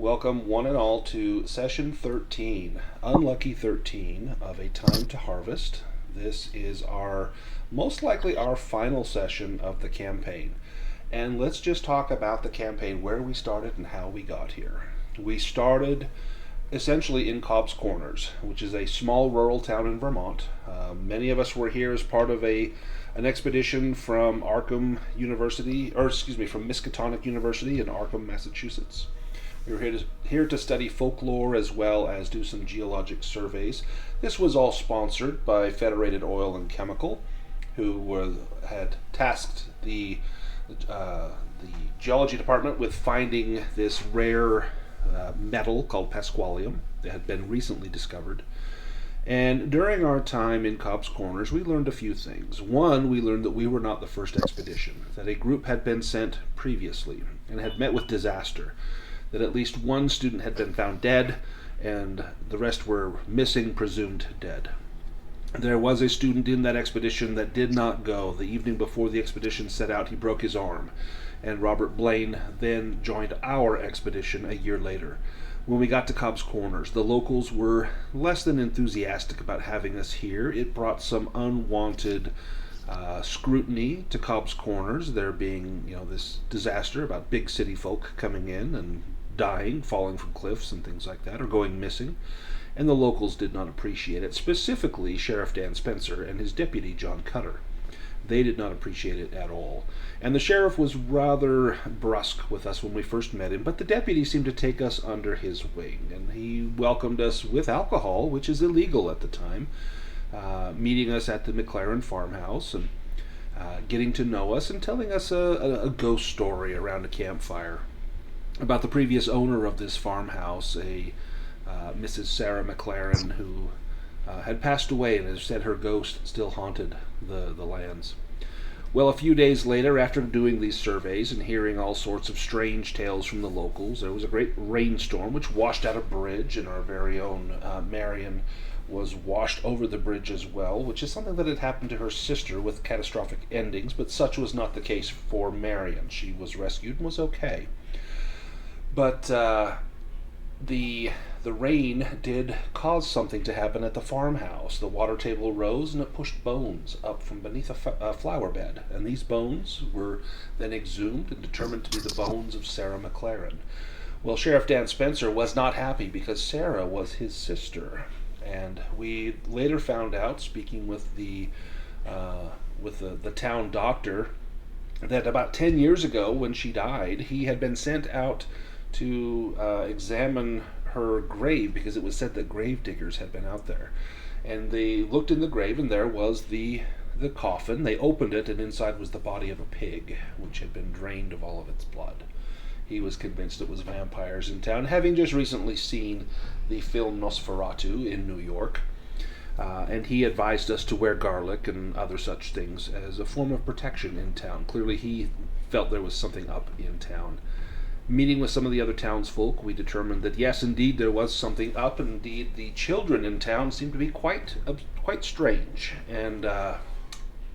Welcome, one and all, to session 13, Unlucky 13 of A Time to Harvest. This is most likely our final session of the campaign. And let's just talk about the campaign, where we started and how we got here. We started essentially in Cobb's Corners, which is a small rural town in Vermont. Many of us were here as part of an expedition from from Miskatonic University in Arkham, Massachusetts. We were here to study folklore as well as do some geologic surveys. This was all sponsored by Federated Oil and Chemical, who had tasked the geology department with finding this rare metal called Pasqualium that had been recently discovered. And during our time in Cobb's Corners, we learned a few things. One, we learned that we were not the first expedition, that a group had been sent previously and had met with disaster, that at least one student had been found dead, and the rest were missing, presumed dead. There was a student in that expedition that did not go. The evening before the expedition set out, he broke his arm, and Robert Blaine then joined our expedition a year later. When we got to Cobb's Corners, the locals were less than enthusiastic about having us here. It brought some unwanted scrutiny to Cobb's Corners, there being, this disaster about big city folk coming in and dying, falling from cliffs and things like that, or going missing, and the locals did not appreciate it, specifically Sheriff Dan Spencer and his deputy John Cutter. They did not appreciate it at all. And the sheriff was rather brusque with us when we first met him, but the deputy seemed to take us under his wing, and he welcomed us with alcohol, which is illegal at the time, meeting us at the McLaren farmhouse and getting to know us and telling us a ghost story around a campfire about the previous owner of this farmhouse, a Mrs. Sarah McLaren, who had passed away, and has said her ghost still haunted the lands. Well, a few days later, after doing these surveys and hearing all sorts of strange tales from the locals, there was a great rainstorm which washed out a bridge, and our very own Marian was washed over the bridge as well, which is something that had happened to her sister with catastrophic endings, but such was not the case for Marian. She was rescued and was okay. But the rain did cause something to happen at the farmhouse. The water table rose and it pushed bones up from beneath a flower bed, and these bones were then exhumed and determined to be the bones of Sarah McLaren. Well, Sheriff Dan Spencer was not happy because Sarah was his sister, and we later found out, speaking with the town doctor, that about 10 years ago when she died, he had been sent out to examine her grave, because it was said that grave diggers had been out there. And they looked in the grave, and there was the coffin. They opened it, and inside was the body of a pig, which had been drained of all of its blood. He was convinced it was vampires in town, having just recently seen the film Nosferatu in New York. And he advised us to wear garlic and other such things as a form of protection in town. Clearly he felt there was something up in town. Meeting with some of the other townsfolk, we determined that yes, indeed, there was something up, and indeed the children in town seemed to be quite strange, and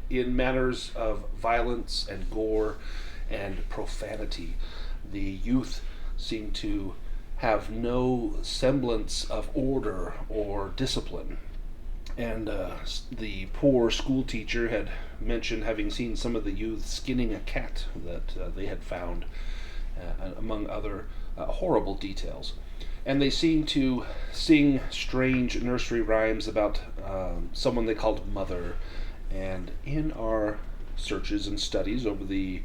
in matters of violence and gore and profanity, the youth seemed to have no semblance of order or discipline. And the poor school teacher had mentioned having seen some of the youth skinning a cat that they had found, among other horrible details. And they seemed to sing strange nursery rhymes about someone they called Mother. And in our searches and studies over the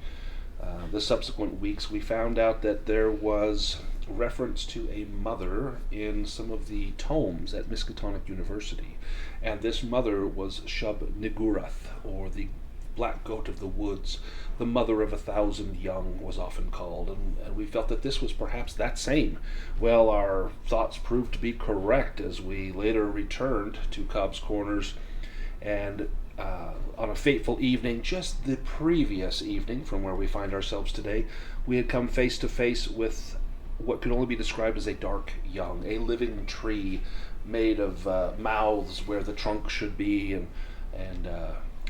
subsequent weeks, we found out that there was reference to a mother in some of the tomes at Miskatonic University. And this mother was Shub-Nigurath, or the Black Goat of the Woods. The mother of 1,000 young was often called, and we felt that this was perhaps that same. Well, our thoughts proved to be correct as we later returned to Cobb's Corners, and on a fateful evening, just the previous evening from where we find ourselves today, we had come face to face with what could only be described as a dark young, a living tree made of mouths where the trunk should be, and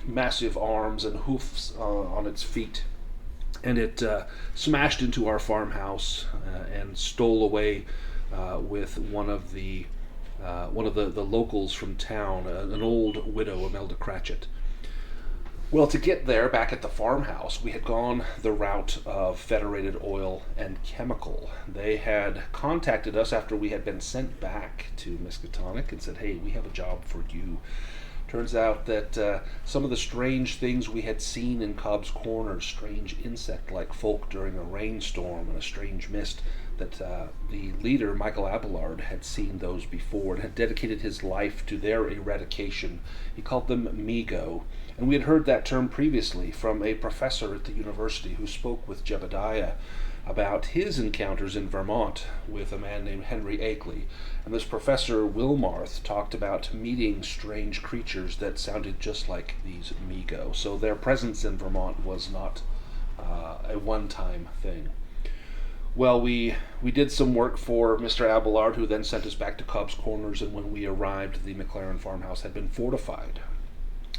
massive arms and hoofs on its feet. and it smashed into our farmhouse and stole away with one of the locals from town, an old widow, Imelda Cratchit. Well, to get there, back at the farmhouse, we had gone the route of Federated Oil and Chemical. They had contacted us after we had been sent back to Miskatonic and said, hey, we have a job for you. Turns out that some of the strange things we had seen in Cobb's Corners, strange insect-like folk during a rainstorm and a strange mist, that the leader, Michael Abelard, had seen those before and had dedicated his life to their eradication. He called them Migo. And we had heard that term previously from a professor at the university who spoke with Jebediah about his encounters in Vermont with a man named Henry Akeley. And this professor, Wilmarth, talked about meeting strange creatures that sounded just like these Migo. So their presence in Vermont was not a one-time thing. Well, we did some work for Mr. Abelard, who then sent us back to Cobb's Corners, and when we arrived, the McLaren farmhouse had been fortified.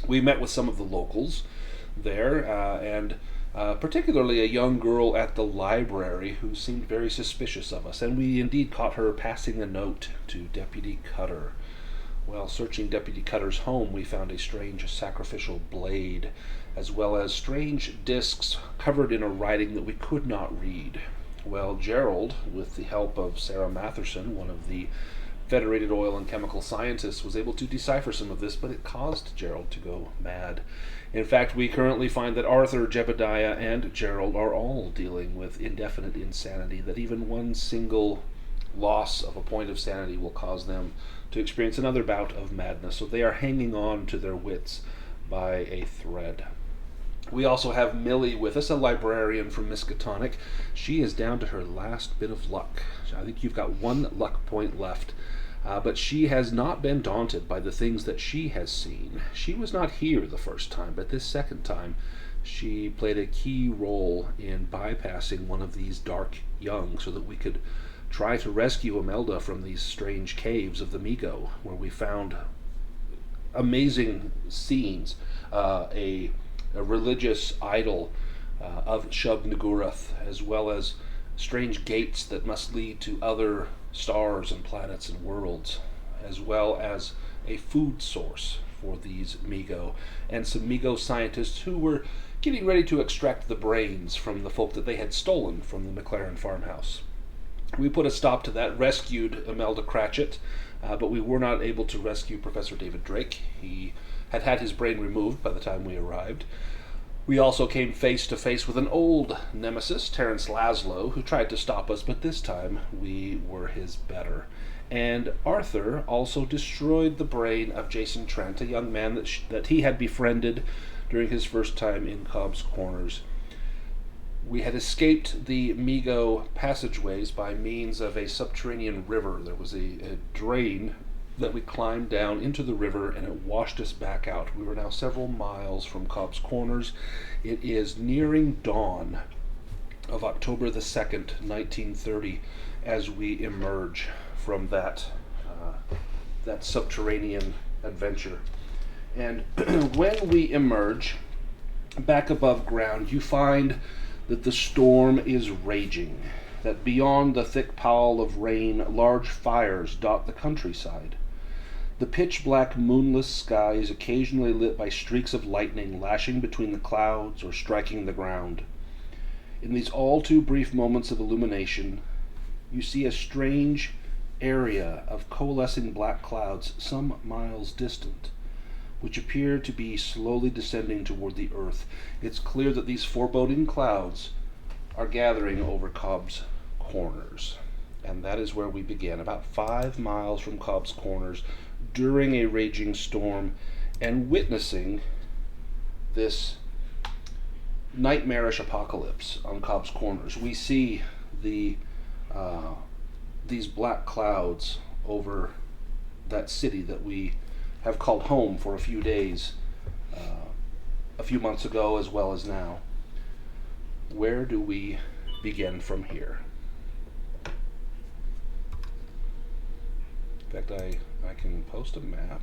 We met with some of the locals there, and particularly a young girl at the library who seemed very suspicious of us, and we indeed caught her passing a note to Deputy Cutter. While searching Deputy Cutter's home, we found a strange sacrificial blade, as well as strange discs covered in a writing that we could not read. Well, Gerold, with the help of Sarah Matherson, one of the Federated Oil and Chemical scientists, was able to decipher some of this, but it caused Gerold to go mad. In fact, we currently find that Arthur, Jebediah, and Gerold are all dealing with indefinite insanity, that even one single loss of a point of sanity will cause them to experience another bout of madness, so they are hanging on to their wits by a thread. We also have Millie with us, a librarian from Miskatonic. She is down to her last bit of luck. I think you've got one luck point left. But she has not been daunted by the things that she has seen. She was not here the first time, but this second time she played a key role in bypassing one of these dark young so that we could try to rescue Imelda from these strange caves of the Migo, where we found amazing scenes, a religious idol of Shub-Nagurath, as well as strange gates that must lead to other stars and planets and worlds, as well as a food source for these Migo, and some Migo scientists who were getting ready to extract the brains from the folk that they had stolen from the McLaren farmhouse. We put a stop to that, rescued Imelda Cratchit, but we were not able to rescue Professor David Drake. He had had his brain removed by the time we arrived. We also came face to face with an old nemesis, Terence Laszlo, who tried to stop us, but this time we were his better. And Arthur also destroyed the brain of Jason Trent, a young man that he had befriended during his first time in Cobb's Corners. We had escaped the Migo passageways by means of a subterranean river. There was a drain that we climbed down into the river, and it washed us back out. We were now several miles from Cobb's Corners. It is nearing dawn of October the 2nd, 1930, as we emerge from that subterranean adventure. And when we emerge back above ground, you find that the storm is raging, that beyond the thick pall of rain, large fires dot the countryside. The pitch-black moonless sky is occasionally lit by streaks of lightning lashing between the clouds or striking the ground. In these all too brief moments of illumination, you see a strange area of coalescing black clouds some miles distant, which appear to be slowly descending toward the earth. It's clear that these foreboding clouds are gathering over Cobb's Corners. And that is where we begin, about 5 miles from Cobb's Corners, during a raging storm, and witnessing this nightmarish apocalypse on Cobb's Corners. We see these black clouds over that city that we have called home for a few days, a few months ago as well as now. Where do we begin from here? In fact, I can post a map.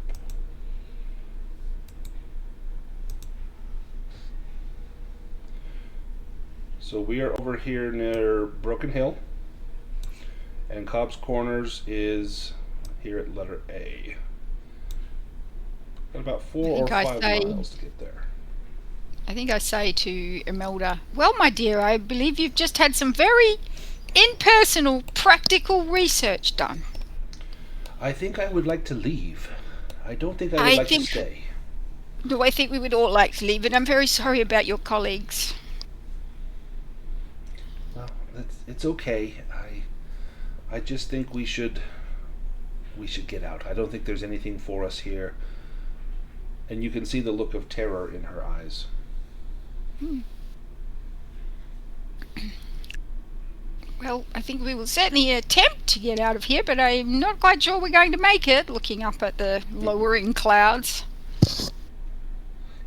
So we are over here near Broken Hill, and Cobb's Corners is here at letter A. Got about 4 or 5 miles to get there. I think I say to Imelda, well, my dear, I believe you've just had some very impersonal, practical research done. I think I would like to leave. I don't think I would like to stay. No, I think we would all like to leave, and I'm very sorry about your colleagues. Well, it's okay. I just think we should get out. I don't think there's anything for us here. And you can see the look of terror in her eyes. Well, I think we will certainly attempt to get out of here, but I'm not quite sure we're going to make it, looking up at the lowering clouds.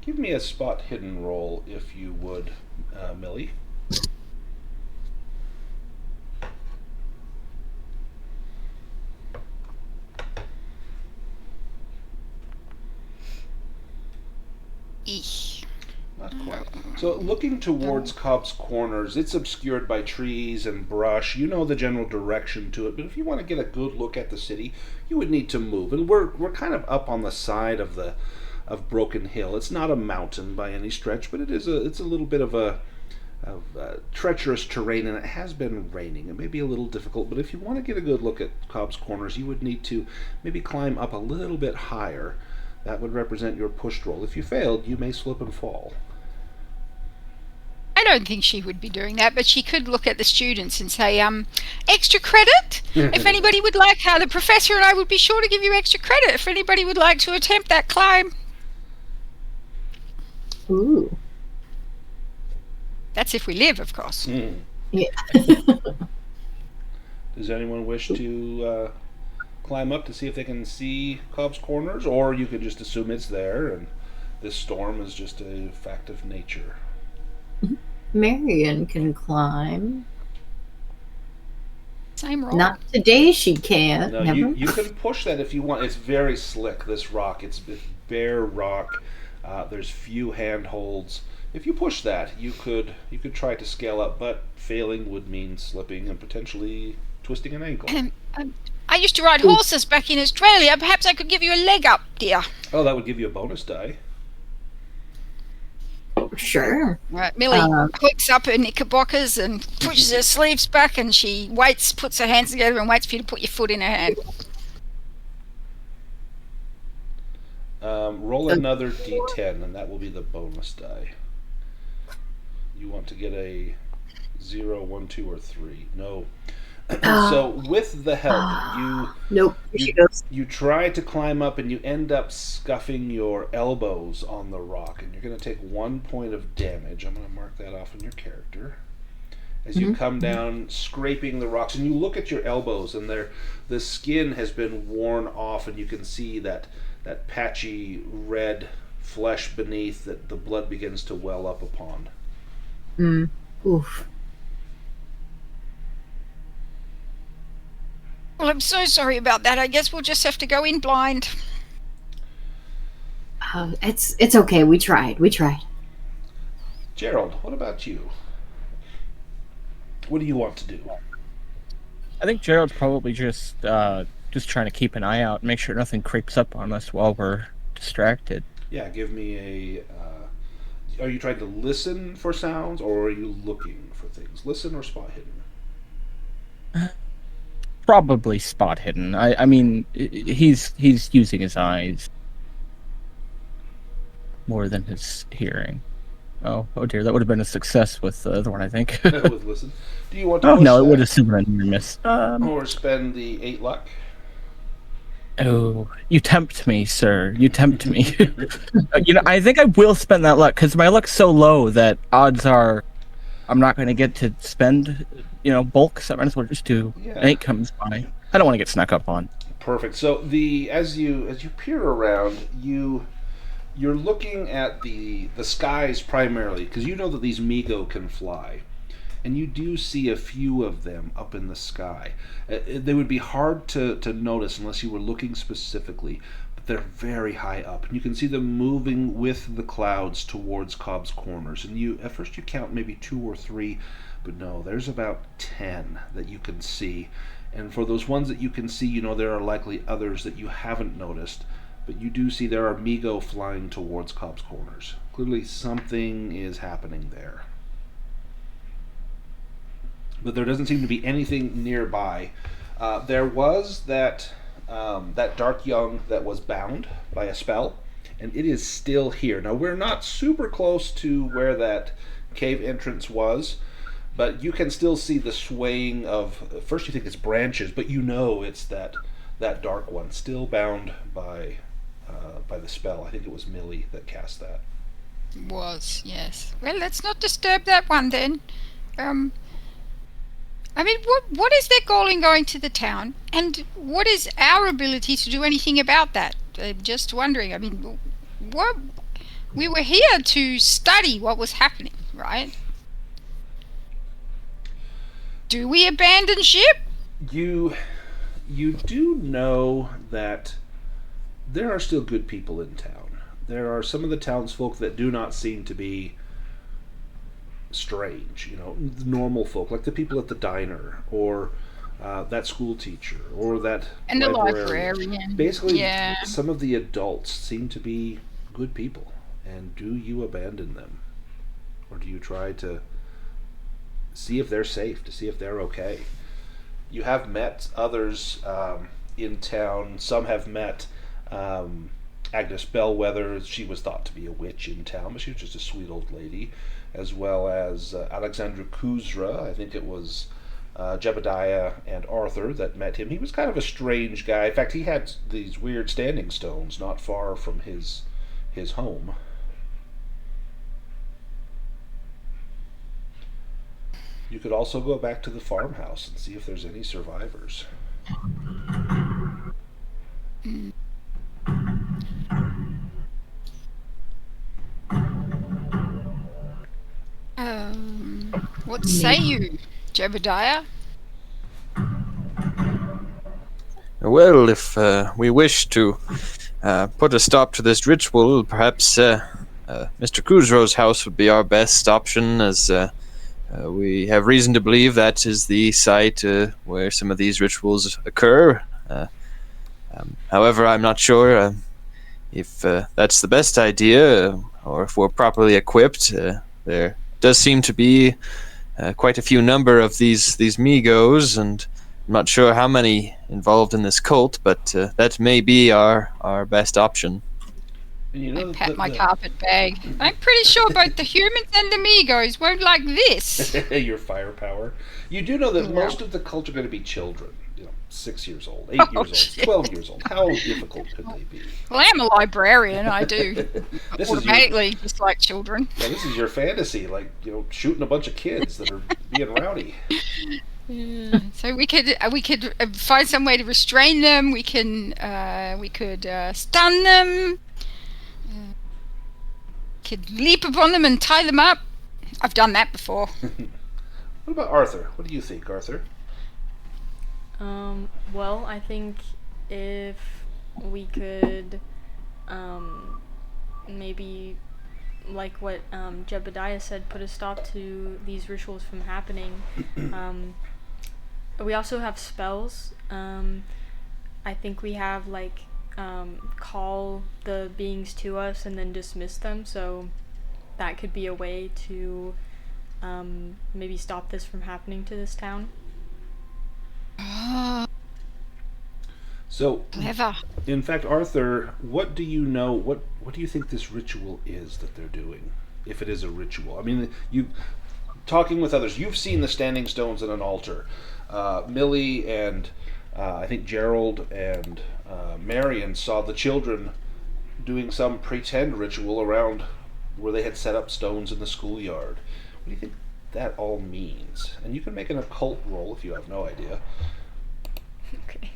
Give me a spot hidden roll, if you would, Millie. Eesh. Not quite. So looking towards Cobb's Corners, it's obscured by trees and brush. You know the general direction to it, but if you want to get a good look at the city, you would need to move. And we're kind of up on the side of Broken Hill. It's not a mountain by any stretch, but it's a little bit of treacherous terrain, and it has been raining. It may be a little difficult, but if you want to get a good look at Cobb's Corners, you would need to maybe climb up a little bit higher. That would represent your pushed roll. If you failed, you may slip and fall. I don't think she would be doing that, but she could look at the students and say, extra credit? If anybody would like, the professor and I would be sure to give you extra credit if anybody would like to attempt that climb. Ooh. That's if we live, of course. Yeah. Does anyone wish to climb up to see if they can see Cobb's Corners, or you could just assume it's there and this storm is just a fact of nature? Marian can climb. Same roll. Not today she can't. No, you can push that if you want. It's very slick, this rock. It's bare rock. There's few handholds. If you push that, you could try to scale up, but failing would mean slipping and potentially twisting an ankle. I used to ride horses back in Australia. Perhaps I could give you a leg up, dear. Oh, that would give you a bonus die. Sure. Right, Millie hooks up her knickerbockers and pushes her sleeves back, and she waits, puts her hands together and waits for you to put your foot in her hand. Roll another d10, and that will be the bonus die. You want to get a 0, 1, 2, or 3. No. So with the help, you try to climb up, and you end up scuffing your elbows on the rock, and you're going to take 1 point of damage. I'm going to mark that off in your character. As you come down, scraping the rocks, and you look at your elbows, and the skin has been worn off, and you can see that patchy red flesh beneath that the blood begins to well up upon. Oof. Well, I'm so sorry about that. I guess we'll just have to go in blind. It's okay. We tried. Gerold, what about you? What do you want to do? I think Gerold's probably just trying to keep an eye out, make sure nothing creeps up on us while we're distracted. Yeah, give me a... are you trying to listen for sounds, or are you looking for things? Listen or spot hidden? Probably spot hidden. I mean, he's using his eyes more than his hearing. Oh dear, that would have been a success with the other one, I think. With listen. Do you want to? Oh no, it would have been a near miss. Or spend the 8 luck. Oh, you tempt me, sir. You tempt me. I think I will spend that luck because my luck's so low that odds are I'm not going to get to spend, bulk. So I might as well just do. Yeah. An 8 comes by. I don't want to get snuck up on. Perfect. So as you peer around, you're looking at the skies primarily because you know that these Migo can fly. And you do see a few of them up in the sky. They would be hard to notice unless you were looking specifically. they're very high up. And you can see them moving with the clouds towards Cobb's Corners. And you, at first you count maybe 2 or 3, but no, there's about 10 that you can see. And for those ones that you can see, you know there are likely others that you haven't noticed. But you do see there are Migo flying towards Cobb's Corners. Clearly something is happening there. But there doesn't seem to be anything nearby. There was that dark young that was bound by a spell, and it is still here. Now, we're not super close to where that cave entrance was, but you can still see the swaying of, first you think it's branches, but you know it's that dark one, still bound by the spell. I think it was Millie that cast that. Was, yes. Well, let's not disturb that one then. I mean, what is their goal in going to the town, and what is our ability to do anything about that? I'm just wondering. I mean, we were here to study what was happening, right? Do we abandon ship? You do know that there are still good people in town. There are some of the townsfolk that do not seem to be strange, you know, normal folk, like the people at the diner, or that school teacher, or that and the librarian. Basically, yeah. Some of the adults seem to be good people. And do you abandon them? Or do you try to see if they're safe, to see if they're okay? You have met others in town. Some have met Agnes Bellwether. She was thought to be a witch in town, but she was just a sweet old lady. As well as Alexandra Kuzra. I think it was Jebediah and Arthur that met him. He was kind of a strange guy. In fact, he had these weird standing stones not far from his home. You could also go back to the farmhouse and see if there's any survivors. What say you, Jebediah? Well, if we wish to put a stop to this ritual, perhaps Mr. Kuzro's house would be our best option, as we have reason to believe that is the site where some of these rituals occur. However, I'm not sure if that's the best idea, or if we're properly equipped. There does seem to be quite a few number of these Migos, and I'm not sure how many involved in this cult, but that may be our best option. And you know, I pat my carpet bag. I'm pretty sure both the humans and the Migos won't like this. Your firepower. You do know that most of the cult are going to be children. 6 years old, 8 years old, 12 years old. How difficult could they be? Well, I'm a librarian. I do. This automatically just like children. Yeah, this is your fantasy, like, shooting a bunch of kids that are being rowdy. Yeah. So we could find some way to restrain them. We could stun them. Could leap upon them and tie them up. I've done that before. What about Arthur? What do you think, Arthur? Well, I think if we could, maybe, like what Jebediah said, put a stop to these rituals from happening. We also have spells. I think we have, call the beings to us and then dismiss them, so that could be a way to maybe stop this from happening to this town. So, clever. In fact, Arthur, what do you know? What do you think this ritual is that they're doing? If it is a ritual, I mean, you talking with others, you've seen the standing stones in an altar. Millie and I think Gerold and Marian saw the children doing some pretend ritual around where they had set up stones in the schoolyard. What do you think that all means? And you can make an occult roll if you have no idea. Okay.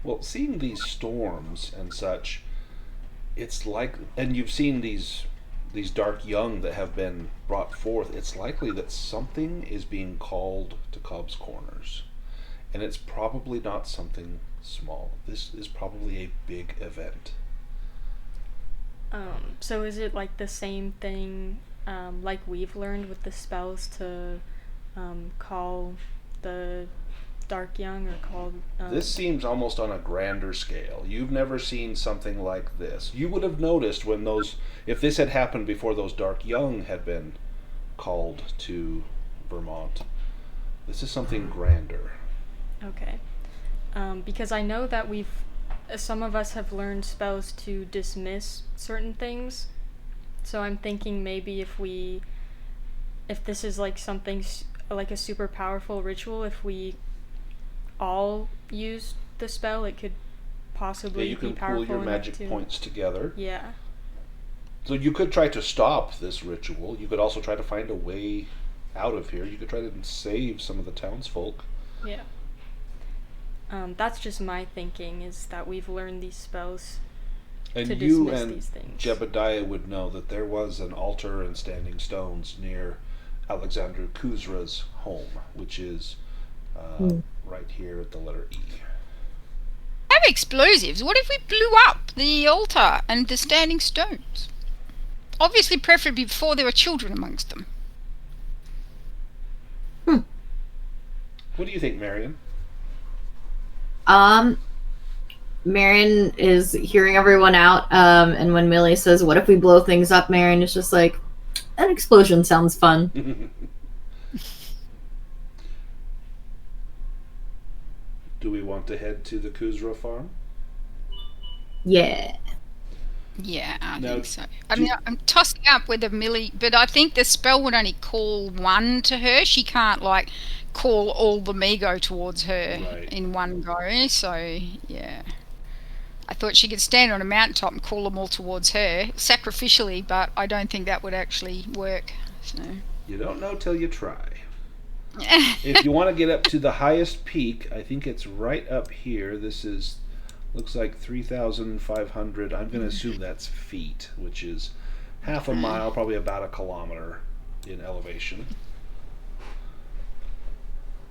Well, seeing these storms and such, it's like, and you've seen these dark young that have been brought forth, it's likely that something is being called to Cobb's Corners. And it's probably not something small. This is probably a big event. So is it like the same thing, like we've learned with the spells to call the dark young or call? This seems almost on a grander scale. You've never seen something like this. You would have noticed when if this had happened before those dark young had been called to Vermont. This is something grander. Okay. Because I know that some of us have learned spells to dismiss certain things. So I'm thinking maybe if this is like something like a super powerful ritual, if we all use the spell, it could possibly you be can powerful pool your enough magic to... points together. Yeah. So you could try to stop this ritual. You could also try to find a way out of here. You could try to save some of the townsfolk. Yeah. That's just my thinking, is that we've learned these spells And to you dismiss and these things. Jebediah would know that there was an altar and standing stones near Alexander Kuzra's home, which is right here at the letter E. Have explosives. What if we blew up the altar and the standing stones? Obviously, preferably before there were children amongst them. What do you think, Marian? Marian is hearing everyone out, and when Millie says, "What if we blow things up?" Marian is just like, "An explosion sounds fun." Do we want to head to the Kuzra farm? Yeah. Yeah, I No, think so. I mean, I'm tossing up whether Millie, but I think the spell would only call one to her. She can't, like, call all the Migo towards her Right. in one go. So, yeah. I thought she could stand on a mountaintop and call them all towards her sacrificially, but I don't think that would actually work. So. You don't know till you try. If you want to get up to the highest peak, I think it's right up here. Looks like 3,500. I'm going to assume that's feet, which is half a mile, probably about a kilometer in elevation.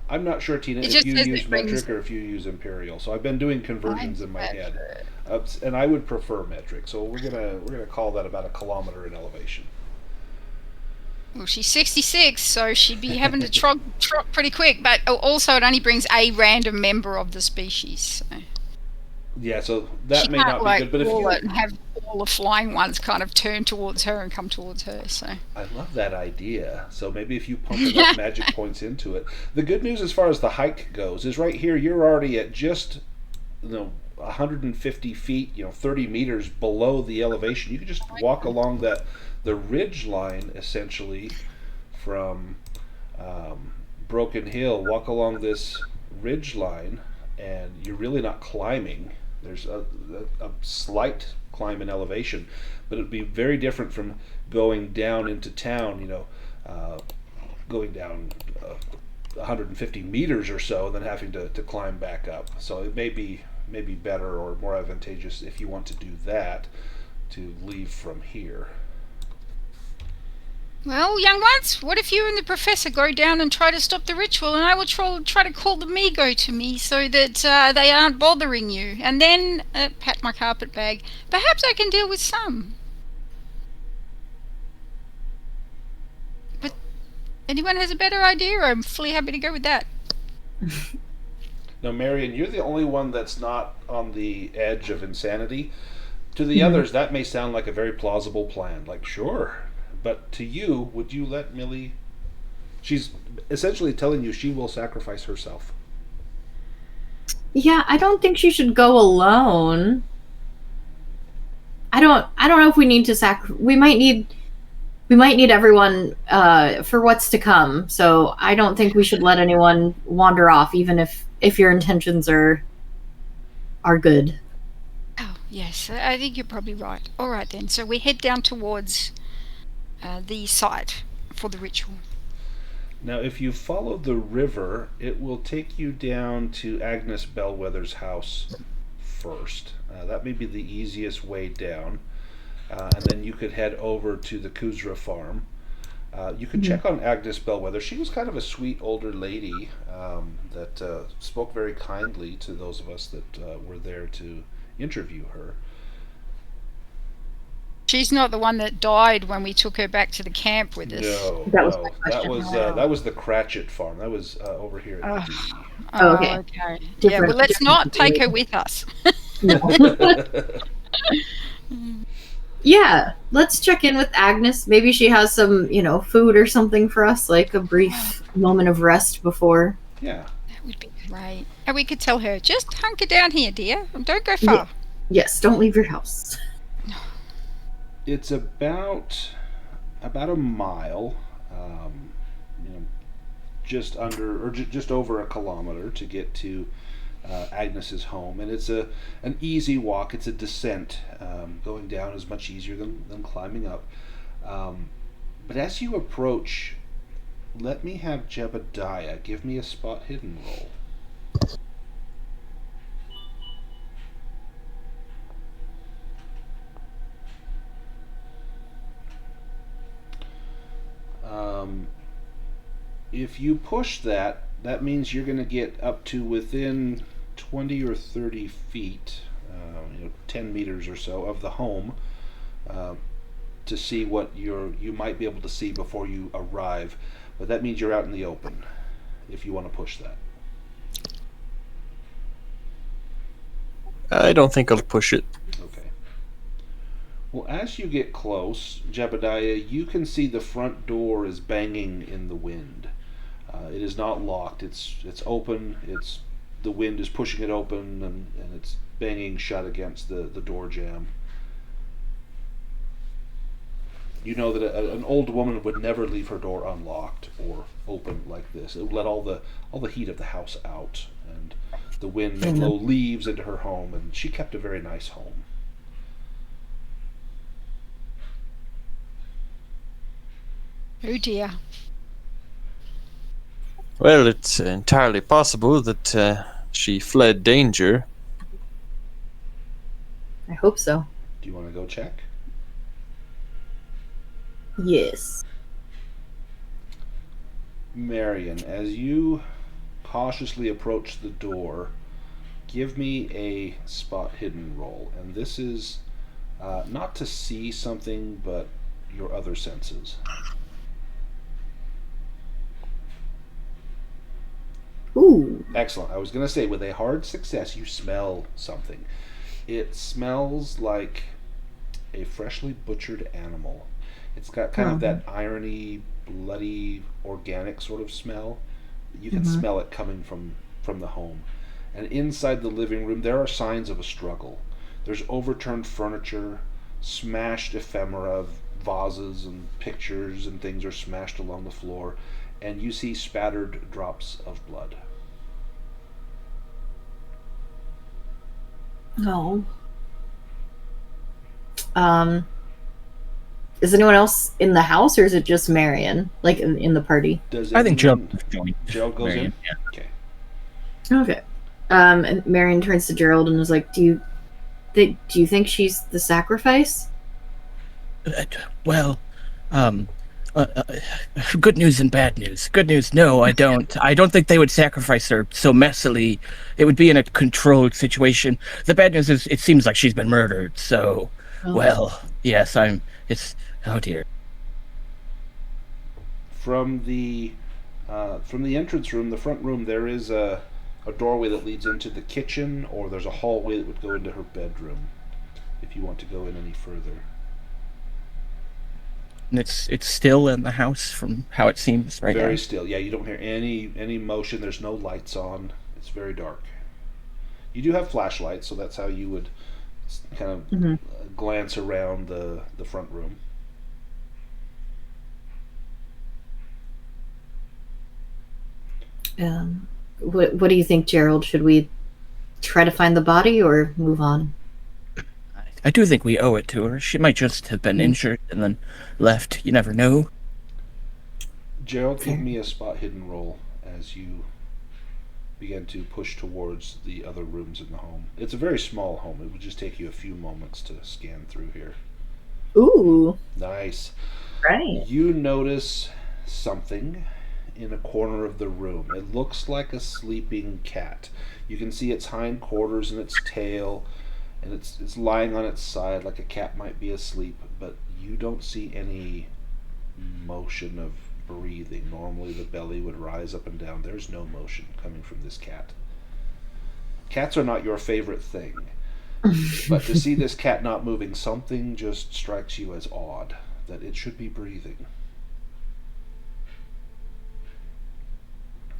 I'm not sure, Tina, It if just you says use it brings- metric or if you use imperial. So I've been doing conversions in my head, and I would prefer metric. So we're gonna call that about a kilometer in elevation. Well, she's 66, so she'd be having to trot pretty quick, but also it only brings a random member of the species. So. Yeah, so that She may can't, not be like, good. But if call you, it and have all the flying ones kind of turn towards her and come towards her. So I love that idea. So maybe if you pump enough magic points into it. The good news as far as the hike goes is right here. You're already at just 150 feet, 30 meters below the elevation. You can just walk along the ridge line essentially from Broken Hill. Walk along this ridge line, and you're really not climbing. There's a slight climb in elevation, but it would be very different from going down into town, going down 150 meters or so and then having to climb back up. So it may be better or more advantageous if you want to do that, to leave from here. well, young ones, what if you and the professor go down and try to stop the ritual, and I will try to call the Migo to me so that they aren't bothering you, and then pat my carpet bag. Perhaps I can deal with some. But anyone has a better idea? I'm fully happy to go with that. Now, Marian, you're the only one that's not on the edge of insanity. To the others, that may sound like a very plausible plan. Like, sure. But to you, would you let Millie... She's essentially telling you she will sacrifice herself. Yeah, I don't think she should go alone. I don't know if we need to we might need everyone for what's to come. So I don't think we should let anyone wander off, even if your intentions are good. Oh, yes, I think you're probably right. All right, then. So we head down towards the site for the ritual. Now, if you follow the river, it will take you down to Agnes Bellwether's house first. That may be the easiest way down. And then you could head over to the Kuzra farm. You can check on Agnes Bellwether. She was kind of a sweet older lady that spoke very kindly to those of us that were there to interview her. She's not the one that died when we took her back to the camp with us. No, That was no, my that question. that was the Cratchit farm. That was over here at the Oh, okay. Okay. Yeah, Different- well, let's different not take her situation. with us. No. Yeah, let's check in with Agnes. Maybe she has some, food or something for us, like a brief moment of rest before. Yeah. That would be great. And we could tell her, just hunker down here, dear. Don't go far. Yes, don't leave your house. It's about a mile, just under or just over a kilometer to get to Agnes's home, and it's an easy walk. It's a descent. Going down is much easier than climbing up. But as you approach, let me have Jebediah give me a spot hidden roll. If you push that, that means you're going to get up to within 20 or 30 feet, 10 meters or so of the home, to see what you might be able to see before you arrive. But that means you're out in the open if you want to push that. I don't think I'll push it. Okay. Well, as you get close, Jebediah, you can see the front door is banging in the wind. It is not locked. It's open. The wind is pushing it open, and it's banging shut against the door jamb. You know that an old woman would never leave her door unlocked or open like this. It would let all the heat of the house out, and the wind may blow leaves into her home, and she kept a very nice home. Oh dear. Well, it's entirely possible that she fled danger. I hope so. Do you want to go check? Yes. Marian, as you cautiously approach the door, give me a spot hidden roll. And this is not to see something, but your other senses. Ooh. Excellent. I was going to say, with a hard success, you smell something. It smells like a freshly butchered animal. It's got kind of that irony, bloody, organic sort of smell. You can smell it coming from the home. And inside the living room, there are signs of a struggle. There's overturned furniture, smashed ephemera, vases and pictures and things are smashed along the floor, and you see spattered drops of blood. No. Is anyone else in the house, or is it just Marian, like in the party? I think anyone- Gerald goes Marian, in? yeah. Okay. Okay. And Marian turns to Gerold and is like, do you think she's the sacrifice? Well, good news and bad news. Good news, no, I don't. I don't think they would sacrifice her so messily. It would be in a controlled situation. The bad news is it seems like she's been murdered, so, well, yes, oh dear. From the entrance room, the front room, there is a doorway that leads into the kitchen, or there's a hallway that would go into her bedroom, if you want to go in any further. And it's still in the house from how it seems right Very now. still. Yeah, you don't hear any motion. There's no lights on. It's very dark. You do have flashlights, so that's how you would kind of glance around the front room. What do you think, Gerold? Should we try to find the body or move on? I do think we owe it to her. She might just have been injured and then left. You never know. Gerold, give me a spot hidden roll as you begin to push towards the other rooms in the home. It's a very small home. It would just take you a few moments to scan through here. Ooh. Nice. Right. You notice something in a corner of the room. It looks like a sleeping cat. You can see its hindquarters and its tail, and it's lying on its side like a cat might be asleep, but you don't see any motion of breathing. Normally the belly would rise up and down. There's no motion coming from this cat. Cats are not your favorite thing, but to see this cat not moving, something just strikes you as odd, that it should be breathing.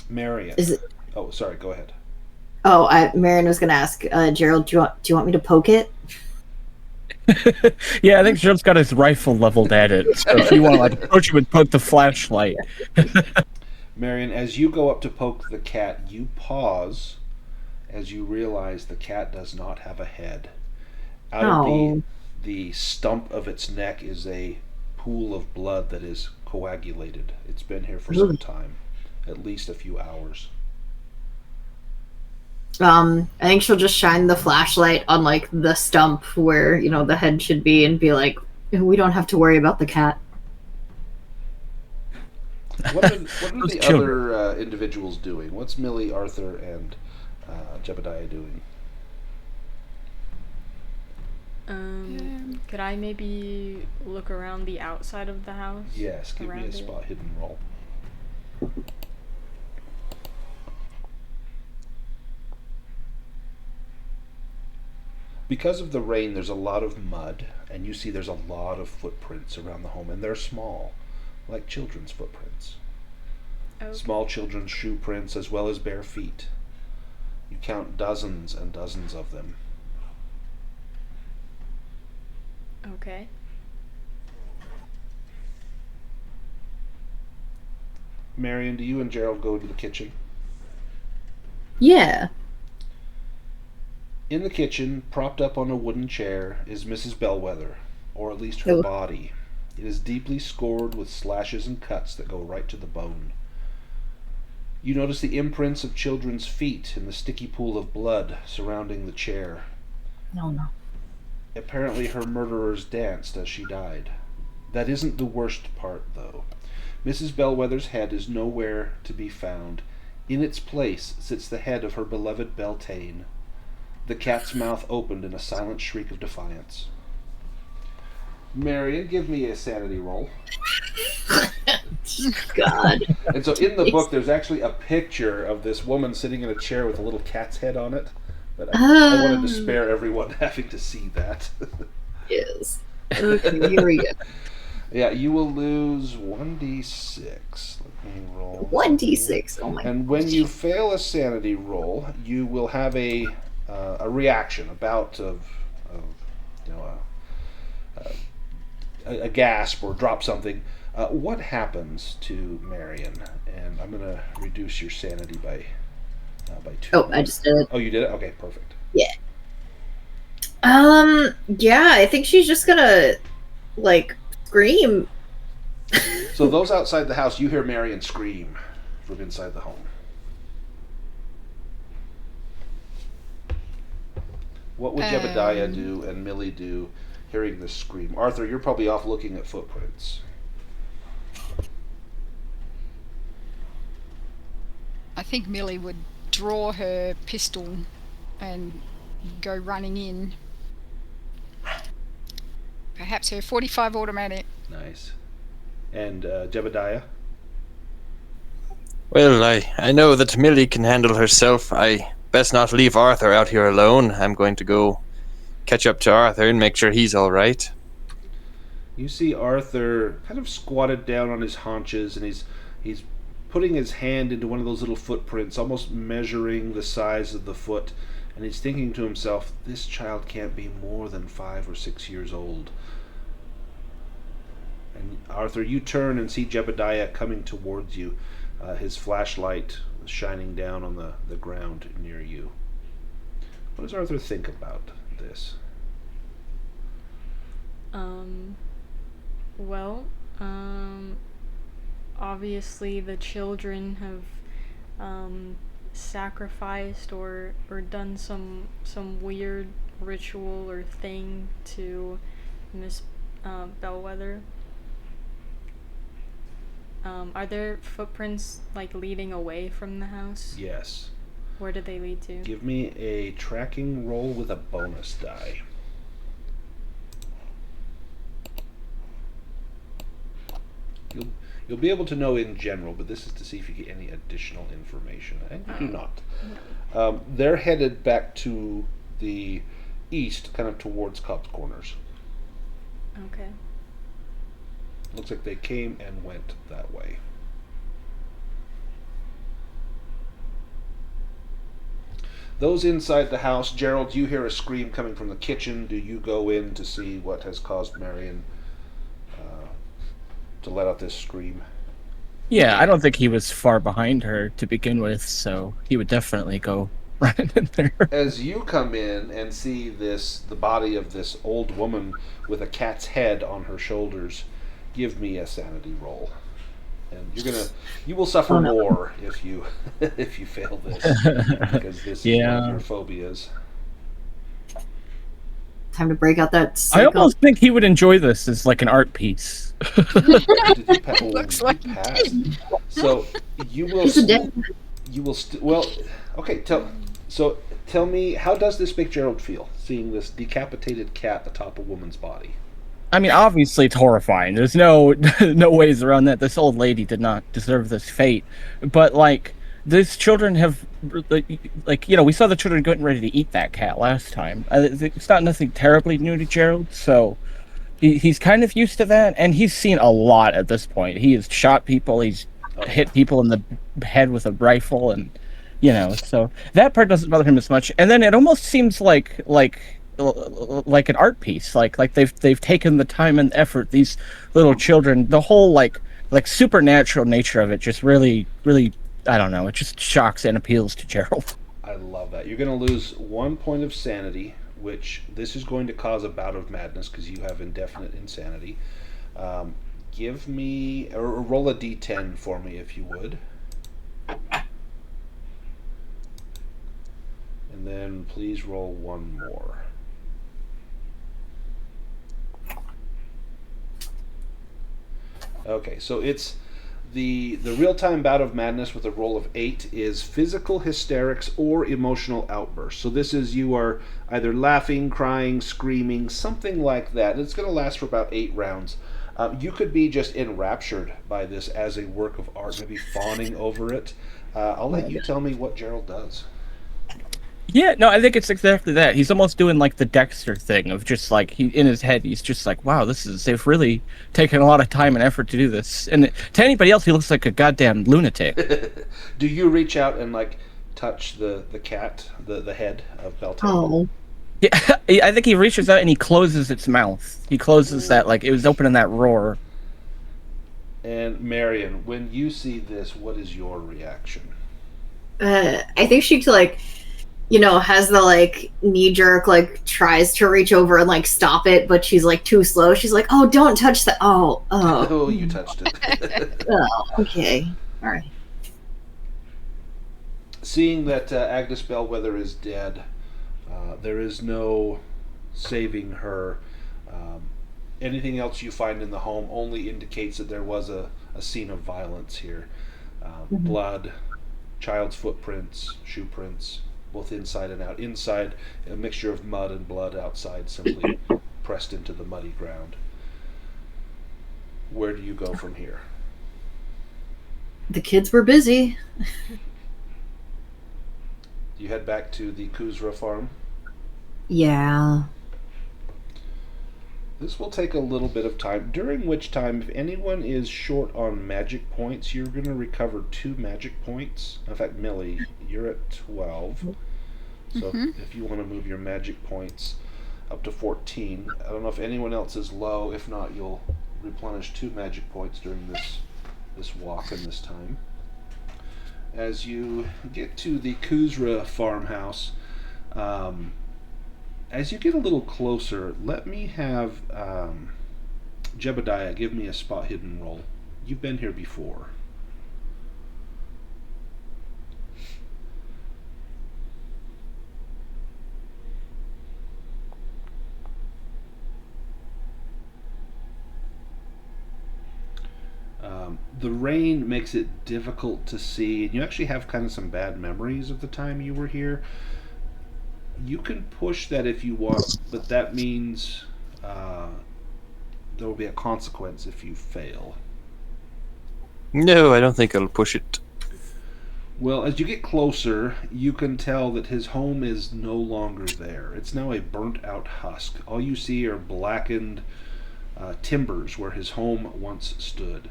Marian. Is it? Oh, sorry, go ahead. Oh, Marian was gonna ask Gerold. Do you want me to poke it? Yeah, I think Jim's got his rifle leveled at it. So if you want to like approach him and poke the flashlight. Marian, as you go up to poke the cat, you pause as you realize the cat does not have a head. Out of the stump of its neck is a pool of blood that is coagulated. It's been here for some time, at least a few hours. I think she'll just shine the flashlight on like the stump where, you know, the head should be and be like, we don't have to worry about the cat. What are the other individuals doing? What's Millie, Arthur, and Jebediah doing? Could I maybe look around the outside of the house? Yes, give me a spot hidden roll. Because of the rain, there's a lot of mud, and you see there's a lot of footprints around the home, and they're small, like children's footprints. Okay. Small children's shoe prints as well as bare feet. You count dozens and dozens of them. Okay. Marian, do you and Gerold go into the kitchen? Yeah. In the kitchen, propped up on a wooden chair, is Mrs. Bellwether, or at least her body. It is deeply scored with slashes and cuts that go right to the bone. You notice the imprints of children's feet in the sticky pool of blood surrounding the chair. No. Apparently her murderers danced as she died. That isn't the worst part, though. Mrs. Bellwether's head is nowhere to be found. In its place sits the head of her beloved Beltane. The cat's mouth opened in a silent shriek of defiance. Marian, give me a sanity roll. God. And so in the book, there's actually a picture of this woman sitting in a chair with a little cat's head on it. But I wanted to spare everyone having to see that. Yes. Okay, here we go. Yeah, you will lose 1d6. Let me roll. 1d6. Oh my. And when you fail a sanity roll, you will have a reaction, a bout of you know, a gasp or drop something. What happens to Marian? And I'm going to reduce your sanity by 2. Oh, I just did it. Oh, you did it? Okay, perfect. Yeah. Yeah, I think she's just gonna, like, scream. So those outside the house, you hear Marian scream from inside the home. What would Jebediah do and Millie do hearing this scream? Arthur, you're probably off looking at footprints. I think Millie would draw her pistol and go running in. Perhaps her .45 automatic. Nice. And Jebediah? Well, I know that Millie can handle herself. I best not leave Arthur out here alone. I'm going to go catch up to Arthur and make sure he's all right. You see Arthur kind of squatted down on his haunches, and he's putting his hand into one of those little footprints, almost measuring the size of the foot, and he's thinking to himself, this child can't be more than 5 or 6 years old. And Arthur, you turn and see Jebediah coming towards you, his flashlight shining down on the ground near you. What does Arthur think about this? Well, obviously the children have sacrificed or done some weird ritual or thing to Miss Bellwether. Are there footprints like leading away from the house? Yes. Where did they lead to? Give me a tracking roll with a bonus die. You'll be able to know in general, but this is to see if you get any additional information. And you do not. They're headed back to the east, kind of towards Cobb's Corners. Okay. Looks like they came and went that way. Those inside the house, Gerold, you hear a scream coming from the kitchen. Do you go in to see what has caused Marian to let out this scream? Yeah, I don't think he was far behind her to begin with, so he would definitely go running in there. As you come in and see the body of this old woman with a cat's head on her shoulders, give me a sanity roll. And you will suffer more if you if you fail this, because this is one of your phobias. Time to break out that I cycle. almost think he would enjoy this as like an art piece. Looks like he did. So you will. He's a dick. You will. Well, okay. Tell me, how does this make Gerold feel, seeing this decapitated cat atop a woman's body? I mean, obviously it's horrifying. There's no ways around that. This old lady did not deserve this fate. But like, these children have, like, you know, we saw the children getting ready to eat that cat last time. It's not nothing terribly new to Gerold, so he's kind of used to that, and he's seen a lot at this point. He has shot people, he's hit people in the head with a rifle, and you know, so that part doesn't bother him as much. And then it almost seems like an art piece, like they've taken the time and effort. These little children, the whole like supernatural nature of it, just really, I don't know. It just shocks and appeals to Gerold. I love that. You're going to lose 1 point of sanity, which this is going to cause a bout of madness because you have indefinite insanity. Give me or roll a d10 for me if you would. And then please roll one more. Okay, so it's the real-time bout of madness with a roll of 8 is physical hysterics or emotional outbursts. So this is, you are either laughing, crying, screaming, something like that. It's going to last for about 8 rounds. You could be just enraptured by this as a work of art, maybe fawning over it. I'll let you tell me what Gerold does. Yeah, no, I think it's exactly that. He's almost doing like the Dexter thing of just like, he in his head, he's just like, wow, they've really taken a lot of time and effort to do this. And to anybody else, he looks like a goddamn lunatic. Do you reach out and like touch the cat, the head of Beltane? Oh. Yeah, I think he reaches out and he closes its mouth. He closes that, like it was opening that roar. And Marian, when you see this, what is your reaction? I think she like, you know, has the like knee jerk, like tries to reach over and like stop it, but she's like too slow. She's like, "Oh, don't touch that." Oh, You touched it. oh, okay, all right. Seeing that Agnes Bellwether is dead, there is no saving her. Anything else you find in the home only indicates that there was a scene of violence here. Blood, child's footprints, shoe prints, both inside and out. Inside, a mixture of mud and blood. Outside, simply pressed into the muddy ground. Where do you go from here? The kids were busy. You head back to the Kuzra farm. Yeah. This will take a little bit of time, during which time, if anyone is short on magic points, you're going to recover 2 magic points. In fact, Millie, you're at 12. So if you want to move your magic points up to 14. I don't know if anyone else is low. If not, you'll replenish 2 magic points during this walk and this time. As you get to the Kuzra farmhouse, as you get a little closer, let me have Jebediah give me a spot hidden roll. You've been here before. The rain makes it difficult to see, and you actually have kind of some bad memories of the time you were here. You can push that if you want, but that means there will be a consequence if you fail. No, I don't think I'll push it. Well, as you get closer, you can tell that his home is no longer there. It's now a burnt out husk. All you see are blackened timbers where his home once stood.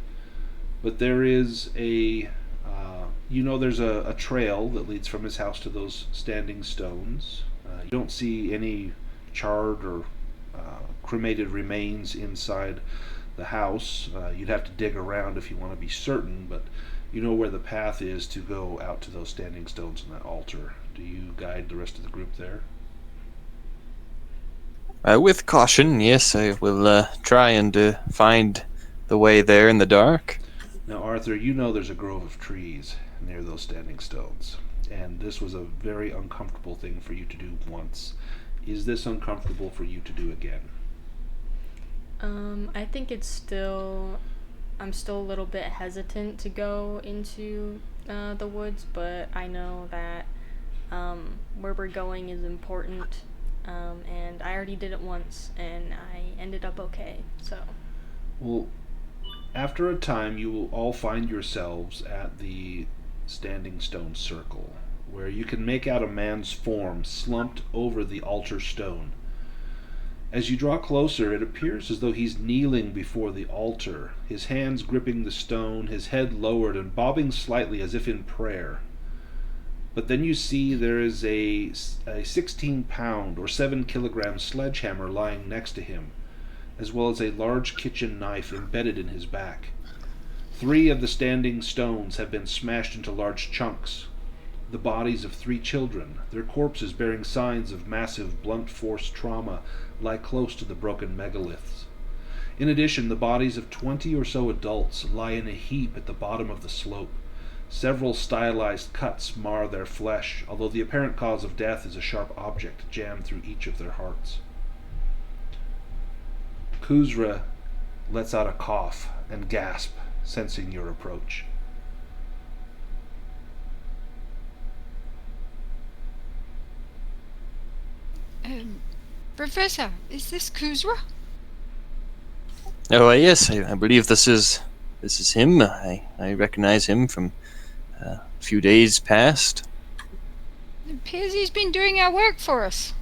But there is there's a trail that leads from his house to those standing stones. You don't see any charred or cremated remains inside the house. You'd have to dig around if you want to be certain, but you know where the path is to go out to those standing stones and that altar. Do you guide the rest of the group there? With caution, yes, I will try and find the way there in the dark. Now, Arthur, you know there's a grove of trees near those standing stones, and this was a very uncomfortable thing for you to do once. Is this uncomfortable for you to do again? I think I'm still a little bit hesitant to go into the woods, but I know that where we're going is important, and I already did it once, and I ended up okay, so. Well, after a time, you will all find yourselves at the standing stone circle, where you can make out a man's form slumped over the altar stone. As you draw closer, it appears as though he's kneeling before the altar, his hands gripping the stone, his head lowered and bobbing slightly as if in prayer. But then you see there is a 16-pound or 7-kilogram sledgehammer lying next to him, as well as a large kitchen knife embedded in his back. 3 of the standing stones have been smashed into large chunks. The bodies of 3 children, their corpses bearing signs of massive blunt force trauma, lie close to the broken megaliths. In addition, the bodies of 20 or so adults lie in a heap at the bottom of the slope. Several stylized cuts mar their flesh, although the apparent cause of death is a sharp object jammed through each of their hearts. Kuzra lets out a cough and gasp, sensing your approach. Professor, is this Kuzra? Oh, yes, I believe this is him. I recognize him from a few days past. It appears he's been doing our work for us.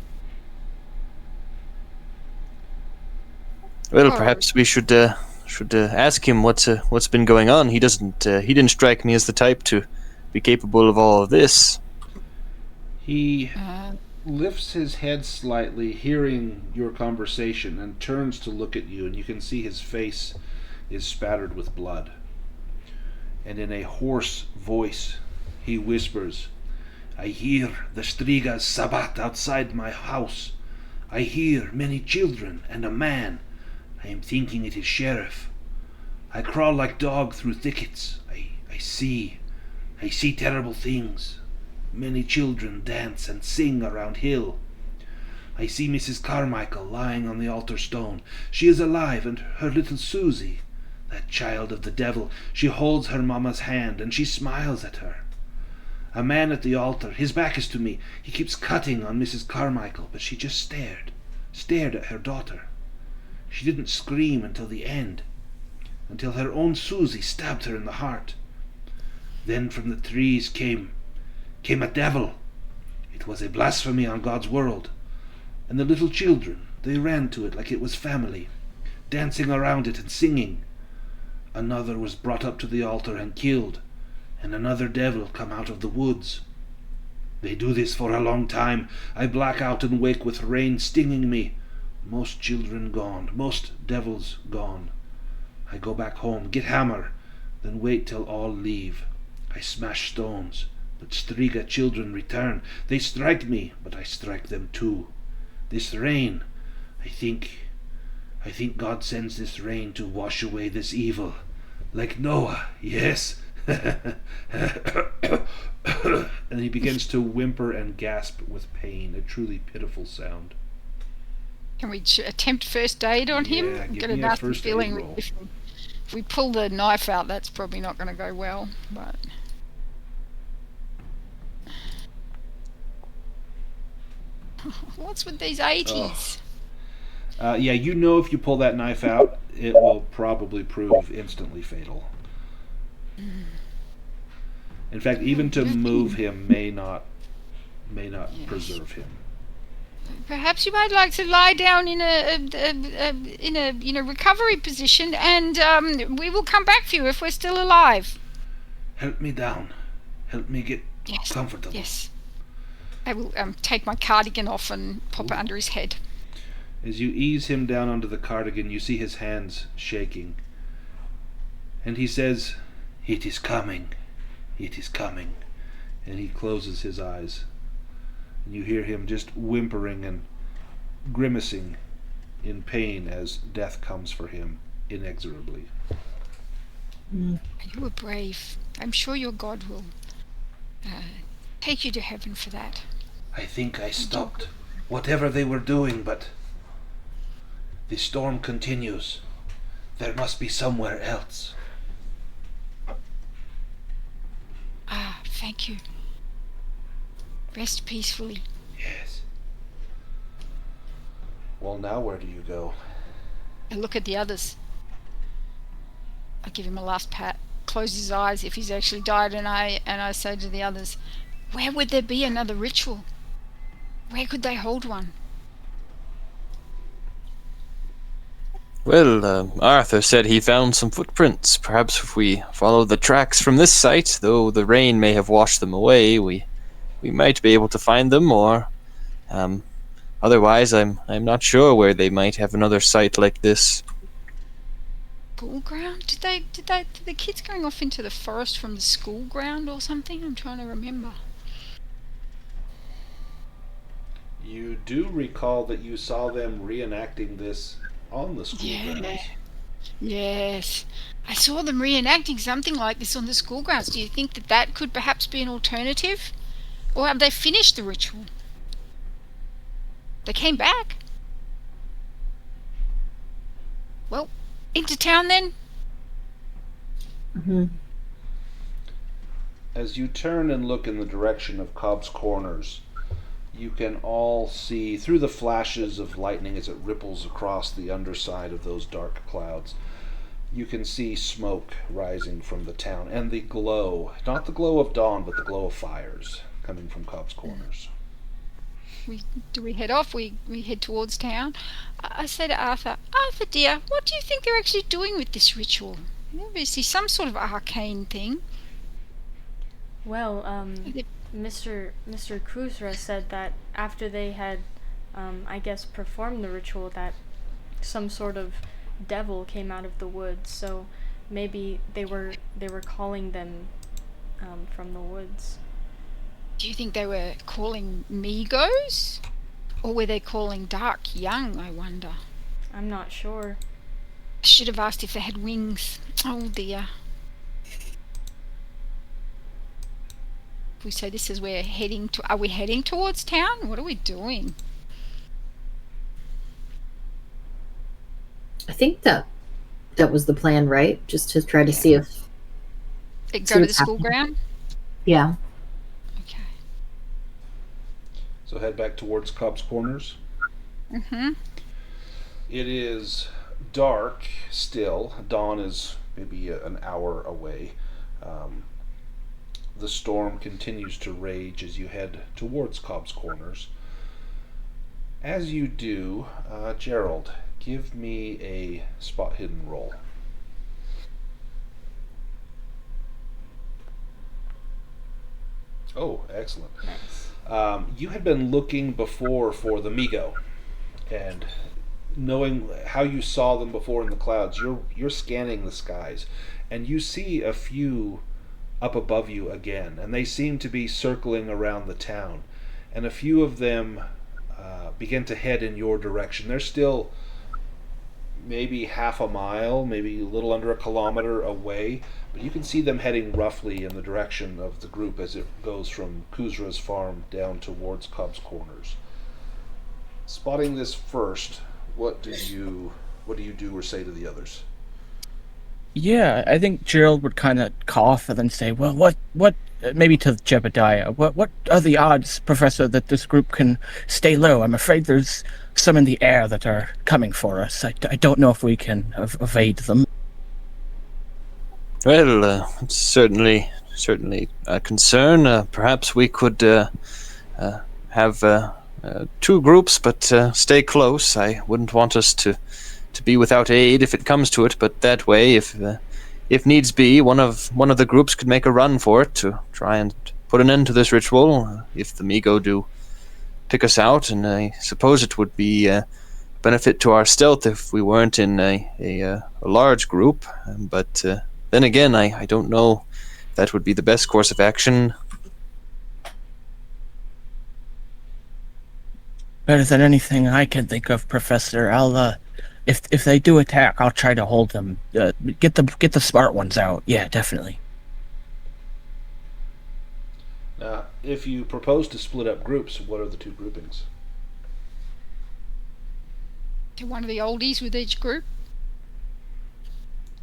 Well, perhaps we should ask him what's been going on. He didn't strike me as the type to be capable of all of this. He lifts his head slightly, hearing your conversation, and turns to look at you, and you can see his face is spattered with blood. And in a hoarse voice, he whispers, "I hear the Striga's Sabbat outside my house. I hear many children and a man. I am thinking it is Sheriff. I crawl like dog through thickets. I see terrible things. Many children dance and sing around hill. I see Mrs. Carmichael lying on the altar stone. She is alive, and her little Susie, that child of the devil, she holds her mamma's hand, and she smiles at her. A man at the altar, his back is to me. He keeps cutting on Mrs. Carmichael, but she just stared at her daughter. She didn't scream until the end, until her own Susie stabbed her in the heart. Then from the trees came a devil. It was a blasphemy on God's world. And the little children, they ran to it like it was family, dancing around it and singing. Another was brought up to the altar and killed, and another devil come out of the woods. They do this for a long time. I black out and wake with rain stinging me. Most children gone, most devils gone. I go back home, get hammer, then wait till all leave. I smash stones, but Striga children return. They strike me, but I strike them too. This rain, I think God sends this rain to wash away this evil. Like Noah, yes. And he begins to whimper and gasp with pain, a truly pitiful sound. Can we attempt first aid on him? Yeah, I'm give gonna me a nasty first aid feeling roll. If we pull the knife out, that's probably not going to go well, but... What's with these 80s? Yeah, you know if you pull that knife out, it will probably prove instantly fatal. In fact, even to move him may not preserve him. Perhaps you might like to lie down in a recovery position, and we will come back for you if we're still alive. Help me down. Help me get comfortable. Yes. I will take my cardigan off and pop it under his head. As you ease him down onto the cardigan, you see his hands shaking. And he says, "It is coming. It is coming." And he closes his eyes. And you hear him just whimpering and grimacing in pain as death comes for him inexorably. You were brave. I'm sure your God will take you to heaven for that. I think I stopped whatever they were doing, but the storm continues. There must be somewhere else. Thank you. Rest peacefully. Yes. Well, now where do you go? I look at the others. I give him a last pat, close his eyes if he's actually died, and I say to the others, where would there be another ritual? Where could they hold one? Well, Arthur said he found some footprints. Perhaps if we follow the tracks from this site, though the rain may have washed them away, we might be able to find them, or otherwise I'm not sure where they might have another site like this. School ground? Did the kids going off into the forest from the school ground or something? I'm trying to remember. You do recall that you saw them reenacting this on the school grounds. Yes. I saw them reenacting something like this on the school grounds. Do you think that could perhaps be an alternative? Or have they finished the ritual? They came back. Well, into town then? Mm-hmm. As you turn and look in the direction of Cobb's Corners, you can all see through the flashes of lightning as it ripples across the underside of those dark clouds. You can see smoke rising from the town and the glow, not the glow of dawn, but the glow of fires coming from Cobb's Corners. Do we head off? We head towards town? I say to Arthur, Arthur dear, what do you think they're actually doing with this ritual? Obviously some sort of arcane thing. Well, Mr. Kusra said that after they had, I guess, performed the ritual, that some sort of devil came out of the woods. So maybe they were calling them from the woods. Do you think they were calling Migos? Or were they calling Dark Young, I wonder? I'm not sure. I should have asked if they had wings. Oh dear. We say this is we're heading to... Are we heading towards town? What are we doing? I think that was the plan, right? Just to try to see if... Go to the school ground? Yeah. Okay. So head back towards Cobb's Corners. Mm-hmm. It is dark still. Dawn is maybe an hour away. The storm continues to rage as you head towards Cobb's Corners. As you do, Gerold, give me a spot hidden roll. Oh, excellent. Nice. You had been looking before for the Migo, and knowing how you saw them before in the clouds, you're scanning the skies, and you see a few up above you again, and they seem to be circling around the town, and a few of them begin to head in your direction. They're still maybe half a mile, maybe a little under a kilometer away, but you can see them heading roughly in the direction of the group as it goes from Kusra's farm down towards Cobb's Corners. Spotting this first, what do you do or say to the others? Yeah, I think Gerald would kind of cough and then say, "Well, what?" Maybe to Jebediah. What are the odds, Professor, that this group can stay low? I'm afraid there's some in the air that are coming for us. I don't know if we can evade them. Well, it's certainly a concern. Perhaps we could have two groups, but stay close. I wouldn't want us to be without aid if it comes to it. But that way, if needs be, one of the groups could make a run for it to try and put an end to this ritual. If the Migo do pick us out, and I suppose it would be a benefit to our stealth if we weren't in a large group. But then again, I don't know if that would be the best course of action. Better than anything I can think of, Professor. I'll if they do attack, I'll try to hold them. Get the smart ones out. Yeah, definitely. Now, if you propose to split up groups, what are the two groupings? One of the oldies with each group.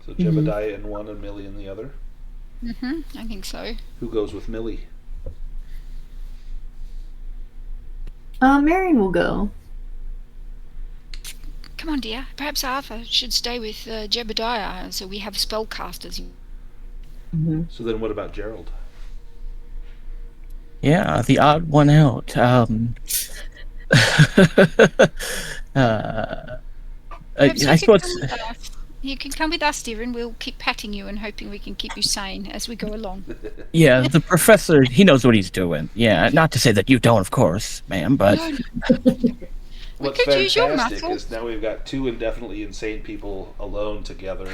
So Jebediah in one and Millie in the other. I think so. Who goes with Millie? Marian will go. Come on, dear. Perhaps Arthur should stay with Jebediah, so we have spellcasters. So then what about Gerold? Yeah, the odd one out. I suppose. You can come with us, dear, and we'll keep patting you and hoping we can keep you sane as we go along. Yeah, the professor, he knows what he's doing. Yeah, not to say that you don't, of course, ma'am, but... What's could use your fantastic muscle. is now we've got two indefinitely insane people alone together.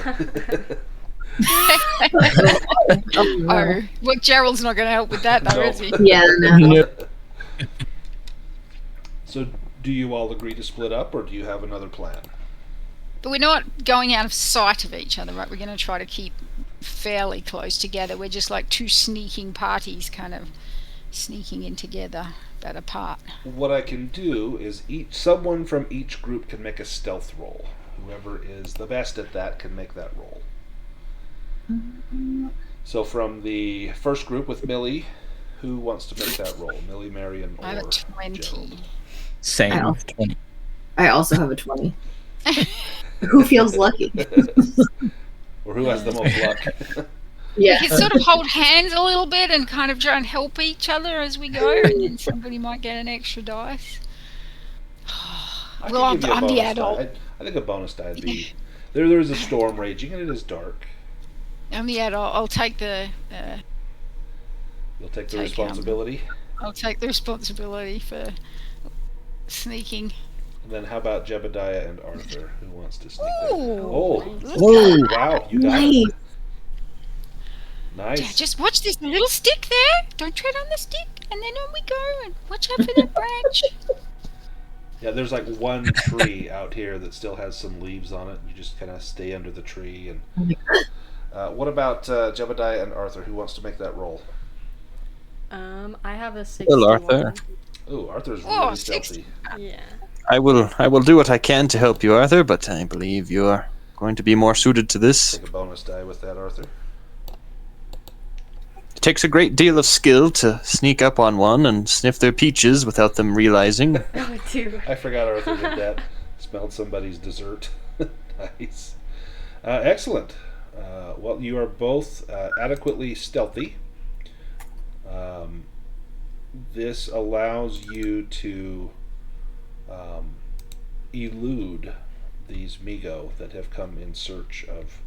Oh, well, Gerald's not going to help with that, though, No. is he? Yeah, no. So do you all agree to split up, or do you have another plan? But we're not going out of sight of each other, right? We're going to try to keep fairly close together. We're just like two sneaking parties kind of sneaking in together, but apart. What I can do is someone from each group can make a stealth roll. Whoever is the best at that can make that roll. So from the first group with Millie, who wants to make that roll? Millie, Marian, or I have a 20. Gerold? Same. I 20. I also have a 20. Who feels lucky? Or who has the most luck? Yeah. We can sort of hold hands a little bit and kind of try and help each other as we go, and then somebody might get an extra dice. I Well, can give you a I'm the bonus adult. die. I think a bonus die would be... There is a storm raging, and it is dark. I'm the adult. I'll take the You'll take the Take, responsibility. I'll take the responsibility for sneaking. And then how about Jebediah and Arthur? Who wants to sneak there? Ooh. Oh, Whoa! wow, you got Nice. it. Yeah, Nice. just watch this little stick there. Don't tread on the stick, and then on we go. And watch out for that branch. Yeah, there's like one tree out here that still has some leaves on it. You just kind of stay under the tree. And what about Jebediah and Arthur? Who wants to make that roll? I have a 61. Well, Arthur. Ooh, Arthur's Oh, really 60. stealthy. Yeah. I will do what I can to help you, Arthur, but I believe you are going to be more suited to this. Take a bonus die with that, Arthur. It takes a great deal of skill to sneak up on one and sniff their peaches without them realizing. Oh, dude. I forgot Arthur did that. Smelled somebody's dessert. Nice. Excellent. Well, you are both adequately stealthy. This allows you to elude these Migo that have come in search of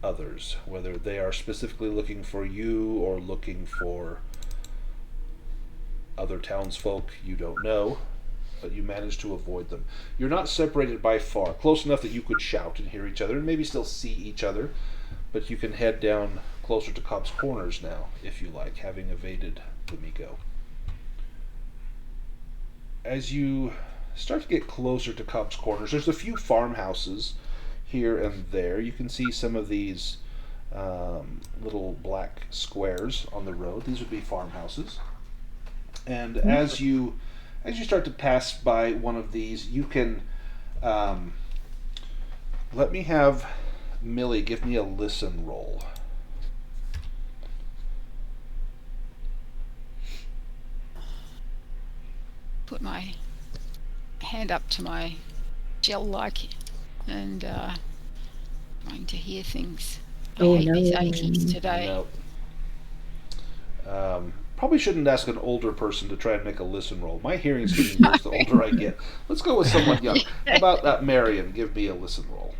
others, whether they are specifically looking for you or looking for other townsfolk you don't know, but you manage to avoid them. You're not separated by far, close enough that you could shout and hear each other and maybe still see each other, but you can head down closer to Cobb's Corners now, if you like, having evaded the Migo. As you start to get closer to Cobb's Corners, there's a few farmhouses here and there. You can see some of these little black squares on the road. These would be farmhouses. And as you start to pass by one of these, you can let me have Millie, give me a listen roll. Put my hand up to my gel-like and trying to hear things. I hate these 80s today. No. Probably shouldn't ask an older person to try and make a listen roll. My hearing's getting worse the older I get. Let's go with someone young. How about that Marian? Give me a listen roll.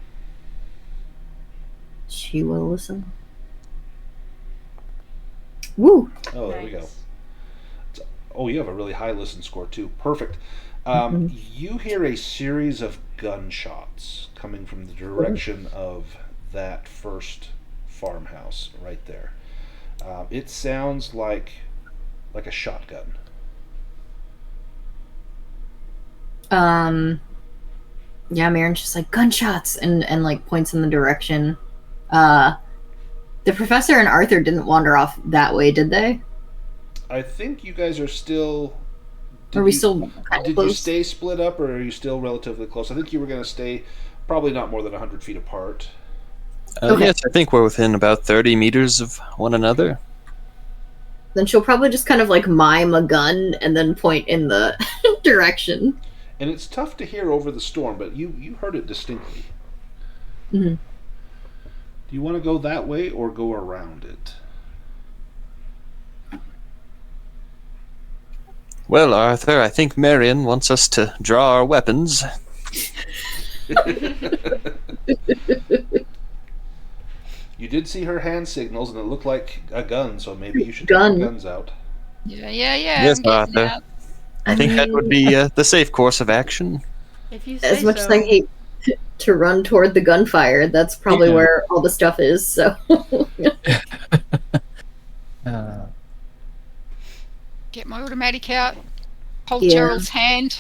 She will listen. Woo! Oh, there we go. Nice. Oh, you have a really high listen score too. Perfect. You hear a series of gunshots coming from the direction of that first farmhouse right there. It sounds like a shotgun. Yeah, Marian's just like gunshots and like points in the direction. The professor and Arthur didn't wander off that way, did they? I think you guys are still. Are we still kind of Did you close? stay split up, or are you still relatively close? I think you were going to stay probably not more than 100 feet apart. Okay. Yes, I think we're within about 30 meters of one another. Then she'll probably just kind of like mime a gun and then point in the direction. And it's tough to hear over the storm, but you heard it distinctly. Mhm. Do you want to go that way or go around it? Well, Arthur, I think Marian wants us to draw our weapons. You did see her hand signals, and it looked like a gun, so maybe you should Gun. take your guns out. Yeah. Yes, I'm getting Arthur. out. I think that would be the safe course of action. If you say As much so. as I hate to run toward the gunfire, that's probably Yeah. where all the stuff is, so. Get my automatic out. Hold Yeah. Gerald's hand.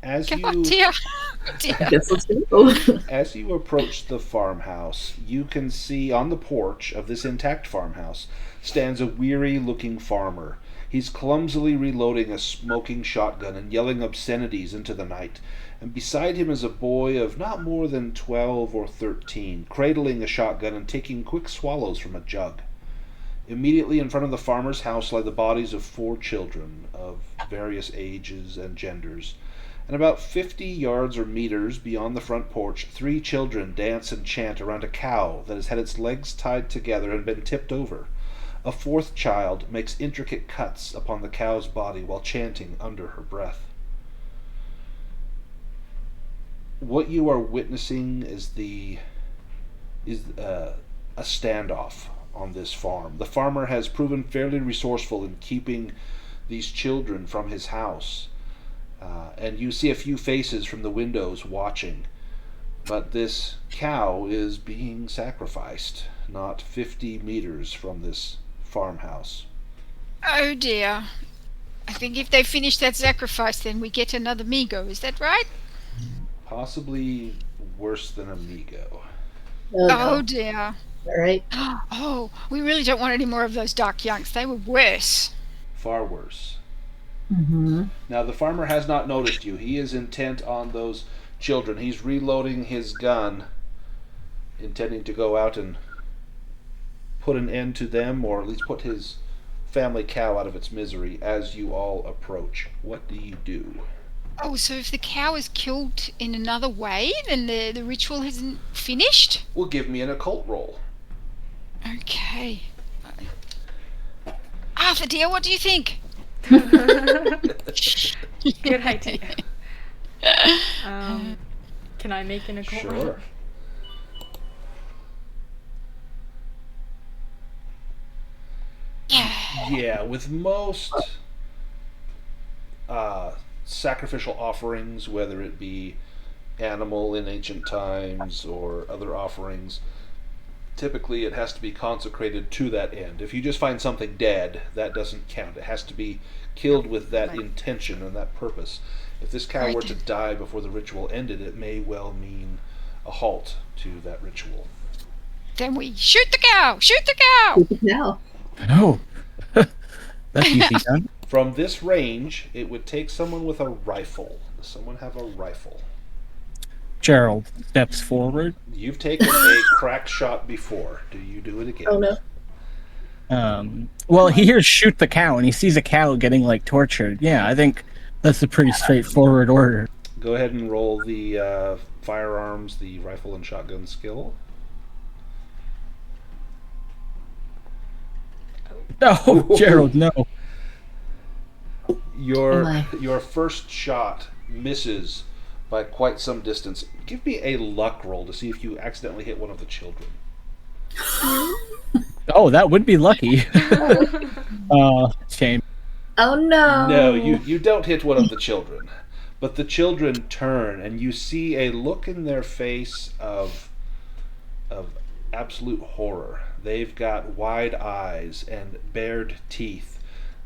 As Come on, you dear. Dear. Guess let's go. as you approach the farmhouse, you can see on the porch of this intact farmhouse stands a weary-looking farmer. He's clumsily reloading a smoking shotgun and yelling obscenities into the night. And beside him is a boy of not more than 12 or 13, cradling a shotgun and taking quick swallows from a jug. Immediately in front of the farmer's house lie the bodies of 4 children of various ages and genders. And about 50 yards or meters beyond the front porch, 3 children dance and chant around a cow that has had its legs tied together and been tipped over. A 4th child makes intricate cuts upon the cow's body while chanting under her breath. What you are witnessing is a standoff on this farm. The farmer has proven fairly resourceful in keeping these children from his house. And you see a few faces from the windows watching. But this cow is being sacrificed, not 50 meters from this farmhouse. Oh dear. I think if they finish that sacrifice, then we get another Migo. Is that right? Possibly worse than a Migo. Oh dear. All right. Oh, we really don't want any more of those dark younks. They were worse. Far worse. Mm-hmm. Now, the farmer has not noticed you. He is intent on those children. He's reloading his gun, intending to go out and put an end to them, or at least put his family cow out of its misery as you all approach. What do you do? Oh, so if the cow is killed in another way, then the ritual isn't finished? Well, give me an occult roll. Okay. Arthur, dear, what do you think? Good idea. Can I make an occult roll? Sure. Yeah, with most sacrificial offerings, whether it be animal in ancient times or other offerings, typically it has to be consecrated to that end. If you just find something dead, that doesn't count. It has to be killed with that intention and that purpose. If this cow were to die before the ritual ended, it may well mean a halt to that ritual. Then we shoot the cow! Shoot the cow! Now. No. That's easy done. From this range, it would take someone with a rifle. Does someone have a rifle? Gerold steps forward. You've taken a crack shot before. Do you do it again? Oh no. Well, he hears shoot the cow, and he sees a cow getting, like, tortured. Yeah, I think that's a pretty straightforward order. Go ahead and roll the firearms, the rifle and shotgun skill. No, Gerold, no. Your first shot misses by quite some distance. Give me a luck roll to see if you accidentally hit one of the children. Oh, that would be lucky. Shame. Oh no. No, you don't hit one of the children. But the children turn, and you see a look in their face of absolute horror. They've got wide eyes and bared teeth,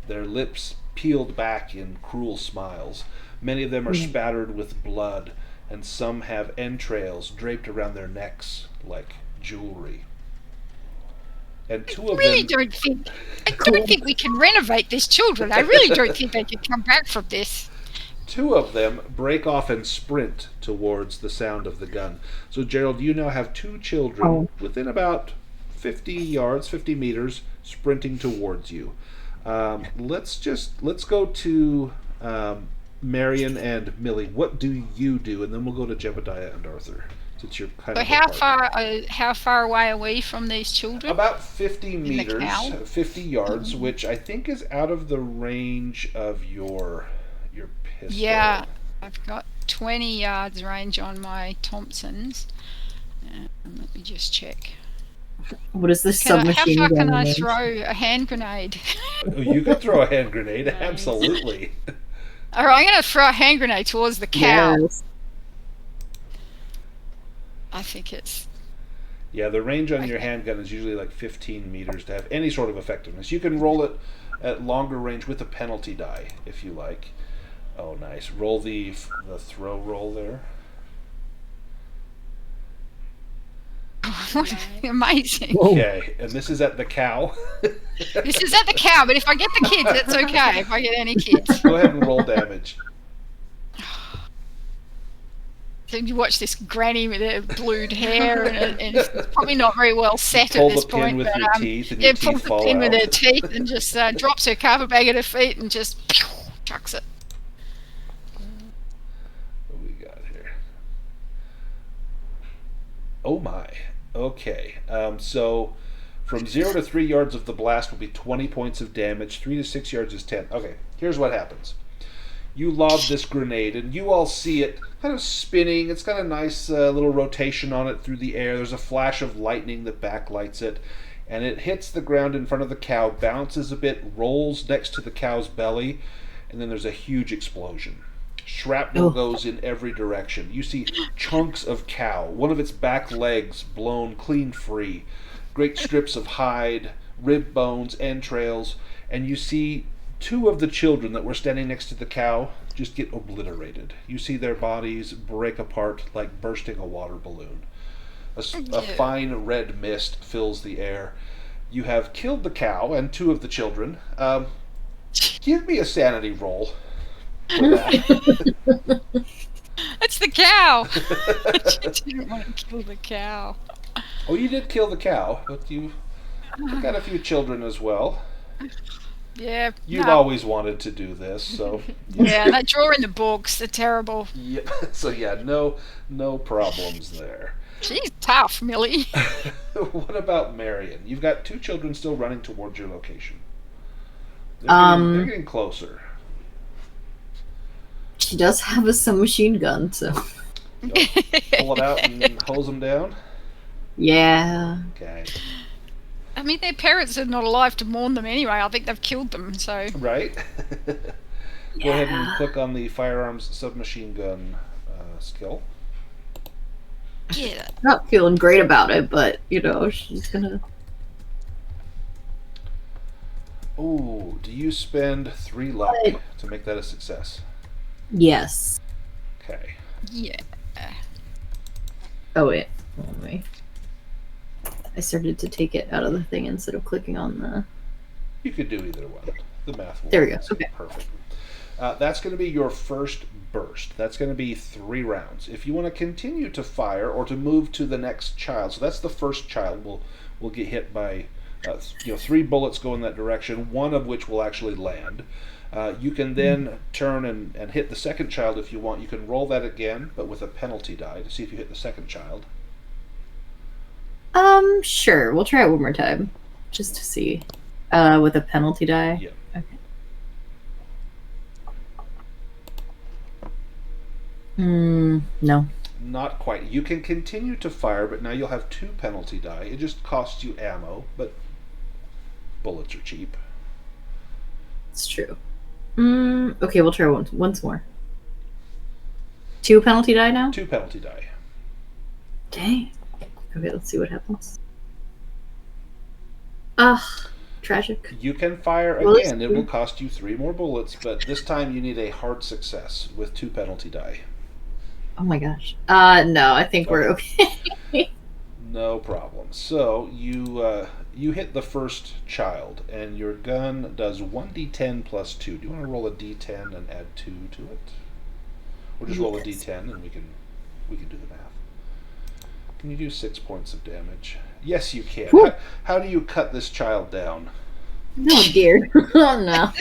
their lips peeled back in cruel smiles. Many of them are spattered with blood, and some have entrails draped around their necks like jewelry. And two of them... I don't think we can renovate these children. I really don't think they can come back from this. Two of them break off and sprint towards the sound of the gun. So, Gerold, you now have two children within about 50 meters, sprinting towards you. Let's go to Marian and Millie. What do you do? And then we'll go to Jebediah and Arthur. Since you're kind So of how far away are we from these children? About 50 meters, 50 yards, which I think is out of the range of your pistol. Yeah, I've got 20 yards range on my Thompsons. Let me just check. What is this How submachine far gun? can I name? throw a hand grenade? You could throw a hand grenade, absolutely. All right, I'm going to throw a hand grenade towards the cow. Yes. I think it's... Yeah, the range on your handgun is usually like 15 meters to have any sort of effectiveness. You can roll it at longer range with a penalty die, if you like. Oh, nice. Roll the throw roll there. Amazing. Okay, and this is at the cow. This is at the cow, but if I get the kids, that's okay. If I get any kids. Go ahead and roll damage. So you watch this granny with her blued hair, and it's probably not very well set at this point. Pull the pin with your teeth, and yeah, your teeth pulls the fall pin out. with her teeth and just drops her carpet bag at her feet and just chucks it. What we got here? Oh my. Okay. So from 0 to 3 yards of the blast will be 20 points of damage. 3 to 6 yards is 10. Okay. Here's what happens. You lob this grenade, and you all see it kind of spinning. It's got a nice little rotation on it through the air. There's a flash of lightning that backlights it, and it hits the ground in front of the cow, bounces a bit, rolls next to the cow's belly, and then there's a huge explosion. Shrapnel goes in every direction. You see chunks of cow, one of its back legs blown clean free, great strips of hide, rib bones, entrails, and you see two of the children that were standing next to the cow just get obliterated. You see their bodies break apart like bursting a water balloon. A fine red mist fills the air. You have killed the cow and two of the children. Give me a sanity roll for that. It's the cow. I didn't want to kill the cow. Oh, you did kill the cow, but you got a few children as well. Yeah. You've always wanted to do this, so... Yeah, they draw in the books. They're terrible. Yep. So yeah, no problems there. She's tough, Millie. What about Marian? You've got two children still running towards your location. They're getting closer. She does have a submachine gun, so... You'll pull it out and hose them down? Yeah. Okay. I mean, their parents are not alive to mourn them anyway. I think they've killed them, so... Right? Go ahead and click on the firearms submachine gun skill. Yeah. Not feeling great about it, but, you know, she's gonna... Ooh, do you spend 3 luck to make that a success? Yes. Okay. Yeah. Oh, wait. Hold on, I started to take it out of the thing instead of clicking on the... You could do either one. The math will There we go. work. Okay. Perfect. That's going to be your first burst. That's going to be 3 rounds. If you want to continue to fire or to move to the next child, so that's the first child will get hit by 3 bullets go in that direction, one of which will actually land. You can then turn and hit the second child if you want. You can roll that again, but with a penalty die to see if you hit the second child. Sure. We'll try it one more time, just to see. With a penalty die. Yeah. Okay. No. Not quite. You can continue to fire, but now you'll have 2 penalty die. It just costs you ammo, but bullets are cheap. It's true. Okay, we'll try once more. 2 penalty die now? 2 penalty die. Dang. Okay, let's see what happens. Tragic. You can fire Well, again. It will cost you 3 more bullets, but this time you need a hard success with 2 penalty die. Oh my gosh. No, I think we're okay. No problem. So you hit the first child, and your gun does 1d10 plus 2. Do you want to roll a d10 and add 2 to it, or just roll a d10 and we can do the math? Can you do 6 points of damage? Yes, you can. How do you cut this child down? Oh dear. Oh no.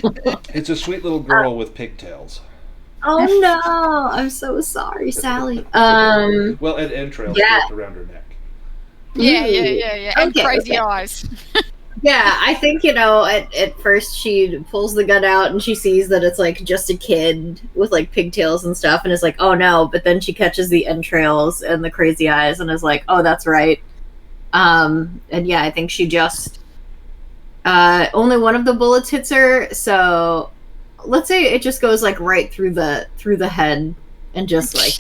It's a sweet little girl with pigtails. Oh no. I'm so sorry, Sally. Well, and entrails wrapped around her neck. Yeah. And Okay, crazy okay. eyes. Yeah, I think, at first she pulls the gun out and she sees that it's like just a kid with like pigtails and stuff and is like, oh no, but then she catches the entrails and the crazy eyes and is like, oh, that's right. And yeah, I think she just only one of the bullets hits her, so let's say it just goes like right through the head and just like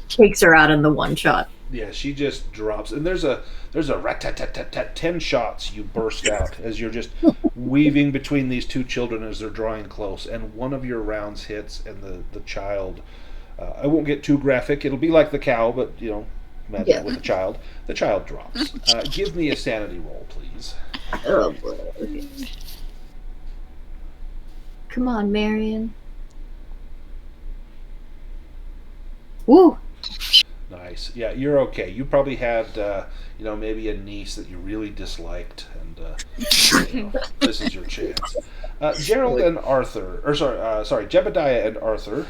takes her out in the one shot. Yeah, she just drops, and there's a rat-tat-tat-tat-tat, 10 shots you burst out as you're just weaving between these 2 children as they're drawing close, and one of your rounds hits, and the child, I won't get too graphic, it'll be like the cow, but, imagine with the child drops. Give me a sanity roll, please. Oh boy. Okay. Come on, Marian. Woo! Nice. Yeah, you're okay. You probably had, maybe a niece that you really disliked, and this is your chance. Gerold and Arthur, Jebediah and Arthur,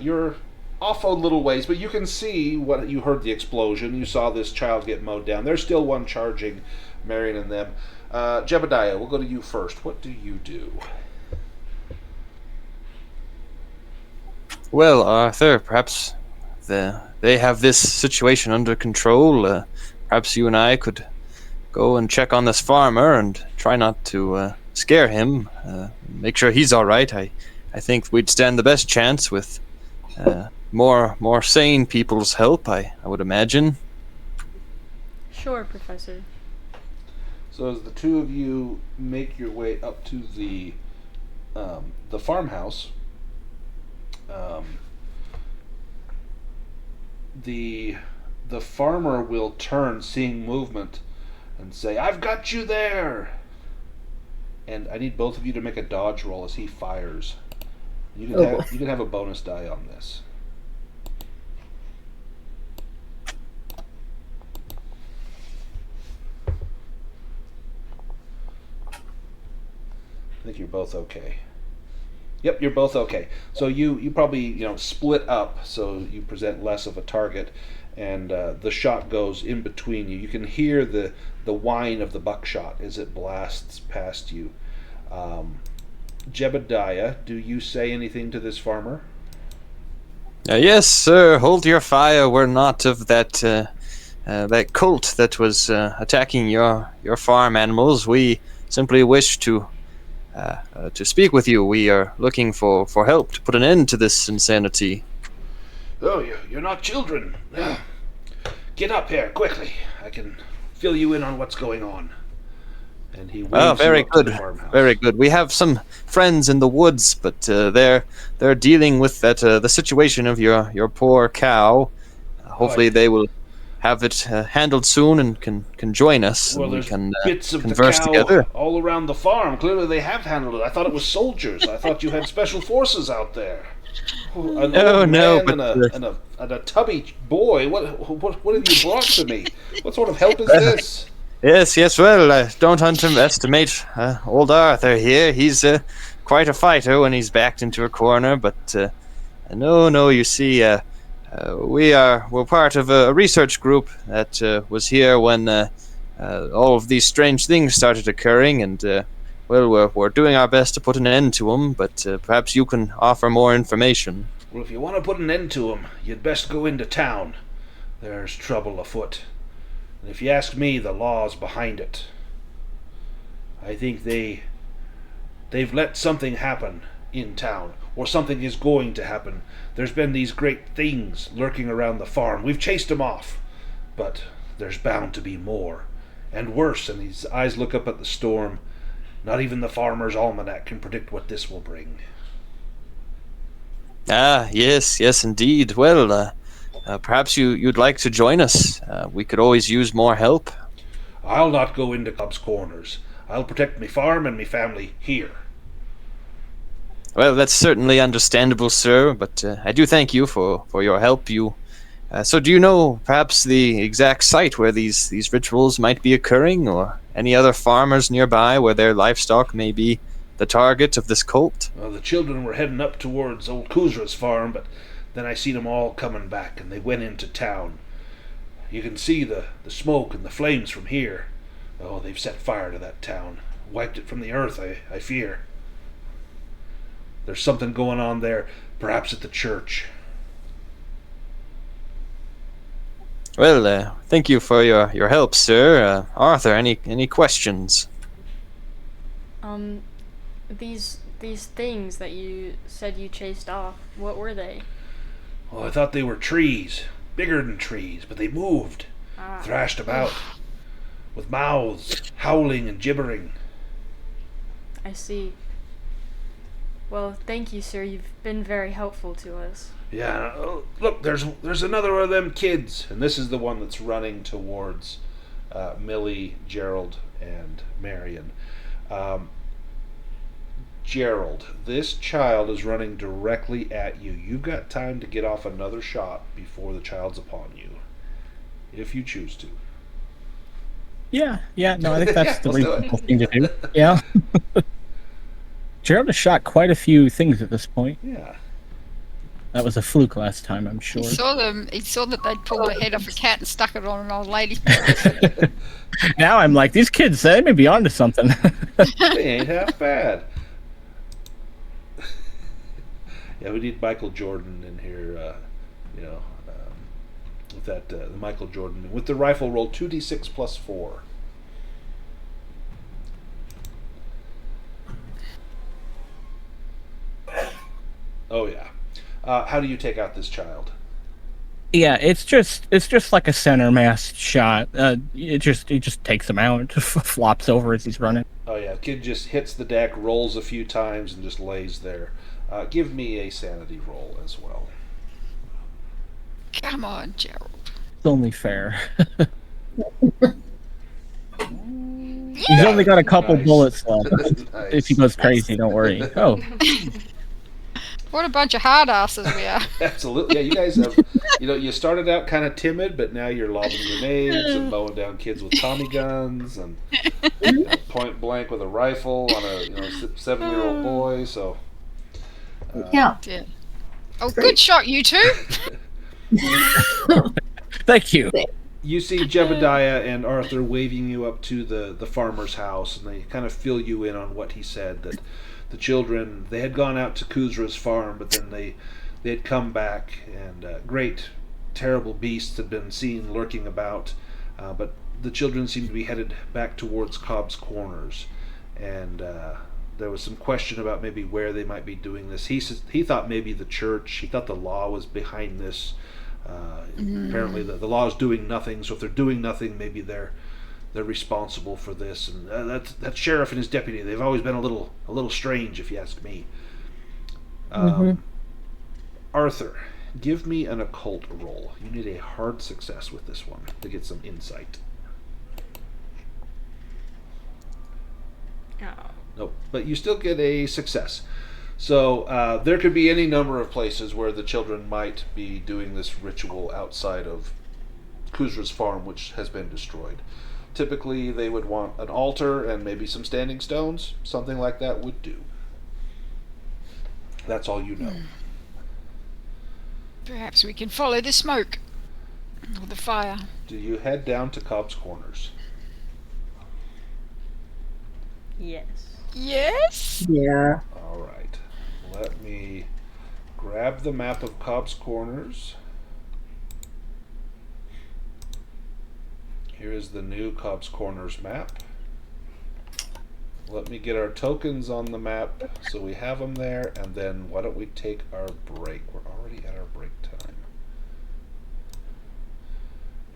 you're off a little ways, but you can see what you heard the explosion. You saw this child get mowed down. There's still one charging Marian and them. Jebediah, we'll go to you first. What do you do? Well, Arthur, perhaps they have this situation under control. Perhaps you and I could go and check on this farmer and try not to scare him. Make sure he's all right. I think we'd stand the best chance with more sane people's help. I would imagine. Sure, Professor. So as the 2 of you make your way up to the farmhouse, the farmer will turn, seeing movement, and say, "I've got you there!" And I need both of you to make a dodge roll as he fires. You can have a bonus die on this. I think you're both okay. Yep, you're both okay. So you probably split up so you present less of a target, and the shot goes in between you. You can hear the whine of the buckshot as it blasts past you. Jebediah, do you say anything to this farmer? Yes, sir. Hold your fire. We're not of that cult that was attacking your farm animals. We simply wish to speak with you. We are looking for help to put an end to this insanity. Oh, you're not children. Get up here, quickly. I can fill you in on what's going on. And he waves Very you up to good. the farmhouse. Very good. We have some friends in the woods, but they're dealing with the situation of your poor cow. Hopefully they will have it handled soon and can join us. Well, and we there's can bits of the converse cow together. all around the farm. Clearly they have handled it. I thought it was soldiers. I thought you had special forces out there. An Oh, old no, man but, and a tubby boy. What have you brought to me? What sort of help is this? Yes, well, don't underestimate old Arthur here. He's quite a fighter when he's backed into a corner, but no, you see, we're part of a research group that was here when all of these strange things started occurring, and well, we're doing our best to put an end to them, but perhaps you can offer more information. Well, if you want to put an end to 'em, you'd best go into town. There's trouble afoot. And if you ask me, the law's behind it. I think they've let something happen in town, or something is going to happen. There's been these great things lurking around the farm. We've chased them off, but there's bound to be more, and worse. And his eyes look up at the storm. Not even the Farmer's Almanac can predict what this will bring. Ah, yes, indeed. Well, perhaps you'd like to join us. We could always use more help. I'll not go into Cobb's Corners. I'll protect me farm and me family here. Well, that's certainly understandable, sir, but I do thank you for your help. So do you know perhaps the exact site where these rituals might be occurring, or any other farmers nearby where their livestock may be the target of this cult? Well, the children were heading up towards old Kuzra's farm, but then I seen them all coming back, and they went into town. You can see the smoke and the flames from here. Oh, they've set fire to that town. Wiped it from the earth, I fear. There's something going on there, perhaps at the church. Well, thank you for your help, sir. Arthur, any questions? These things that you said you chased off, what were they? Oh, I thought they were trees. Bigger than trees, but they moved. Thrashed about. With mouths, howling and gibbering. I see. Well, thank you, sir. You've been very helpful to us. Yeah, look, there's another one of them kids, and this is the one that's running towards Millie, Gerold, and Marian. Gerold, this child is running directly at you. You've got time to get off another shot before the child's upon you, if you choose to. Yeah, no, I think that's the let's do reasonable thing to do. Yeah. Gerald has shot quite a few things at this point. Yeah. That was a fluke last time, I'm sure. He saw that they'd pulled the head off a cat and stuck it on an old lady. Now I'm like, these kids, they may be onto something. They ain't half bad. Yeah, we need Michael Jordan in here, with that, the Michael Jordan. With the rifle, roll 2d6 plus 4. Oh, yeah. How do you take out this child? Yeah, it's just like a center mass shot. It just takes him out, flops over as he's running. Oh, yeah. Kid just hits the deck, rolls a few times, and just lays there. Give me a sanity roll as well. Come on, Gerald. It's only fair. He's only got a couple bullets left. Nice. If he goes crazy, don't worry. Oh. What a bunch of hard asses we are. Absolutely. Yeah, you guys have, you started out kind of timid, but now you're lobbing grenades and mowing down kids with Tommy guns and point blank with a rifle on a 7-year-old boy. So. Yeah. Oh, good shot, you two. Thank you. You see Jebediah and Arthur waving you up to the farmer's house, and they kind of fill you in on what he said, that the children, they had gone out to Kuzra's farm, but then they had come back, and great, terrible beasts had been seen lurking about, but the children seemed to be headed back towards Cobb's Corners, and there was some question about maybe where they might be doing this. He thought maybe the church, he thought the law was behind this. Apparently the law is doing nothing, so if they're doing nothing, maybe they're responsible for this. And that sheriff and his deputy, they've always been a little strange, if you ask me. Arthur, give me an occult roll. You need a hard success with this one to get some insight. Oh. Nope, but you still get a success. So there could be any number of places where the children might be doing this ritual outside of Kuzra's farm, which has been destroyed. Typically, they would want an altar and maybe some standing stones. Something like that would do. That's all you know. Perhaps we can follow the smoke or the fire. Do you head down to Cobb's Corners? Yes. Yes? Yeah. All right. Let me grab the map of Cobb's Corners. Here is the new Cobb's Corners map. Let me get our tokens on the map so we have them there, and then why don't we take our break? We're already at our break time.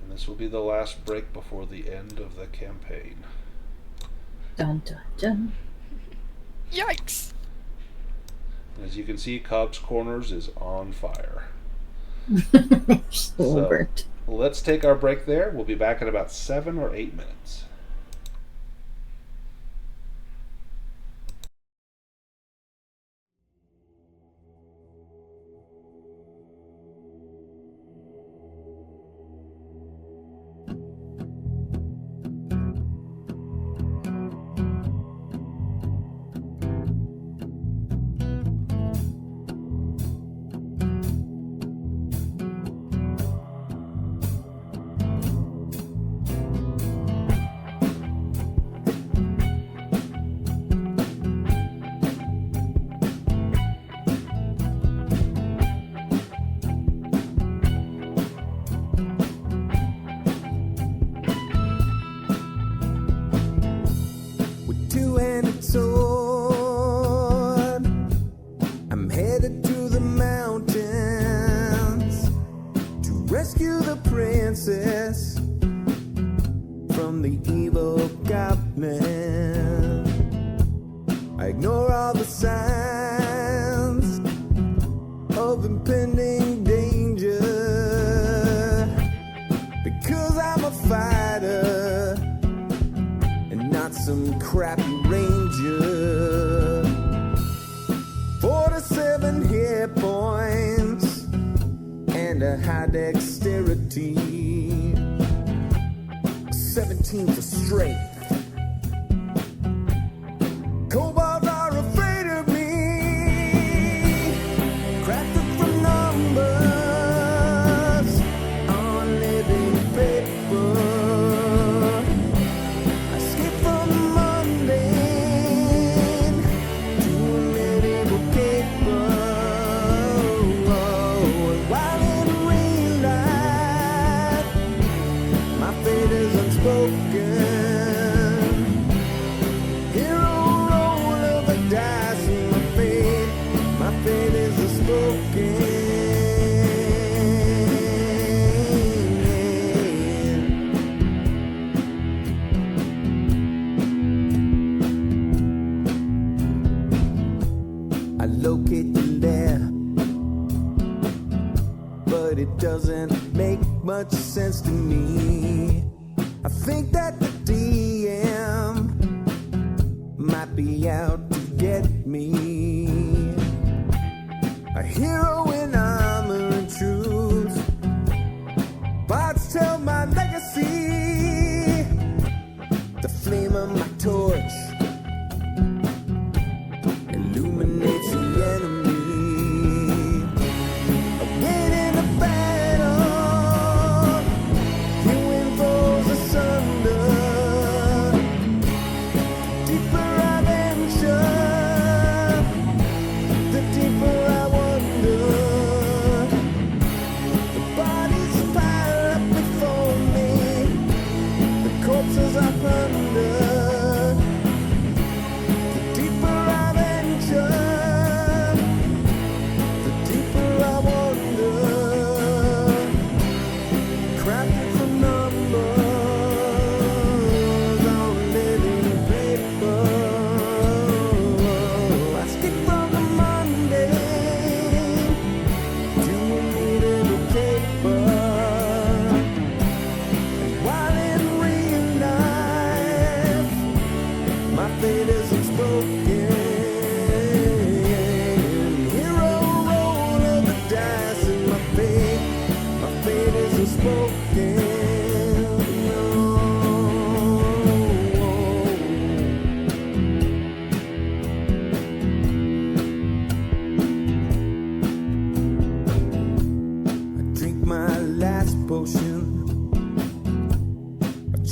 And this will be the last break before the end of the campaign. Dun dun dun. Yikes! As you can see, Cobb's Corners is on fire. So burnt. Let's take our break there. We'll be back in about 7 or 8 minutes.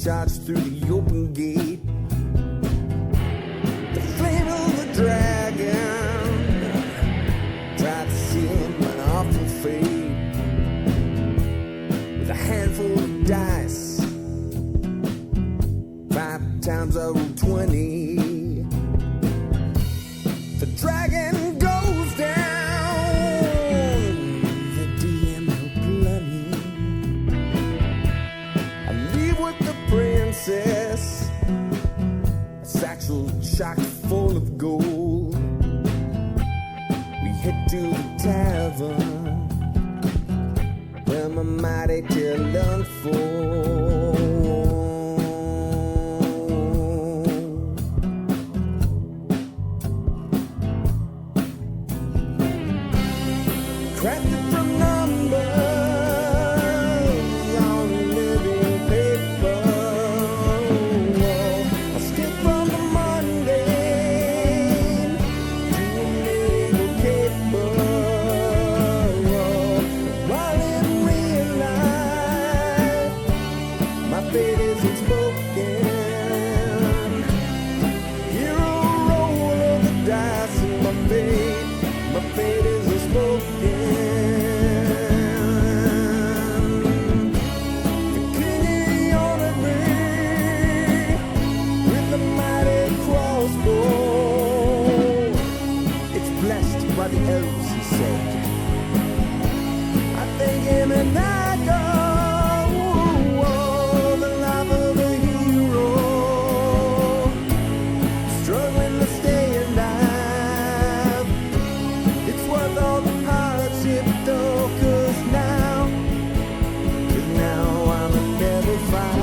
charged through the open gate. The flame of the dragon tried to seal my awful fate with a handful of dice. 5 times I rolled 20. The dragon goes down. The DM helped plenty. I leave with the princess, a satchel chock full of gold. We head to the tavern where my mighty tale unfolds. Crafted from numbers on living paper. I skip from the mundane to a naval caper. While in real life, my fate isn't spoken. Hero roll of the dice and my fate isn't spoken. The king he honored me with a mighty crossbow. It's blessed by the elves, he said. I thank him and I go. The life of a hero, struggling to stay alive. It's worth all the hardship though, 'cause now I'm a level 5.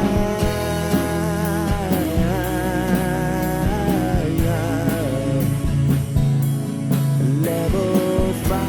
Level 5.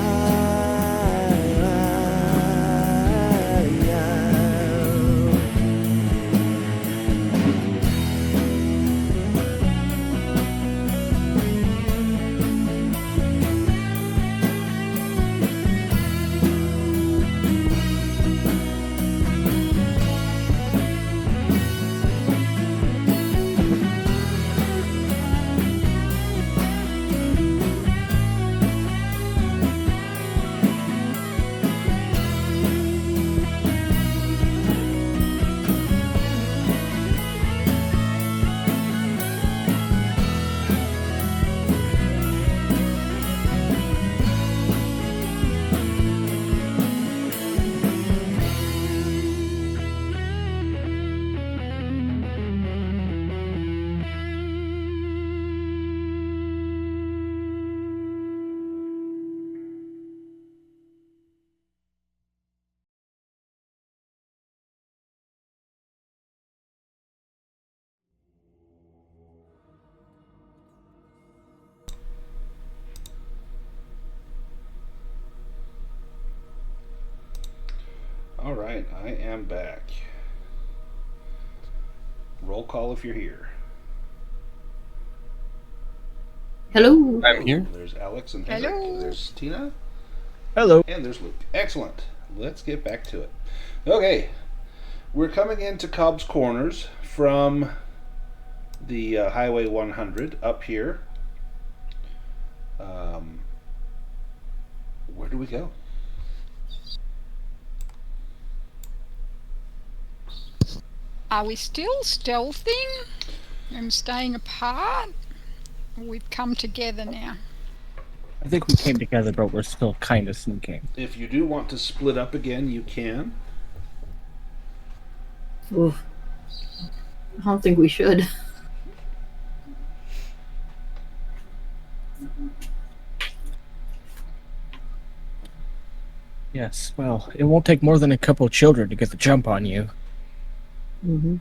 All right, I am back. Roll call if you're here. Hello. I'm here. There's Alex and Henrik. Hello. There's Tina. Hello. And there's Luke. Excellent. Let's get back to it. Okay. We're coming into Cobb's Corners from the Highway 100 up here. Where do we go? Are we still stealthing and staying apart? Or we've come together now? I think we came together, but we're still kind of sneaking. If you do want to split up again, you can. Oof. I don't think we should. Yes, well, it won't take more than a couple of children to get the jump on you. Mm-hmm.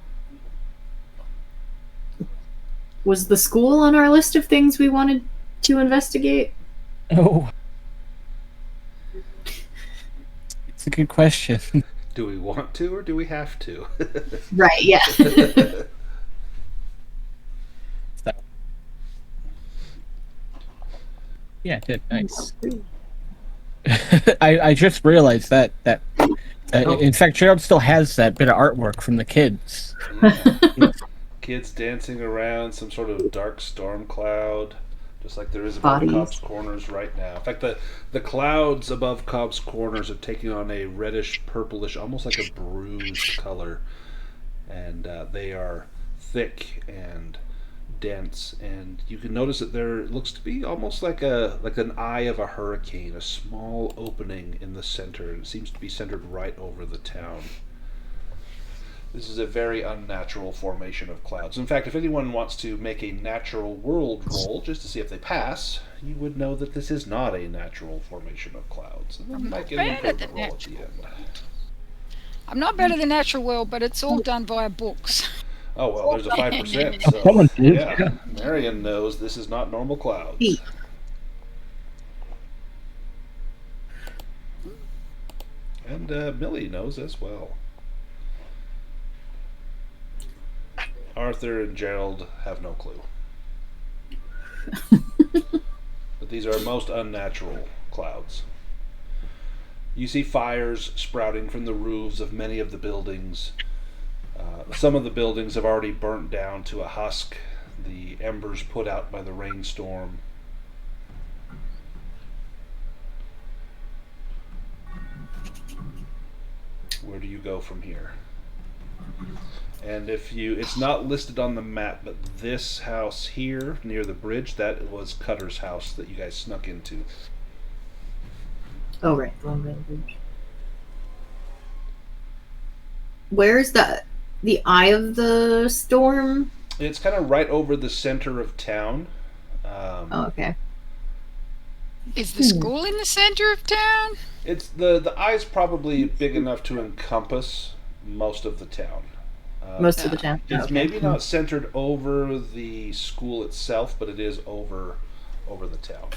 Was the school on our list of things we wanted to investigate? Oh. It's a good question. Do we want to or do we have to? Right, yeah. Yeah, good, nice. I just realized that In fact, Gerold still has that bit of artwork from the kids. Yeah. Kids dancing around some sort of dark storm cloud, just like there is above Bodies. Cobb's Corners right now. In fact, the clouds above Cobb's Corners are taking on a reddish, purplish, almost like a bruised color, and they are thick and dense, and you can notice that there looks to be almost like an eye of a hurricane, a small opening in the center, and it seems to be centered right over the town. This is a very unnatural formation of clouds. In fact, if anyone wants to make a natural world roll just to see if they pass, you would know that this is not a natural formation of clouds. And then you might get an improvement roll at the end. I'm not better than natural world, but it's all done via books. Oh, well, there's a 5%, Someone so did. yeah, Marian knows this is not normal clouds. Hey. And Millie knows as well. Arthur and Gerold have no clue. But these are most unnatural clouds. You see fires sprouting from the roofs of many of the buildings. Some of the buildings have already burnt down to a husk, the embers put out by the rainstorm. Where do you go from here? And it's not listed on the map, but this house here near the bridge, that was Cutter's house that you guys snuck into. Oh, right. Long Rail Bridge. Where's the eye of the storm? It's kind of right over the center of town. Oh, okay. Is the school in the center of town? It's the eye's probably big enough to encompass most of the town. Most of the town. It's Okay. maybe not centered over the school itself, but it is over the town.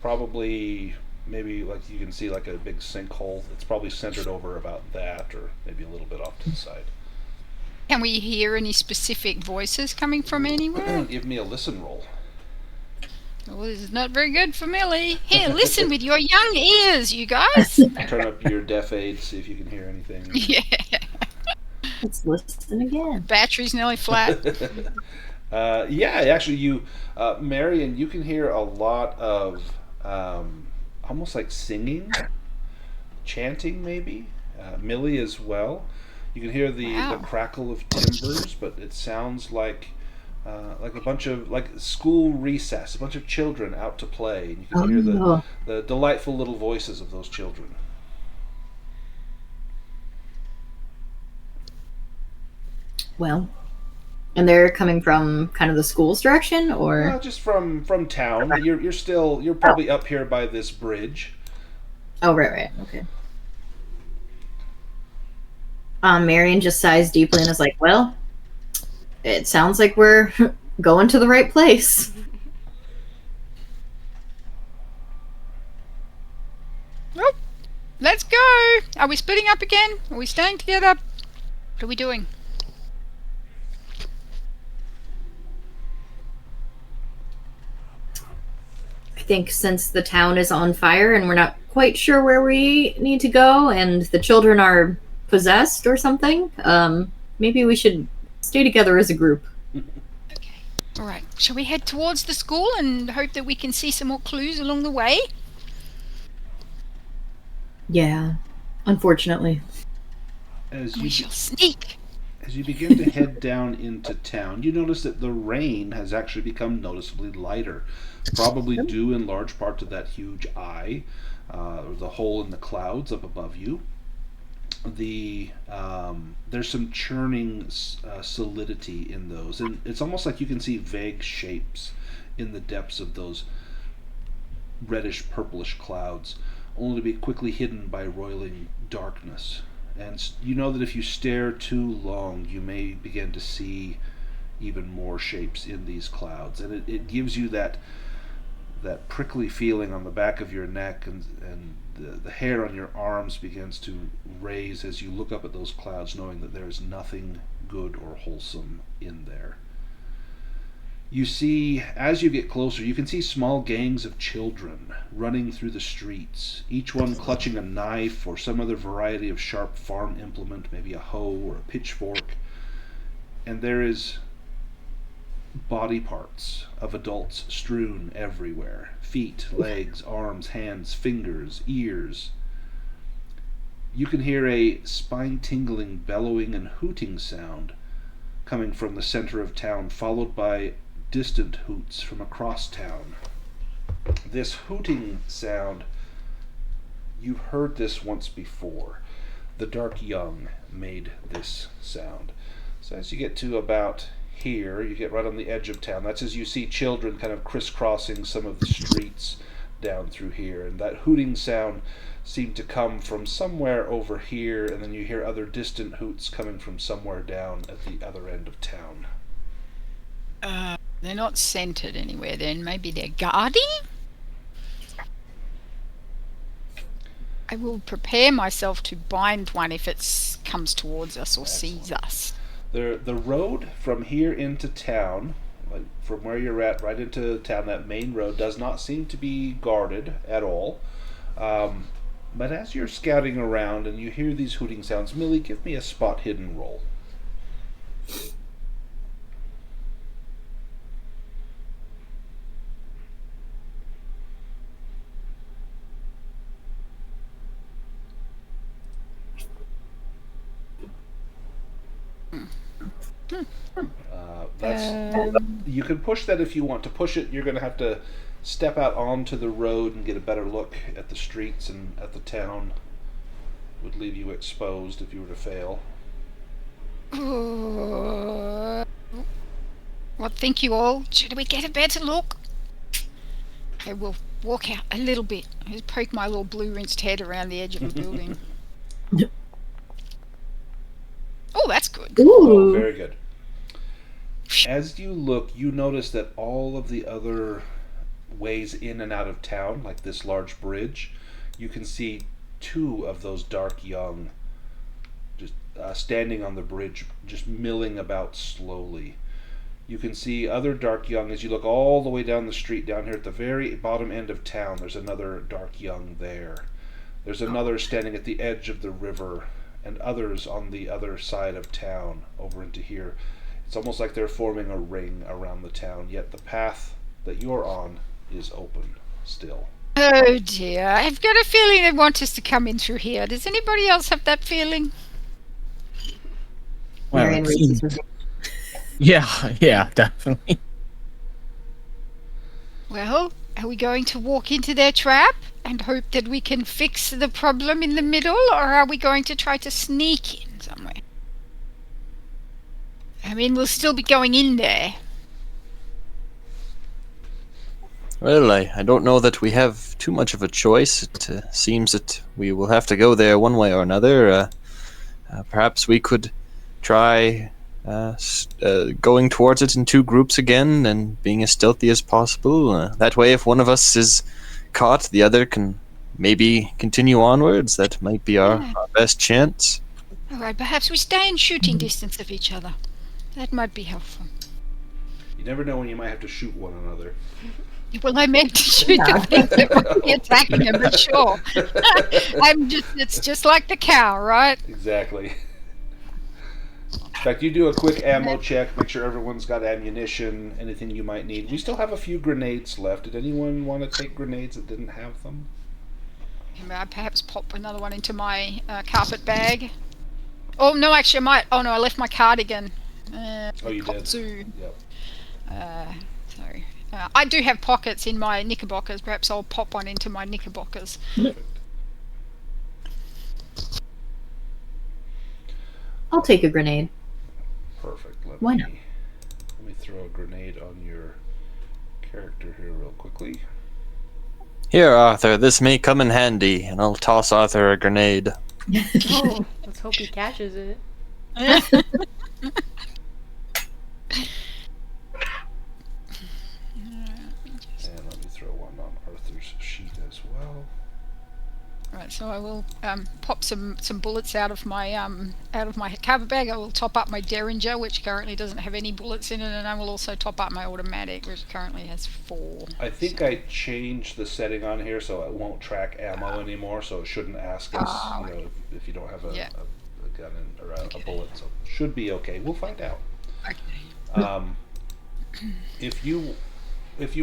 Probably, maybe like you can see like a big sinkhole. It's probably centered over about that, or maybe a little bit off to the side. Can we hear any specific voices coming from anywhere? Give me a listen roll. Well, this is not very good for Millie. Here, listen with your young ears, you guys. Turn up your deaf aid, see if you can hear anything. Yeah. Let's listen again. Battery's nearly flat. Yeah, actually, Marian, you can hear a lot of almost like singing, chanting, maybe. Millie as well. You can hear the crackle of timbers, but it sounds like a bunch of school recess, a bunch of children out to play, and you can hear the delightful little voices of those children. Well, and they're coming from kind of the school's direction, or Just from town. You're probably up here by this bridge. oh, right, okay. Marian just sighs deeply and is like, "Well, it sounds like we're going to the right place." Nope. Let's go. Are we splitting up again? Are we staying together? What are we doing? I think since the town is on fire and we're not quite sure where we need to go, and the children are possessed or something, maybe we should stay together as a group. Okay. All right. Shall we head towards the school and hope that we can see some more clues along the way? Yeah, unfortunately. As We you shall sneak. As you begin to head down into town, you notice that the rain has actually become noticeably lighter, probably due in large part to that huge eye, or the hole in the clouds up above you. There's some churning solidity in those, and it's almost like you can see vague shapes in the depths of those reddish purplish clouds, only to be quickly hidden by roiling darkness. And you know that if you stare too long, you may begin to see even more shapes in these clouds, and it gives you that prickly feeling on the back of your neck, and the hair on your arms begins to raise as you look up at those clouds, knowing that there is nothing good or wholesome in there. You see, as you get closer, you can see small gangs of children running through the streets, each one clutching a knife or some other variety of sharp farm implement, maybe a hoe or a pitchfork. And there is body parts of adults strewn everywhere: feet, legs, arms, hands, fingers, ears. You can hear a spine-tingling bellowing and hooting sound coming from the center of town, followed by distant hoots from across town. This hooting sound, you've heard this once before. The Dark Young made this sound. So as you get to about here, you get right on the edge of town. That's as you see children kind of crisscrossing some of the streets down through here. And that hooting sound seemed to come from somewhere over here, and then you hear other distant hoots coming from somewhere down at the other end of town. They're not centered anywhere then. Maybe they're guarding? I will prepare myself to bind one if it comes towards us or sees us. The road from here into town, like from where you're at right into town, that main road does not seem to be guarded at all. But as you're scouting around and you hear these hooting sounds, Millie, give me a spot hidden roll. You can push that if you want. To push it, you're going to have to step out onto the road and get a better look at the streets and at the town. Would leave you exposed if you were to fail. What think you all? Should we get a better look? I will walk out a little bit. I just poke my little blue rinsed head around the edge of the building. Oh, that's good. Oh, very good. As you look, you notice that all of the other ways in and out of town, like this large bridge, you can see two of those Dark Young just standing on the bridge, just milling about slowly. You can see other Dark Young as you look all the way down the street. Down here at the very bottom end of town, there's another Dark Young there. There's another standing at the edge of the river, and others on the other side of town over into here. It's almost like they're forming a ring around the town, yet the path that you're on is open still. Oh dear, I've got a feeling they want us to come in through here. Does anybody else have that feeling? Well, Marian raises her hand. yeah, definitely. Well, are we going to walk into their trap and hope that we can fix the problem in the middle, or are we going to try to sneak in somewhere? I mean, we'll still be going in there. Well, I don't know that we have too much of a choice. It seems that we will have to go there one way or another. Perhaps we could try going towards it in two groups again and being as stealthy as possible. That way, if one of us is caught, the other can maybe continue onwards. That might be our best chance. All right, perhaps we stay in shooting distance of each other. That might be helpful. You never know when you might have to shoot one another. Well, I meant to shoot the things that might be attacking them, but sure. It's just like the cow, right? Exactly. In fact, you do a quick ammo check, make sure everyone's got ammunition, anything you might need. We still have a few grenades left. Did anyone want to take grenades that didn't have them? May I perhaps pop another one into my carpet bag? Oh, no, actually I might. Oh, no, I left my cardigan. Oh, you did? Yep. Yep. Sorry. I do have pockets in my knickerbockers. Perhaps I'll pop one into my knickerbockers. Perfect. I'll take a grenade. Perfect. Why not? Let me throw a grenade on your character here real quickly. Here, Arthur, this may come in handy, and I'll toss Arthur a grenade. Oh, let's hope he catches it. And let me throw one on Arthur's sheet as well. Right, so I will pop some bullets out of my cover bag. I will top up my Derringer, which currently doesn't have any bullets in it, and I will also top up my automatic, which currently has 4. I think I changed the setting on here so it won't track ammo anymore, so it shouldn't ask us, if you don't have a gun or a bullet. So it should be okay. We'll find out. Okay. If you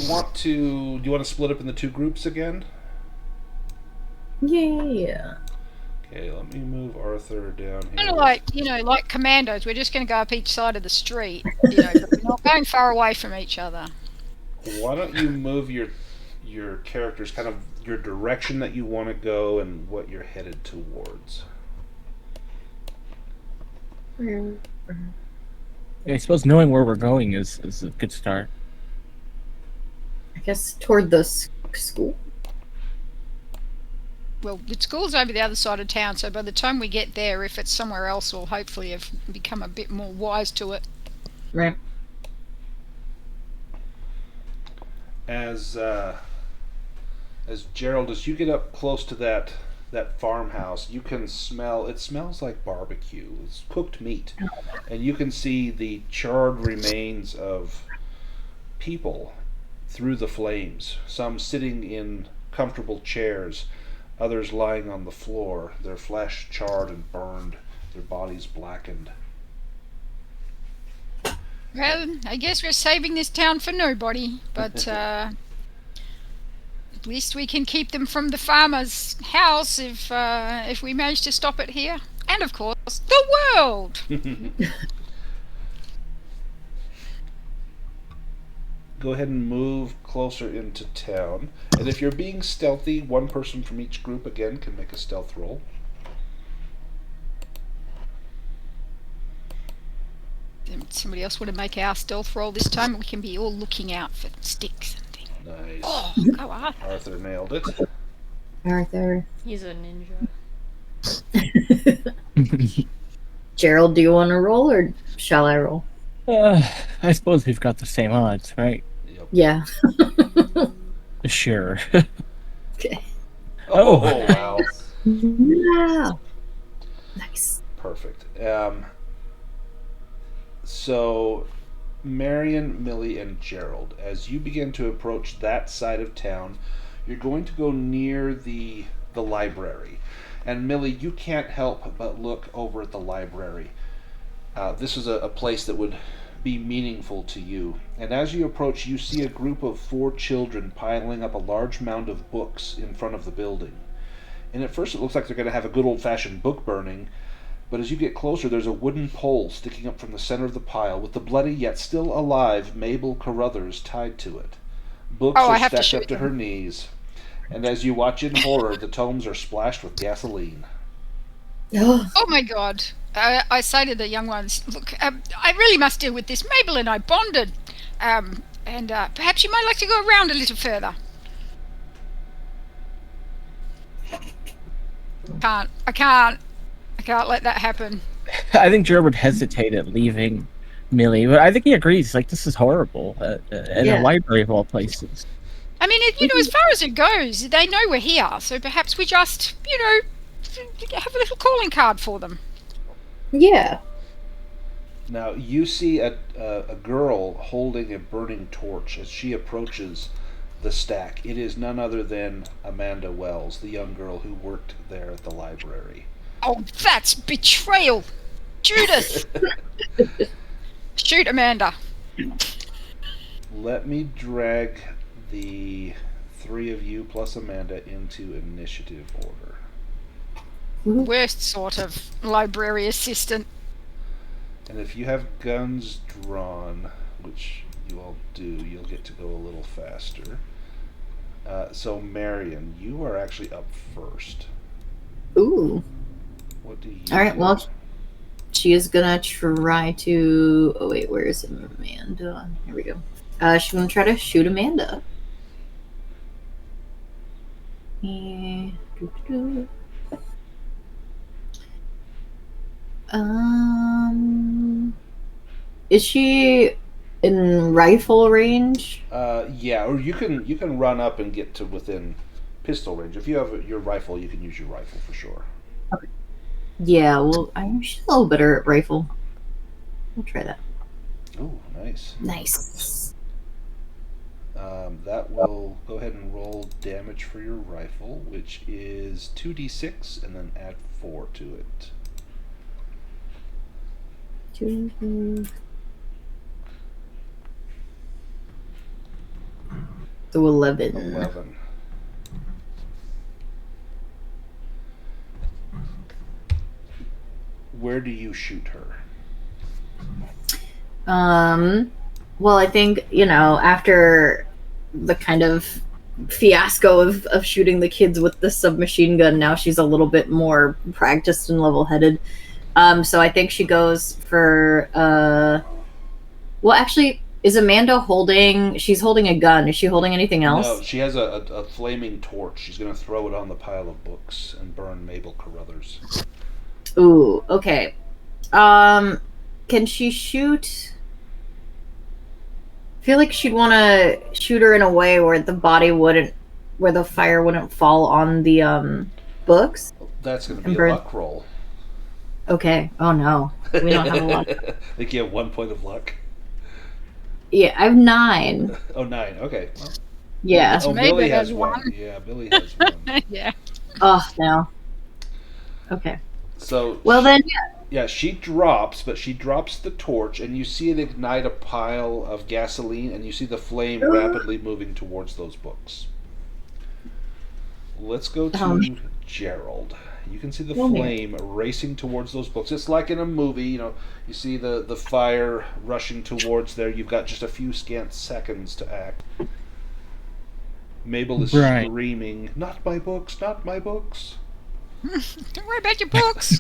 want to, do you want to split up in the 2 groups again? Yeah. Okay, let me move Arthur down here. Kind of like commandos. We're just going to go up each side of the street. But we're not going far away from each other. Why don't you move your characters, kind of your direction that you want to go and what you're headed towards. I suppose knowing where we're going is a good start. I guess toward the school. Well, the school's over the other side of town, so by the time we get there, if it's somewhere else, we'll hopefully have become a bit more wise to it. Right. As Gerold, as you get up close to that farmhouse, you can smell. It smells like barbecue. It's cooked meat, and you can see the charred remains of people through the flames. Some sitting in comfortable chairs, others lying on the floor, their flesh charred and burned, their bodies blackened. Well, I guess we're saving this town for nobody, but at least we can keep them from the farmer's house if we manage to stop it here. And of course, the world! Go ahead and move closer into town. And if you're being stealthy, one person from each group again can make a stealth roll. Somebody else want to make our stealth roll this time? We can be all looking out for sticks and things. Nice. Oh, go Arthur. Arthur nailed it. Arthur. He's a ninja. Gerold, do you want to roll or shall I roll? I suppose we've got the same odds, right? Yep. Yeah. Sure. Okay. Oh, wow. Yeah. Nice. Perfect. So, Marian, Millie, and Gerold, as you begin to approach that side of town, you're going to go near the library. And Millie, you can't help but look over at the library. This is a place that would be meaningful to you. And as you approach, you see a group of 4 children piling up a large mound of books in front of the building. And at first it looks like they're going to have a good old-fashioned book burning, but as you get closer, there's a wooden pole sticking up from the center of the pile with the bloody yet still alive Mabel Carruthers tied to it. Books are stacked up to her knees, and as you watch in horror, the tomes are splashed with gasoline. Oh my god. I say to the young ones, look, I really must deal with this. Mabel and I bonded, and perhaps you might like to go around a little further. I can't let that happen. I think Gerold would hesitate at leaving Millie, but I think he agrees. Like, this is horrible. In a library of all places. I mean, as far as it goes, they know we're here, so perhaps we just, have a little calling card for them. Yeah. Now, you see a girl holding a burning torch as she approaches the stack. It is none other than Amanda Wells, the young girl who worked there at the library. Oh, that's betrayal! Judith! Shoot, Amanda. Let me drag the 3 of you plus Amanda into initiative order. Worst sort of library assistant. And if you have guns drawn, which you all do, you'll get to go a little faster. So, Marian, you are actually up first. Ooh. What do you All right, do? well, she is gonna try to... Oh, wait, where is Amanda? Here we go. She's gonna try to shoot Amanda. Is she in rifle range? Yeah, or you can run up and get to within pistol range. If you have your rifle, you can use your rifle for sure. Yeah, well, I'm a little better at rifle. We'll try that. Oh, nice. Nice. That will go ahead and roll damage for your rifle, which is 2d6, and then add 4 to it. 2. So 11. 11. Where do you shoot her? Well, I think, after the kind of fiasco of shooting the kids with the submachine gun, now she's a little bit more practiced and level-headed. So I think she goes for, well, actually, is Amanda she's holding a gun. Is she holding anything else? No, she has a flaming torch. She's going to throw it on the pile of books and burn Mabel Carruthers. Ooh, okay. Can she shoot? I feel like she'd want to shoot her in a way where where the fire wouldn't fall on the books. That's going to be a luck roll. Okay. Oh no, we don't have a luck. I think you have 1 point of luck. Yeah, I have 9. Oh, 9. Okay. Well, Yeah. oh, Maybe Billy has has 1. one. Yeah, Billy has 1. Yeah. Oh no. Okay. So Well then, yeah, she drops, but she drops the torch, and you see it ignite a pile of gasoline, and you see the flame rapidly moving towards those books. Let's go to Gerold. You can see the flame racing towards those books. It's like in a movie, you see the fire rushing towards there. You've got just a few scant seconds to act. Mabel is screaming, "Not my books, not my books." Don't worry about your books.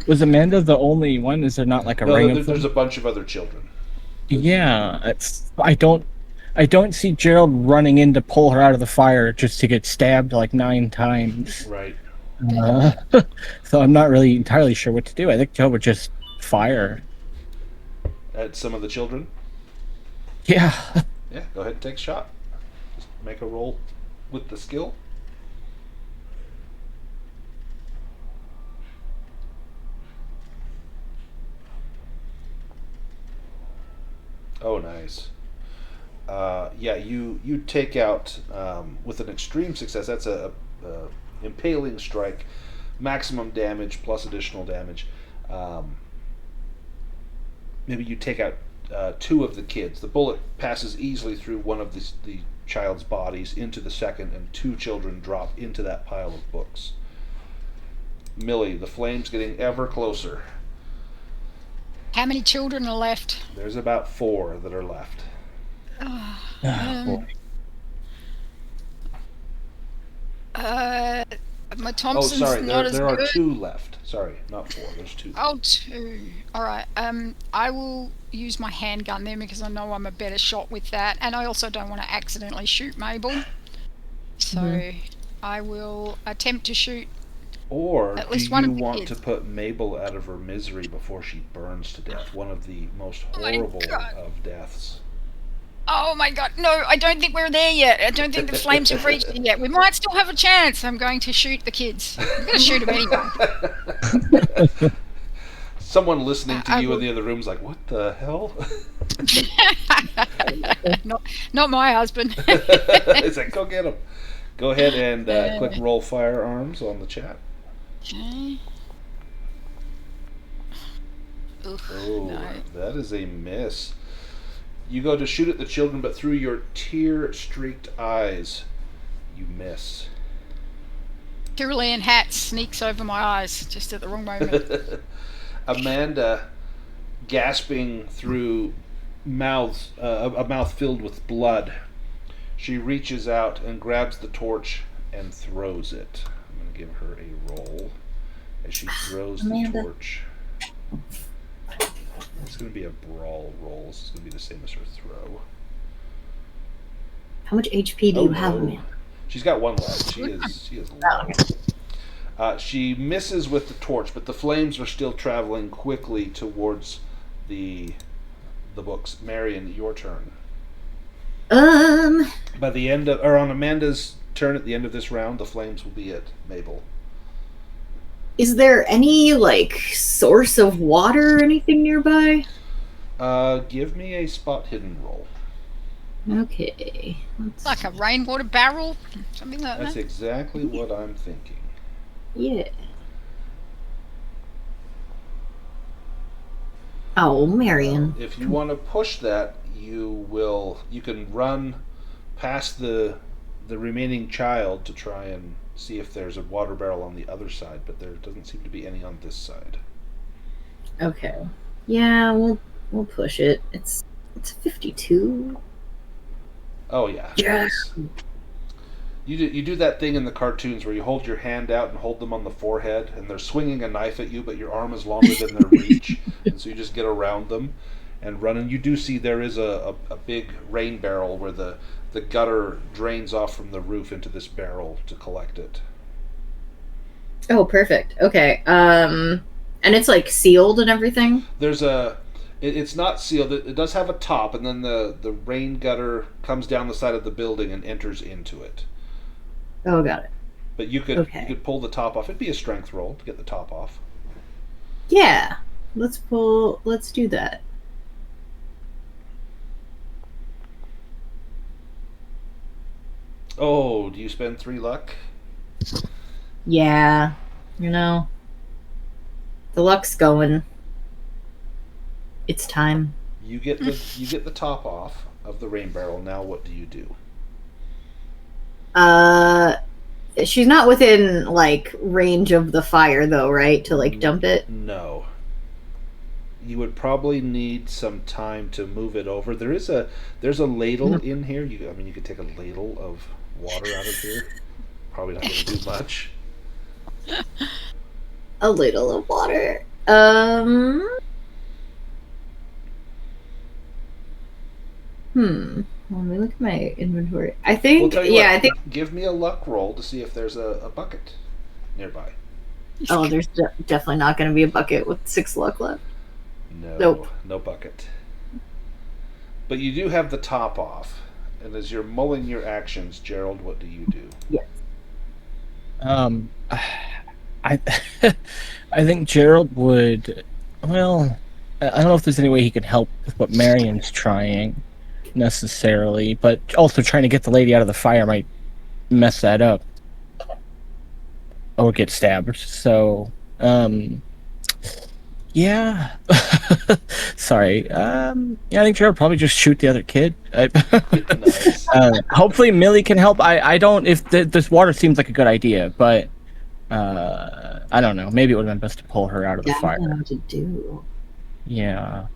Was Amanda the only one? Is there not like a ring of them? There's a bunch of other children. Yeah, I don't see Gerold running in to pull her out of the fire just to get stabbed like 9 times. Right. So I'm not really entirely sure what to do. I think Joe would just fire. At some of the children? Yeah. Yeah, go ahead and take a shot. Just make a roll with the skill. Oh, nice. Yeah, you take out with an extreme success. That's a impaling strike, maximum damage plus additional damage. Maybe you take out 2 of the kids. The bullet passes easily through one of the child's bodies into the second, and 2 children drop into that pile of books. Millie, the flame's getting ever closer. How many children are left? There's about 4 that are left. My Thompson's sorry, not as there are good. 2 left. Sorry, not 4. There's 2. Oh, 2. All right. I will use my handgun then because I know I'm a better shot with that, and I also don't want to accidentally shoot Mabel. So I will attempt to shoot. Or at do least you one of the want kids. to put Mabel out of her misery before she burns to death? One of the most horrible of deaths. Oh my god, no, I don't think we're there yet. I don't think the flames have reached it yet. We might still have a chance. I'm going to shoot the kids. I'm going to shoot them anyway. Someone listening to you in the other room's like, what the hell? Not my husband. It's like, go get him. Go ahead and click roll firearms on the chat. Okay. Oof, Oh, no. that is a miss. You go to shoot at the children, but through your tear-streaked eyes, you miss. Tyrolean hat sneaks over my eyes just at the wrong moment. Amanda, gasping through a mouth filled with blood, she reaches out and grabs the torch and throws it. I'm going to give her a roll as she throws the torch. It's going to be a brawl roll. This is going to be the same as her throw. how much HP do you have, Amanda? She's got 1 left. She is low. She misses with the torch, but the flames are still traveling quickly towards the books. Marian, your turn. By the end of, or on Amanda's turn at the end of this round, the flames will be at Mabel. Is there any, like, source of water or anything nearby? Give me a spot hidden roll. Okay. Like a rainwater barrel, something like That's that. exactly what I'm thinking. Yeah. Oh, Marian. If you want to push that, you can run past the remaining child to try and see if there's a water barrel on the other side, but there doesn't seem to be any on this side. Okay. Yeah, we'll push it. It's 52. Oh yeah. Yes. You do that thing in the cartoons where you hold your hand out and hold them on the forehead, and they're swinging a knife at you, but your arm is longer than their reach, and so you just get around them and run. And you do see there is a big rain barrel where the gutter drains off from the roof into this barrel to collect it. Oh, perfect. Okay. And it's like sealed and everything. There's it's not sealed. It does have a top, and then the rain gutter comes down the side of the building and enters into it. Oh, got it. But you could Okay. you could pull the top off. It'd be a strength roll to get the top off. Yeah. Let's do that. Oh, do you spend 3 luck? Yeah. You know. The luck's going. It's time. You get the top off of the rain barrel. Now what do you do? She's not within, like, range of the fire, though, right? To, like, dump it? No. You would probably need some time to move it over. There's a ladle in here. You could take a ladle of water out of here. Probably not going to do much. A little of water. Let me look at my inventory. I think, We'll tell you what, I think. give me a luck roll to see if there's a bucket nearby. Oh, there's definitely not going to be a bucket with 6 luck left. No, Nope. no bucket. But you do have the top off. And as you're mulling your actions, Gerold, what do you do? I I think Gerold would. Well, I don't know if there's any way he could help with what Marian's trying necessarily, but also trying to get the lady out of the fire might mess that up or get stabbed. So, yeah. Sorry. Yeah, I think Gerold probably just shoot the other kid. Nice. Hopefully Millie can help. I don't. If this water seems like a good idea, but I don't know. Maybe it would have been best to pull her out of the I fire. don't know what to do. Yeah.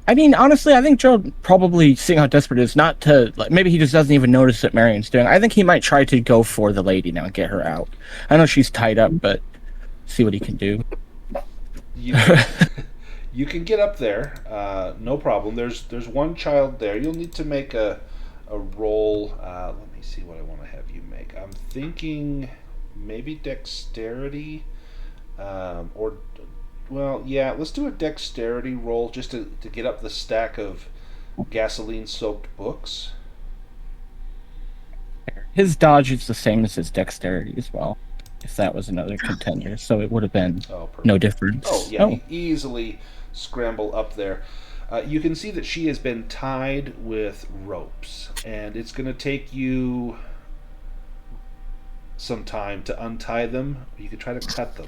I mean, honestly, I think Gerald probably, seeing how desperate it is, not to, like, maybe he just doesn't even notice what Marian's doing. I think he might try to go for the lady now and get her out. I know she's tied up, but see what he can do. You can get up there, no problem. There's one child there. You'll need to make a roll. Let me see what I want to have you make. I'm thinking maybe dexterity, or, well, yeah, let's do a dexterity roll just to get up the stack of gasoline-soaked books. His dodge is the same as his dexterity as well, if that was another contender, so it would have been Perfect. no difference. Oh, yeah, easily scramble up there. You can see that she has been tied with ropes, and it's going to take you some time to untie them. You could try to cut them.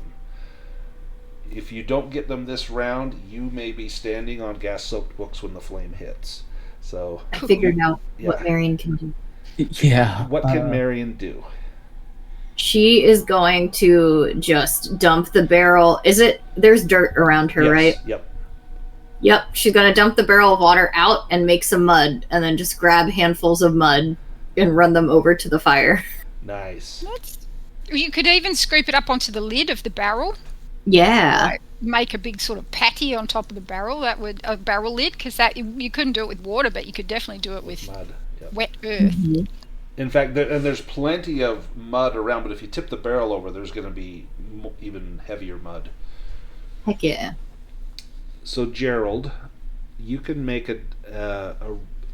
If you don't get them this round, you may be standing on gas-soaked books when the flame hits. So I figured out what Yeah. Marian can do. Yeah. what can Marian do? She is going to just dump the barrel. There's dirt around her, Yes, right? Yep. Yep. She's going to dump the barrel of water out and make some mud, and then just grab handfuls of mud and run them over to the fire. Nice. You could even scoop it up onto the lid of the barrel. Yeah. Like, make a big sort of patty on top of the barrel. That would a barrel lid, because that you couldn't do it with water, but you could definitely do it with Mud. Yep. wet earth. In fact, there's plenty of mud around, but if you tip the barrel over, there's going to be even heavier mud. Heck yeah. So, Gerold, you can make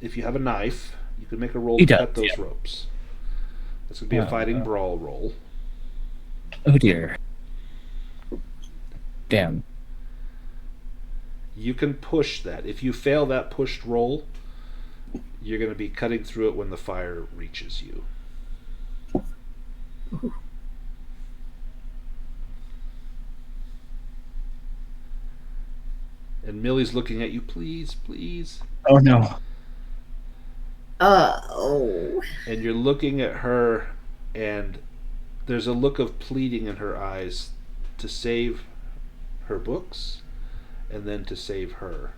if you have a knife, you can make a roll He to does, cut those yeah. ropes. This would be a fighting brawl roll. Oh dear. Damn. You can push that. If you fail that pushed roll, you're going to be cutting through it when the fire reaches you. And Millie's looking at you. Please, please. Oh no. Oh. And you're looking at her, and there's a look of pleading in her eyes to save her books and then to save her.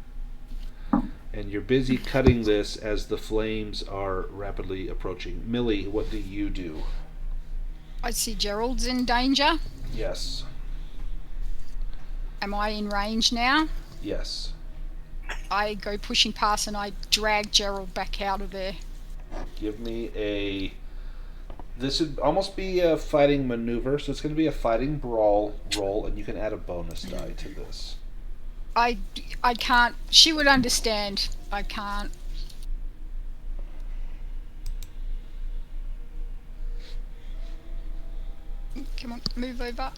And you're busy cutting this as the flames are rapidly approaching. Millie, what do you do? I see Gerald's in danger. Yes. Am I in range now? Yes. I go pushing past and I drag Gerold back out of there. Give me a... This would almost be a fighting maneuver, so it's going to be a fighting brawl roll, and you can add a bonus die to this. I can't. She would understand. I can't. Come on, move over.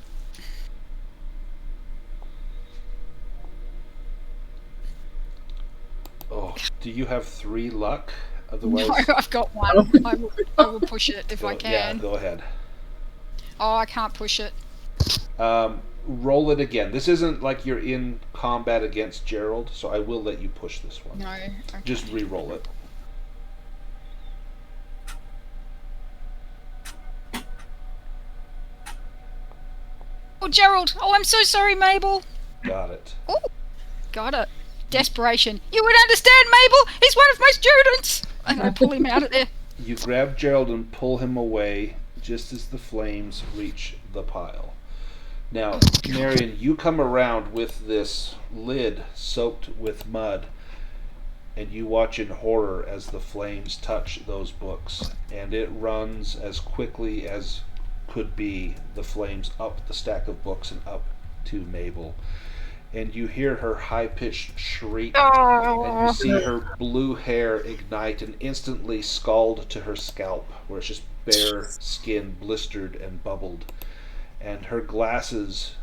Oh, do you have 3 luck? Otherwise... No, I've got 1. I will push it if I can. Yeah, go ahead. Oh, I can't push it. Roll it again. This isn't like you're in combat against Gerold, so I will let you push this one. No. Okay. Just re-roll it. Oh, Gerold. Oh, I'm so sorry, Mabel. Got it. Oh, got it. Desperation. You would understand, Mabel. He's one of my students. And I pull him out of there. You grab Gerold and pull him away just as the flames reach the pile. Now, Marian, you come around with this lid soaked with mud, and you watch in horror as the flames touch those books, and it runs as quickly as could be, the flames up the stack of books and up to Mabel. And you hear her high-pitched shriek, and you see her blue hair ignite and instantly scald to her scalp, where it's just bare skin, blistered and bubbled. And her glasses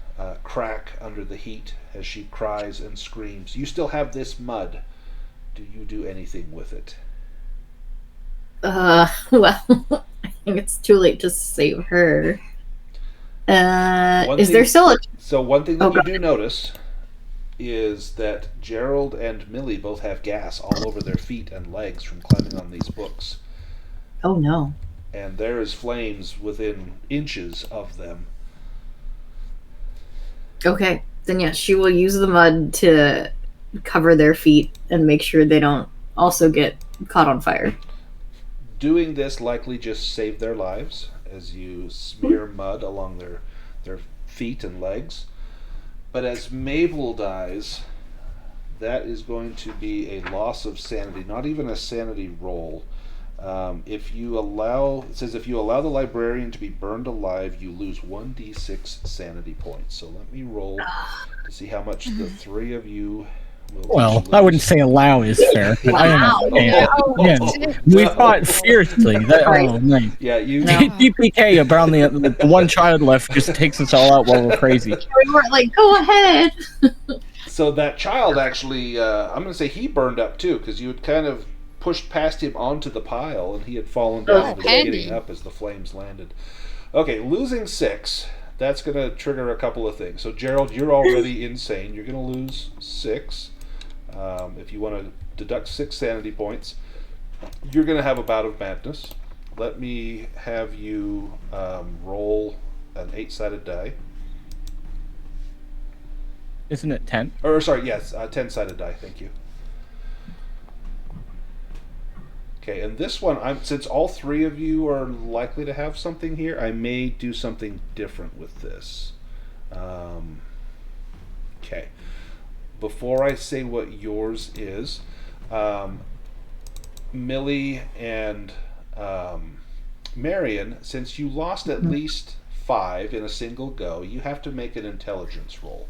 crack under the heat as she cries and screams. You still have this mud. Do you do anything with it? Well, I think it's too late to save her. Is there still a... So one thing that you do notice is that Gerold and Millie both have gas all over their feet and legs from climbing on these books. Oh no. And there is flames within inches of them. Okay, then yes, she will use the mud to cover their feet and make sure they don't also get caught on fire. Doing this likely just saved their lives as you smear mud along their feet and legs. But as Mabel dies, that is going to be a loss of sanity, not even a sanity roll. It says if you allow the librarian to be burned alive, you lose 1d6 sanity points. So let me roll to see how much the 3 of you will Well, lose. I wouldn't say allow is fair. Wow. Yeah, we fought fiercely. Oh, man. Yeah, you. DPK around the one child left just takes us all out while we're crazy. We weren't like, go ahead. So that child actually, I'm going to say he burned up too, because you had kind of pushed past him onto the pile, and he had fallen down and was handy. getting up as the flames landed. Okay, losing 6. That's going to trigger a couple of things. So Gerold, you're already insane. You're going to lose 6. If you want to deduct 6 sanity points, you're going to have a bout of madness. Let me have you roll an 8-sided die. Isn't it 10? Or sorry, yes, 10-sided die. Thank you. Okay, and this one, since all 3 of you are likely to have something here, I may do something different with this. Okay. Before I say what yours is, Millie and Marian, since you lost at least 5 in a single go, you have to make an intelligence roll.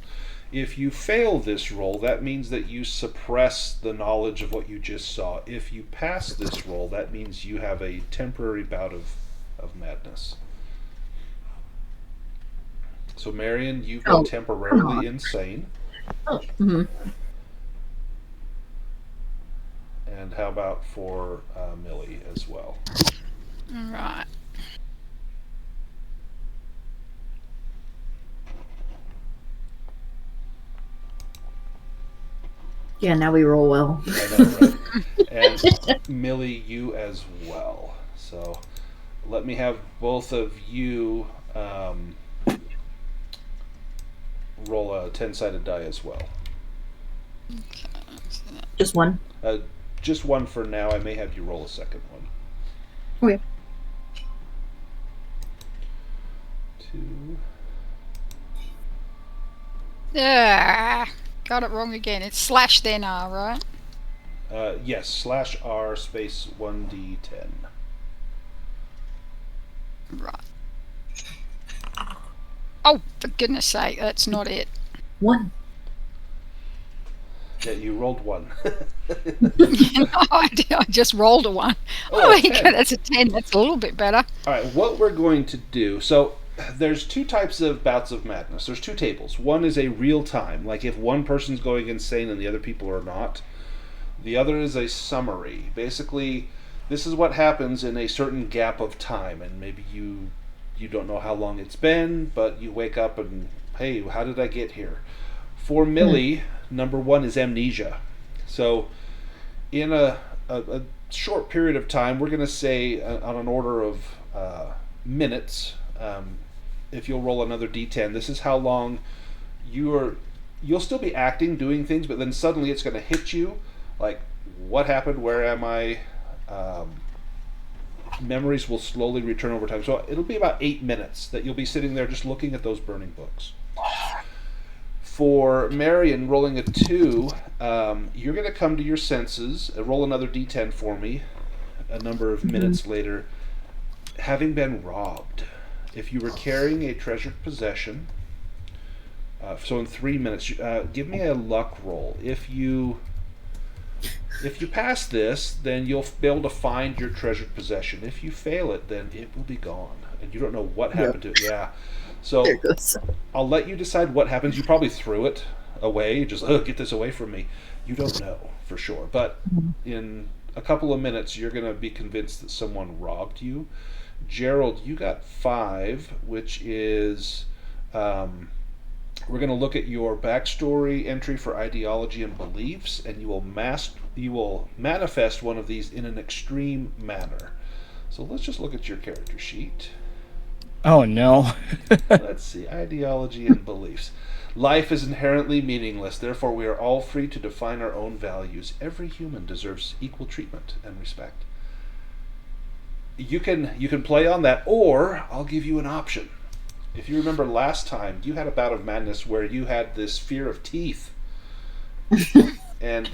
If you fail this roll, that means that you suppress the knowledge of what you just saw. If you pass this roll, that means you have a temporary bout of madness. So, Marian, you go temporarily insane. Mm-hmm. And how about for Millie as well? Right. Yeah, now we roll well. I know, right? And Millie, you as well. So let me have both of you roll a 10-sided die as well. Just one. Just one for now. I may have you roll a second one. Okay. 2. Got it wrong again. It's slash then R, right? Yes, /R space 1d10. Right. Oh, for goodness sake, that's not it. One. Yeah, you rolled 1. No, I just rolled a 1. Oh, my 10. God, that's a 10. That's a little bit better. All right, what we're going to do, so there's 2 types of bouts of madness. There's 2 tables. One is a real time, like if one person's going insane and the other people are not. The other is a summary. Basically, this is what happens in a certain gap of time, and maybe you don't know how long it's been, but you wake up and, hey, how did I get here? For Millie, number 1 is amnesia. So in a short period of time, we're going to say on an order of minutes, if you'll roll another d10, this is how long you'll still be acting, doing things, but then suddenly it's going to hit you, like, what happened, where am I? Memories will slowly return over time. So it'll be about 8 minutes that you'll be sitting there just looking at those burning books. For Marian, rolling a 2, you're going to come to your senses. Roll another d10 for me a number of minutes later, having been robbed. If you were carrying a treasured possession, so in 3 minutes, give me a luck roll. If you pass this, then you'll be able to find your treasured possession. If you fail it, then it will be gone, and you don't know what happened to it. Yeah. So I'll let you decide what happens. You probably threw it away, just get this away from me. You don't know for sure, but in a couple of minutes, you're going to be convinced that someone robbed you. Gerold, you got 5, which is we're going to look at your backstory entry for ideology and beliefs, and you will manifest one of these in an extreme manner. So let's just look at your character sheet. Oh no. Let's see, ideology and beliefs. Life is inherently meaningless, therefore we are all free to define our own values. Every human deserves equal treatment and respect. You can play on that, or I'll give you an option. If you remember last time, you had a bout of madness where you had this fear of teeth. And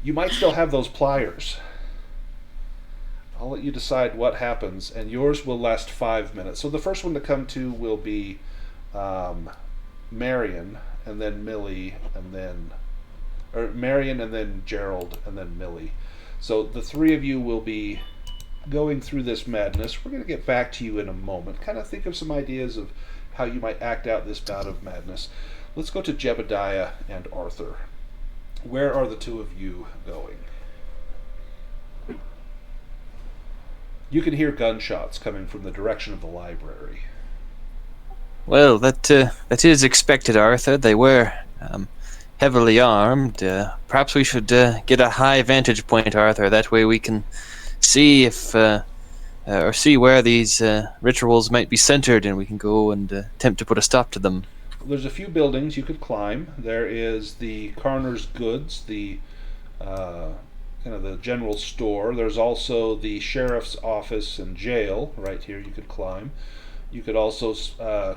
you might still have those pliers. I'll let you decide what happens, and yours will last 5 minutes. So the first one to come to will be Marian, and then Millie, or Marian, and then Gerold, and then Millie. So the 3 of you will be going through this madness. We're going to get back to you in a moment. Kind of think of some ideas of how you might act out this bout of madness. Let's go to Jebediah and Arthur. Where are the 2 of you going? You can hear gunshots coming from the direction of the library. Well, that is expected, Arthur. They were heavily armed. Perhaps we should get a high vantage point, Arthur. That way we can see if or see where these rituals might be centered, and we can go and attempt to put a stop to them. There's a few buildings you could climb. There is the Carner's Goods, the kind of the general store. There's also the sheriff's office and jail right here you could climb. You could also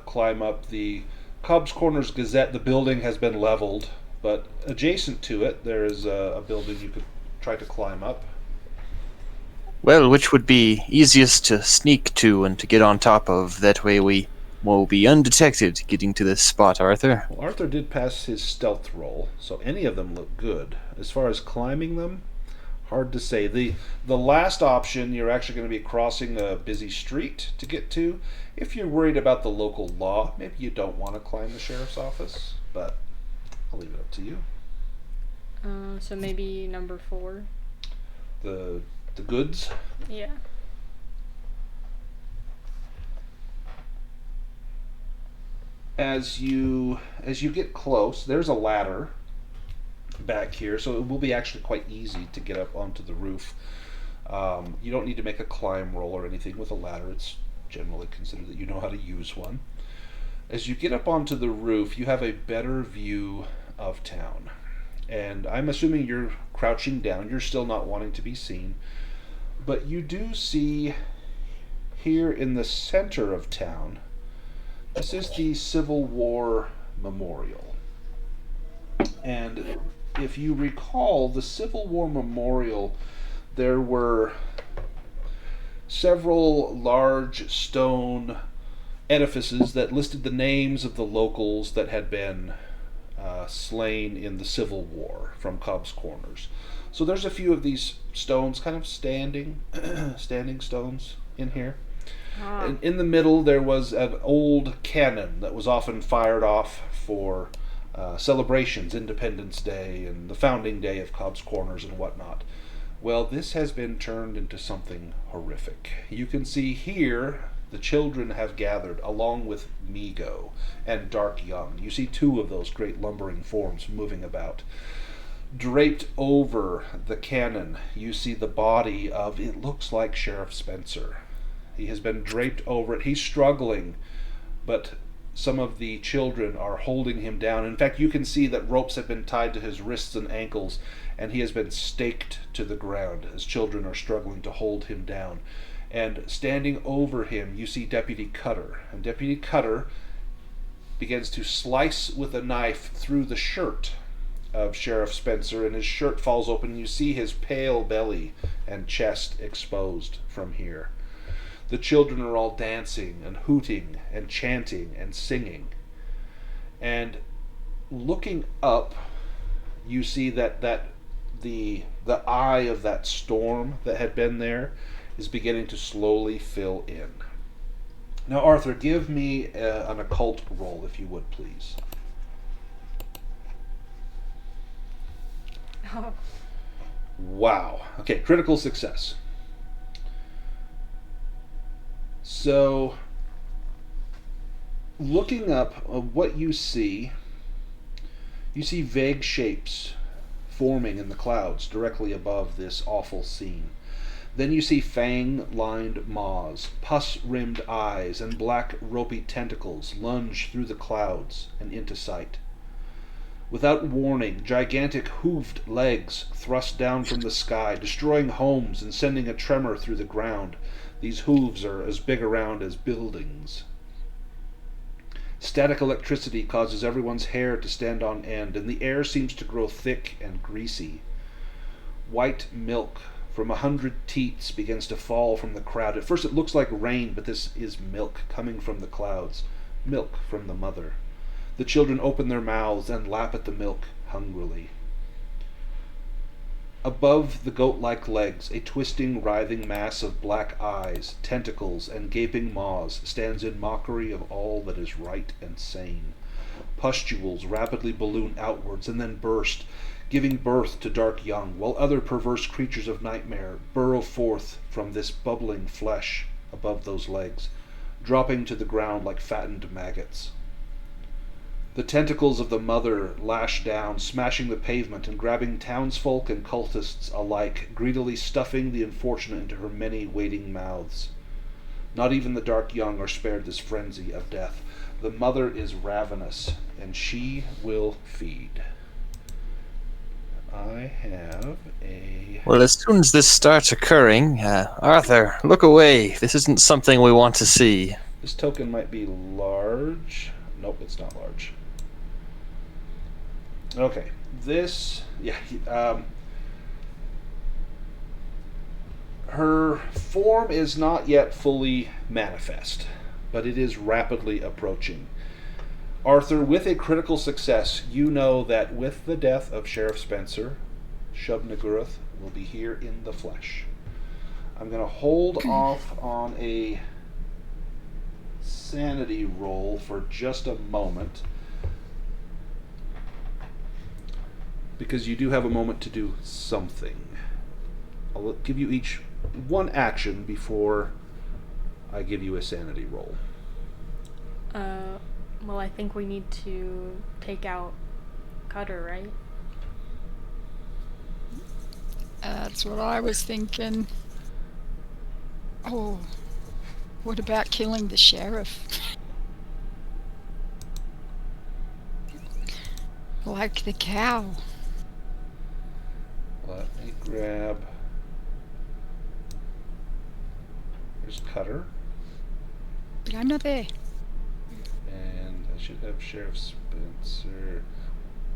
climb up the Cobb's Corners Gazette. The building has been leveled, but adjacent to it there is a building you could try to climb up. Well, which would be easiest to sneak to and to get on top of? That way we we'll be undetected getting to this spot, Arthur. Well, Arthur did pass his stealth roll, so any of them look good. As far as climbing them, hard to say. The last option, you're actually going to be crossing a busy street to get to. If you're worried about the local law, maybe you don't want to climb the sheriff's office, but I'll leave it up to you. So maybe number 4. The goods. Yeah. As you get close, there's a ladder back here, so it will be actually quite easy to get up onto the roof. You don't need to make a climb roll or anything with a ladder. It's generally considered that you know how to use one. As you get up onto the roof, you have a better view of town. And I'm assuming you're crouching down. You're still not wanting to be seen. But you do see here in the center of town, this is the Civil War Memorial. And if you recall, the Civil War Memorial, there were several large stone edifices that listed the names of the locals that had been slain in the Civil War from Cobb's Corners. So there's a few of these stones, kind of standing stones in here. And in the middle there was an old cannon that was often fired off for celebrations, Independence Day and the founding day of Cobb's Corners and whatnot. Well, this has been turned into something horrific. You can see here the children have gathered along with Migo and Dark Young. You see 2 of those great lumbering forms moving about. Draped over the cannon, you see the body of, it looks like Sheriff Spencer. He has been draped over it. He's struggling, but some of the children are holding him down. In fact, you can see that ropes have been tied to his wrists and ankles, and he has been staked to the ground as children are struggling to hold him down. And standing over him, you see Deputy Cutter. And Deputy Cutter begins to slice with a knife through the shirt of Sheriff Spencer, and his shirt falls open. You see his pale belly and chest exposed from here. The children are all dancing and hooting and chanting and singing. And looking up, you see that the eye of that storm that had been there is beginning to slowly fill in. Now, Arthur, give me an occult roll, if you would, please. Oh. Wow. Okay, critical success. So, looking up what you see vague shapes forming in the clouds directly above this awful scene. Then you see fang-lined maws, pus-rimmed eyes, and black ropey tentacles lunge through the clouds and into sight. Without warning, gigantic hooved legs thrust down from the sky, destroying homes and sending a tremor through the ground. These hooves are as big around as buildings. Static electricity causes everyone's hair to stand on end, and the air seems to grow thick and greasy. White milk from 100 teats begins to fall from the crowd. At first it looks like rain, but this is milk coming from the clouds. Milk from the mother. The children open their mouths and lap at the milk hungrily. Above the goat-like legs, a twisting, writhing mass of black eyes, tentacles, and gaping maws stands in mockery of all that is right and sane. Pustules rapidly balloon outwards and then burst, giving birth to Dark Young, while other perverse creatures of nightmare burrow forth from this bubbling flesh above those legs, dropping to the ground like fattened maggots. The tentacles of the mother lash down, smashing the pavement and grabbing townsfolk and cultists alike, greedily stuffing the unfortunate into her many waiting mouths. Not even the Dark Young are spared this frenzy of death. The mother is ravenous, and she will feed. I have a... Well, as soon as this starts occurring, Arthur, look away. This isn't something we want to see. This token might be large. Nope, it's not large. Okay, this... her form is not yet fully manifest. but it is rapidly approaching. Arthur, with a critical success, you know that with the death of Sheriff Spencer, Shub-Niggurath will be here in the flesh. I'm going to hold off on a sanity roll for just a moment, because you do have a moment to do something. I'll give you each one action before I give you a sanity roll. Well, I think we need to take out Cutter, right? That's what I was thinking. Oh, what about killing the sheriff? Like the cow. Let me grab... There's Cutter. But I'm not there. And I should have Sheriff Spencer.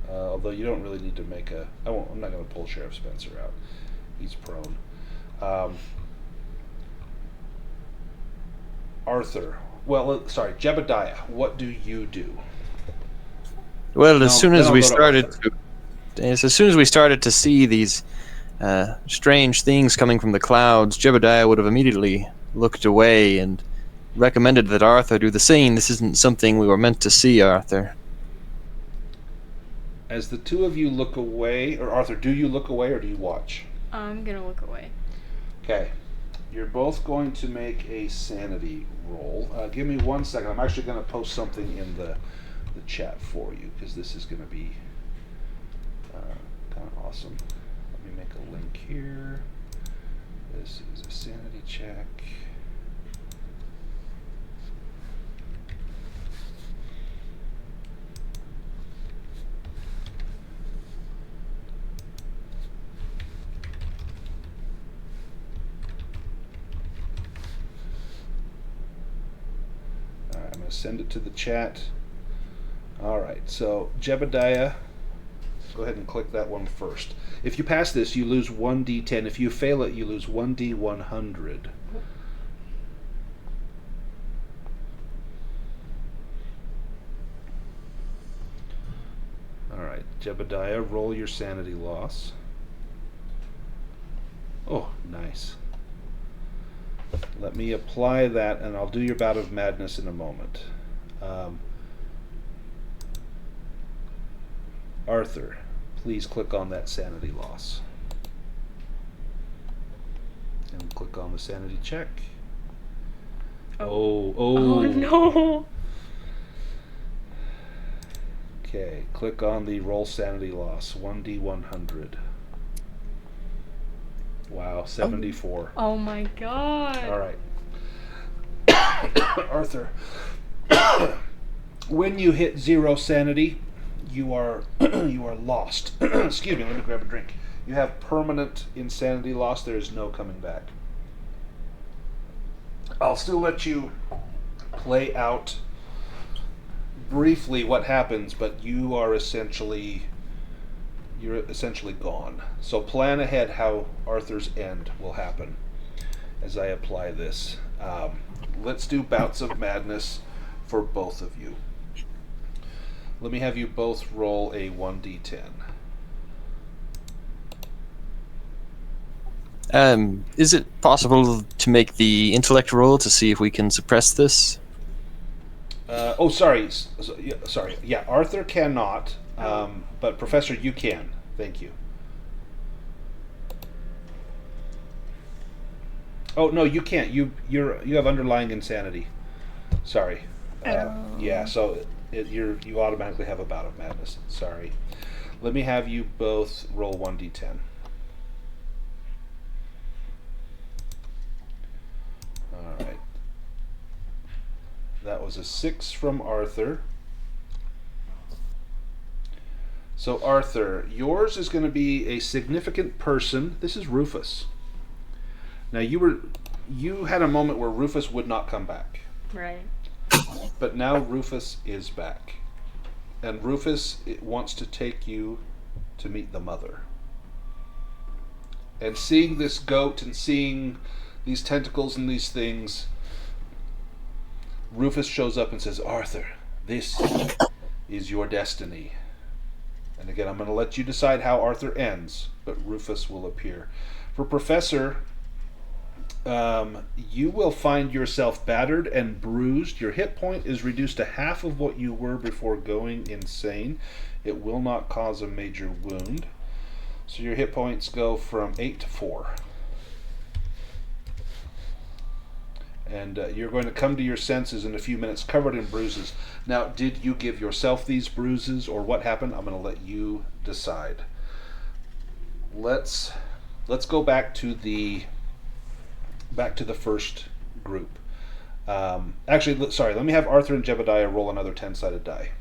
Although you don't really need to make a... I'm not going to pull Sheriff Spencer out. He's prone. Arthur. Well, sorry, Jebediah. What do you do? Well, as soon as we started to see these strange things coming from the clouds, Jebediah would have immediately looked away and recommended that Arthur do the same. This isn't something we were meant to see, Arthur. As the two of you look away, or Arthur, do you look away or do you watch? I'm gonna look away. Okay. You're both going to make a sanity roll. Give me 1 second. I'm actually going to post something in the chat for you, because this is going to be kind of awesome. Let me make a link here. This is a sanity check. I'm going to send it to the chat. Alright, so Jebediah, go ahead and click that one first. If you pass this, you lose 1d10. If you fail it, you lose 1d100. Alright, Jebediah, roll your sanity loss. Oh, nice. Let me apply that, and I'll do your bout of madness in a moment. Arthur, please click on that sanity loss. And click on the sanity check. Oh no! Okay, click on the roll sanity loss. 1d100. Wow, 74. Oh my god! Alright. Arthur, when you hit 0 sanity, you are lost. Excuse me, let me grab a drink. You have permanent insanity loss. There is no coming back. I'll still let you play out briefly what happens, but you're essentially gone. So plan ahead how Arthur's end will happen as I apply this. Let's do bouts of madness for both of you. Let me have you both roll a 1d10. Is it possible to make the intellect roll to see if we can suppress this? Sorry. Yeah, Arthur cannot, but Professor, you can. Thank you. Oh no, you can't. You have underlying insanity. Sorry. Yeah. So you automatically have a bout of madness. Sorry. Let me have you both roll 1d10. All right. That was a 6 from Arthur. So Arthur, yours is going to be a significant person. This is Rufus. Now you had a moment where Rufus would not come back. Right. But now Rufus is back. And Rufus wants to take you to meet the mother. And seeing this goat and seeing these tentacles and these things, Rufus shows up and says, Arthur, this is your destiny. And again, I'm going to let you decide how Arthur ends, but Rufus will appear. For Professor, you will find yourself battered and bruised. Your hit point is reduced to half of what you were before going insane. It will not cause a major wound. So your hit points go from 8 to 4. And you're going to come to your senses in a few minutes, covered in bruises. Now, did you give yourself these bruises, or what happened? I'm going to let you decide. Let's go back to the first group. Actually, sorry. Let me have Arthur and Jebediah roll another 10-sided die.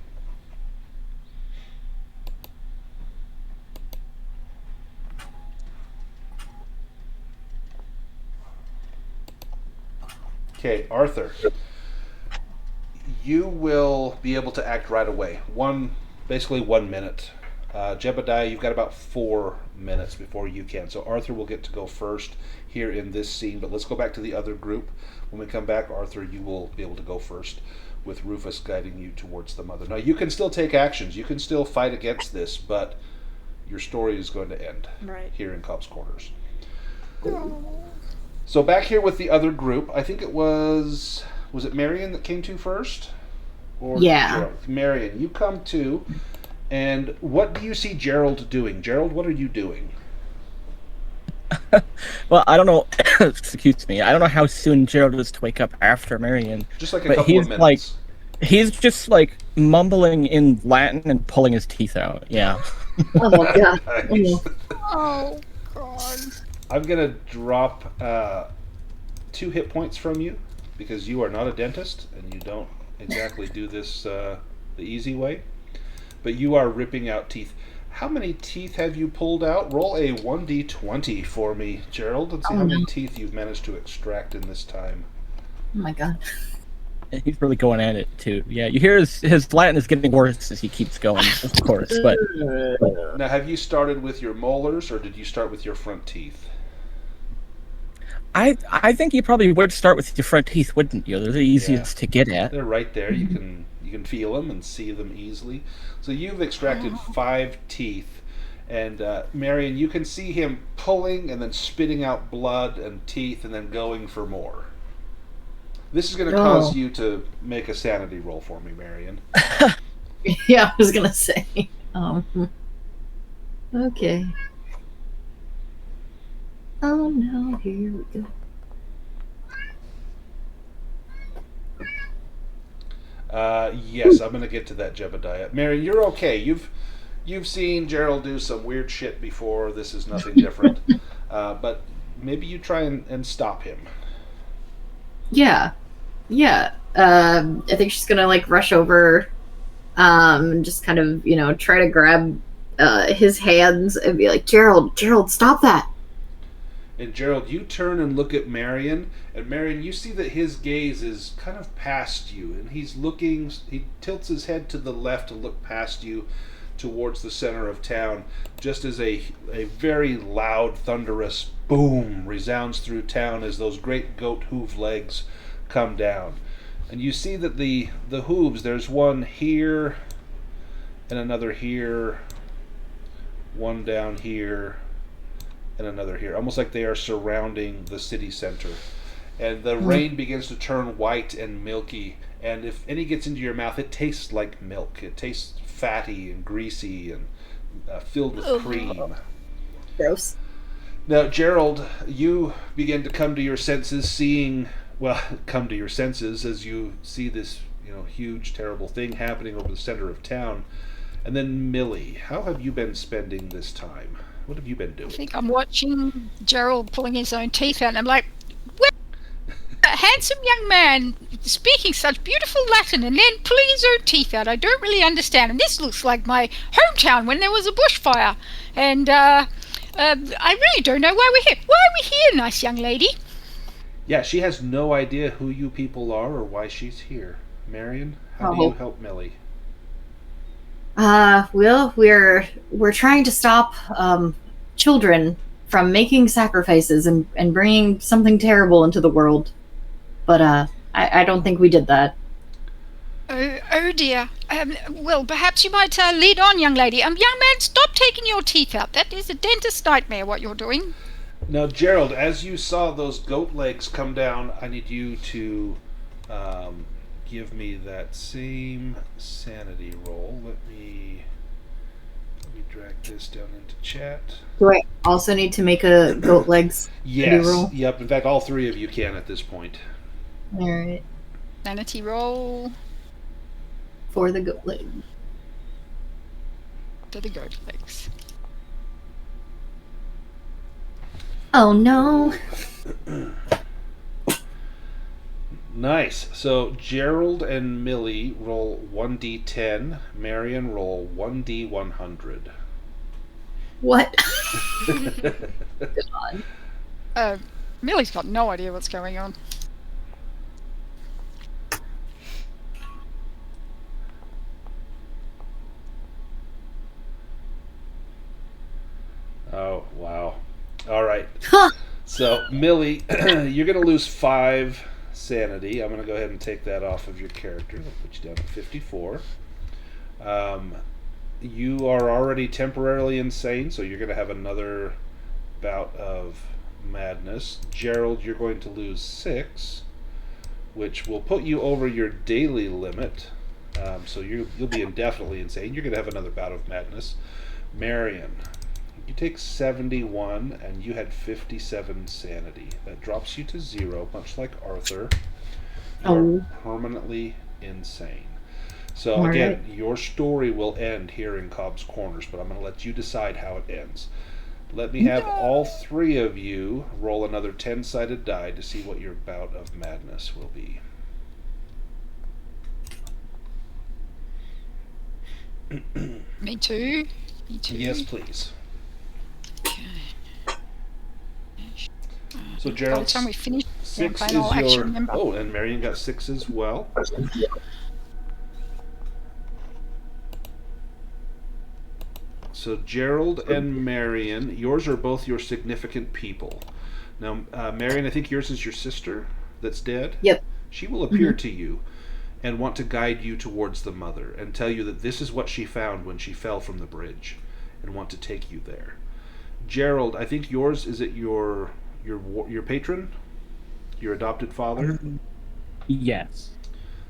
Okay, Arthur, you will be able to act right away. Basically 1 minute. Jebediah, you've got about 4 minutes before you can. So Arthur will get to go first here in this scene, but let's go back to the other group. When we come back, Arthur, you will be able to go first with Rufus guiding you towards the mother. Now, you can still take actions. You can still fight against this, but your story is going to end here in Cobb's Corners. So back here with the other group, I think it was it Marian that came to first? Or Yeah. Gerold? Marian, you come to, and what do you see Gerold doing? Gerold, what are you doing? Well, I don't know. Excuse me. I don't know how soon Gerold is to wake up after Marian. Just like a but couple he's of minutes. he's just like mumbling in Latin and pulling his teeth out. Yeah. Oh my god. Nice. Oh, God. I'm going to drop 2 hit points from you because you are not a dentist and you don't exactly do this the easy way. But you are ripping out teeth. How many teeth have you pulled out? Roll a 1d20 for me, Gerold. Let's see how many teeth you've managed to extract in this time. Oh my god. He's really going at it too. Yeah, you hear his Latin is getting worse as he keeps going, of course. But Now, have you started with your molars or did you start with your front teeth? I think you probably would start with your front teeth, wouldn't you? They're the easiest to get at. They're right there. You can feel them and see them easily. So you've extracted 5 teeth, and Marian, you can see him pulling and then spitting out blood and teeth and then going for more. This is going to cause you to make a sanity roll for me, Marian. Yeah, I was gonna say. Okay. Oh no, here we go. Yes, I'm going to get to that, Jebediah. Marian, you're okay. You've seen Gerold do some weird shit before. This is nothing different. But maybe you try and stop him. Yeah. I think she's gonna like rush over, and just kind of, try to grab his hands and be like, Gerold, stop that. And Gerold, you turn and look at Marian, and Marian, you see that his gaze is kind of past you, and he tilts his head to the left to look past you towards the center of town, just as a very loud, thunderous boom resounds through town as those great goat hoof legs come down. And you see that the hooves, there's one here, and another here, one down here, and another here, almost like they are surrounding the city center. And the rain begins to turn white and milky, and if any gets into your mouth, it tastes like milk. It tastes fatty and greasy and filled with cream. Gross. Now, Gerold, you begin to come to your senses, come to your senses as you see this, huge, terrible thing happening over the center of town. And then, Millie, how have you been spending this time? What have you been doing? I think I'm watching Gerold pulling his own teeth out, and I'm like, well, a handsome young man speaking such beautiful Latin and then pulling his own teeth out. I don't really understand. And this looks like my hometown when there was a bushfire. And I really don't know why we're here. Why are we here, nice young lady? Yeah, she has no idea who you people are or why she's here. Marian, how do you help Millie? Well, we're trying to stop children from making sacrifices and bringing something terrible into the world. But I don't think we did that. Oh dear. Well, perhaps you might lead on, young lady. Young man, stop taking your teeth out. That is a dentist's nightmare, what you're doing. Now, Gerold, as you saw those goat legs come down, I need you to give me that same sanity roll. Let me drag this down into chat. Do I also need to make a goat legs Yes. roll? Yep. In fact, all three of you can at this point. All right. Sanity roll For the goat leg. to the goat legs. Oh no. Nice. So Gerold and Millie roll 1d10. Marian roll 1d100. What? Millie's got no idea what's going on. Oh, wow. All right. Huh. So, Millie, you're going to lose 5 sanity. I'm going to go ahead and take that off of your character. I'll put you down to 54. You are already temporarily insane, so you're going to have another bout of madness. Gerold, you're going to lose 6, which will put you over your daily limit. So you'll be indefinitely insane. You're going to have another bout of madness. Marian, you take 71, and you had 57 sanity. That drops you to 0, much like Arthur. You're permanently insane. So All again, right. your story will end here in Cobb's Corners, but I'm going to let you decide how it ends. Let me have all 3 of you roll another 10-sided die to see what your bout of madness will be. Me too. Me too. Yes, please. Okay. So By the Gerald, time we finish 6 campaign, I'll is actually your... remember. Oh, and Marian got 6 as well. So Gerold and Marian, yours are both your significant people. Now, Marian, I think yours is your sister that's dead. Yep. She will appear to you and want to guide you towards the mother and tell you that this is what she found when she fell from the bridge and want to take you there. Gerold, I think yours, is it your patron? Your adopted father? Yes.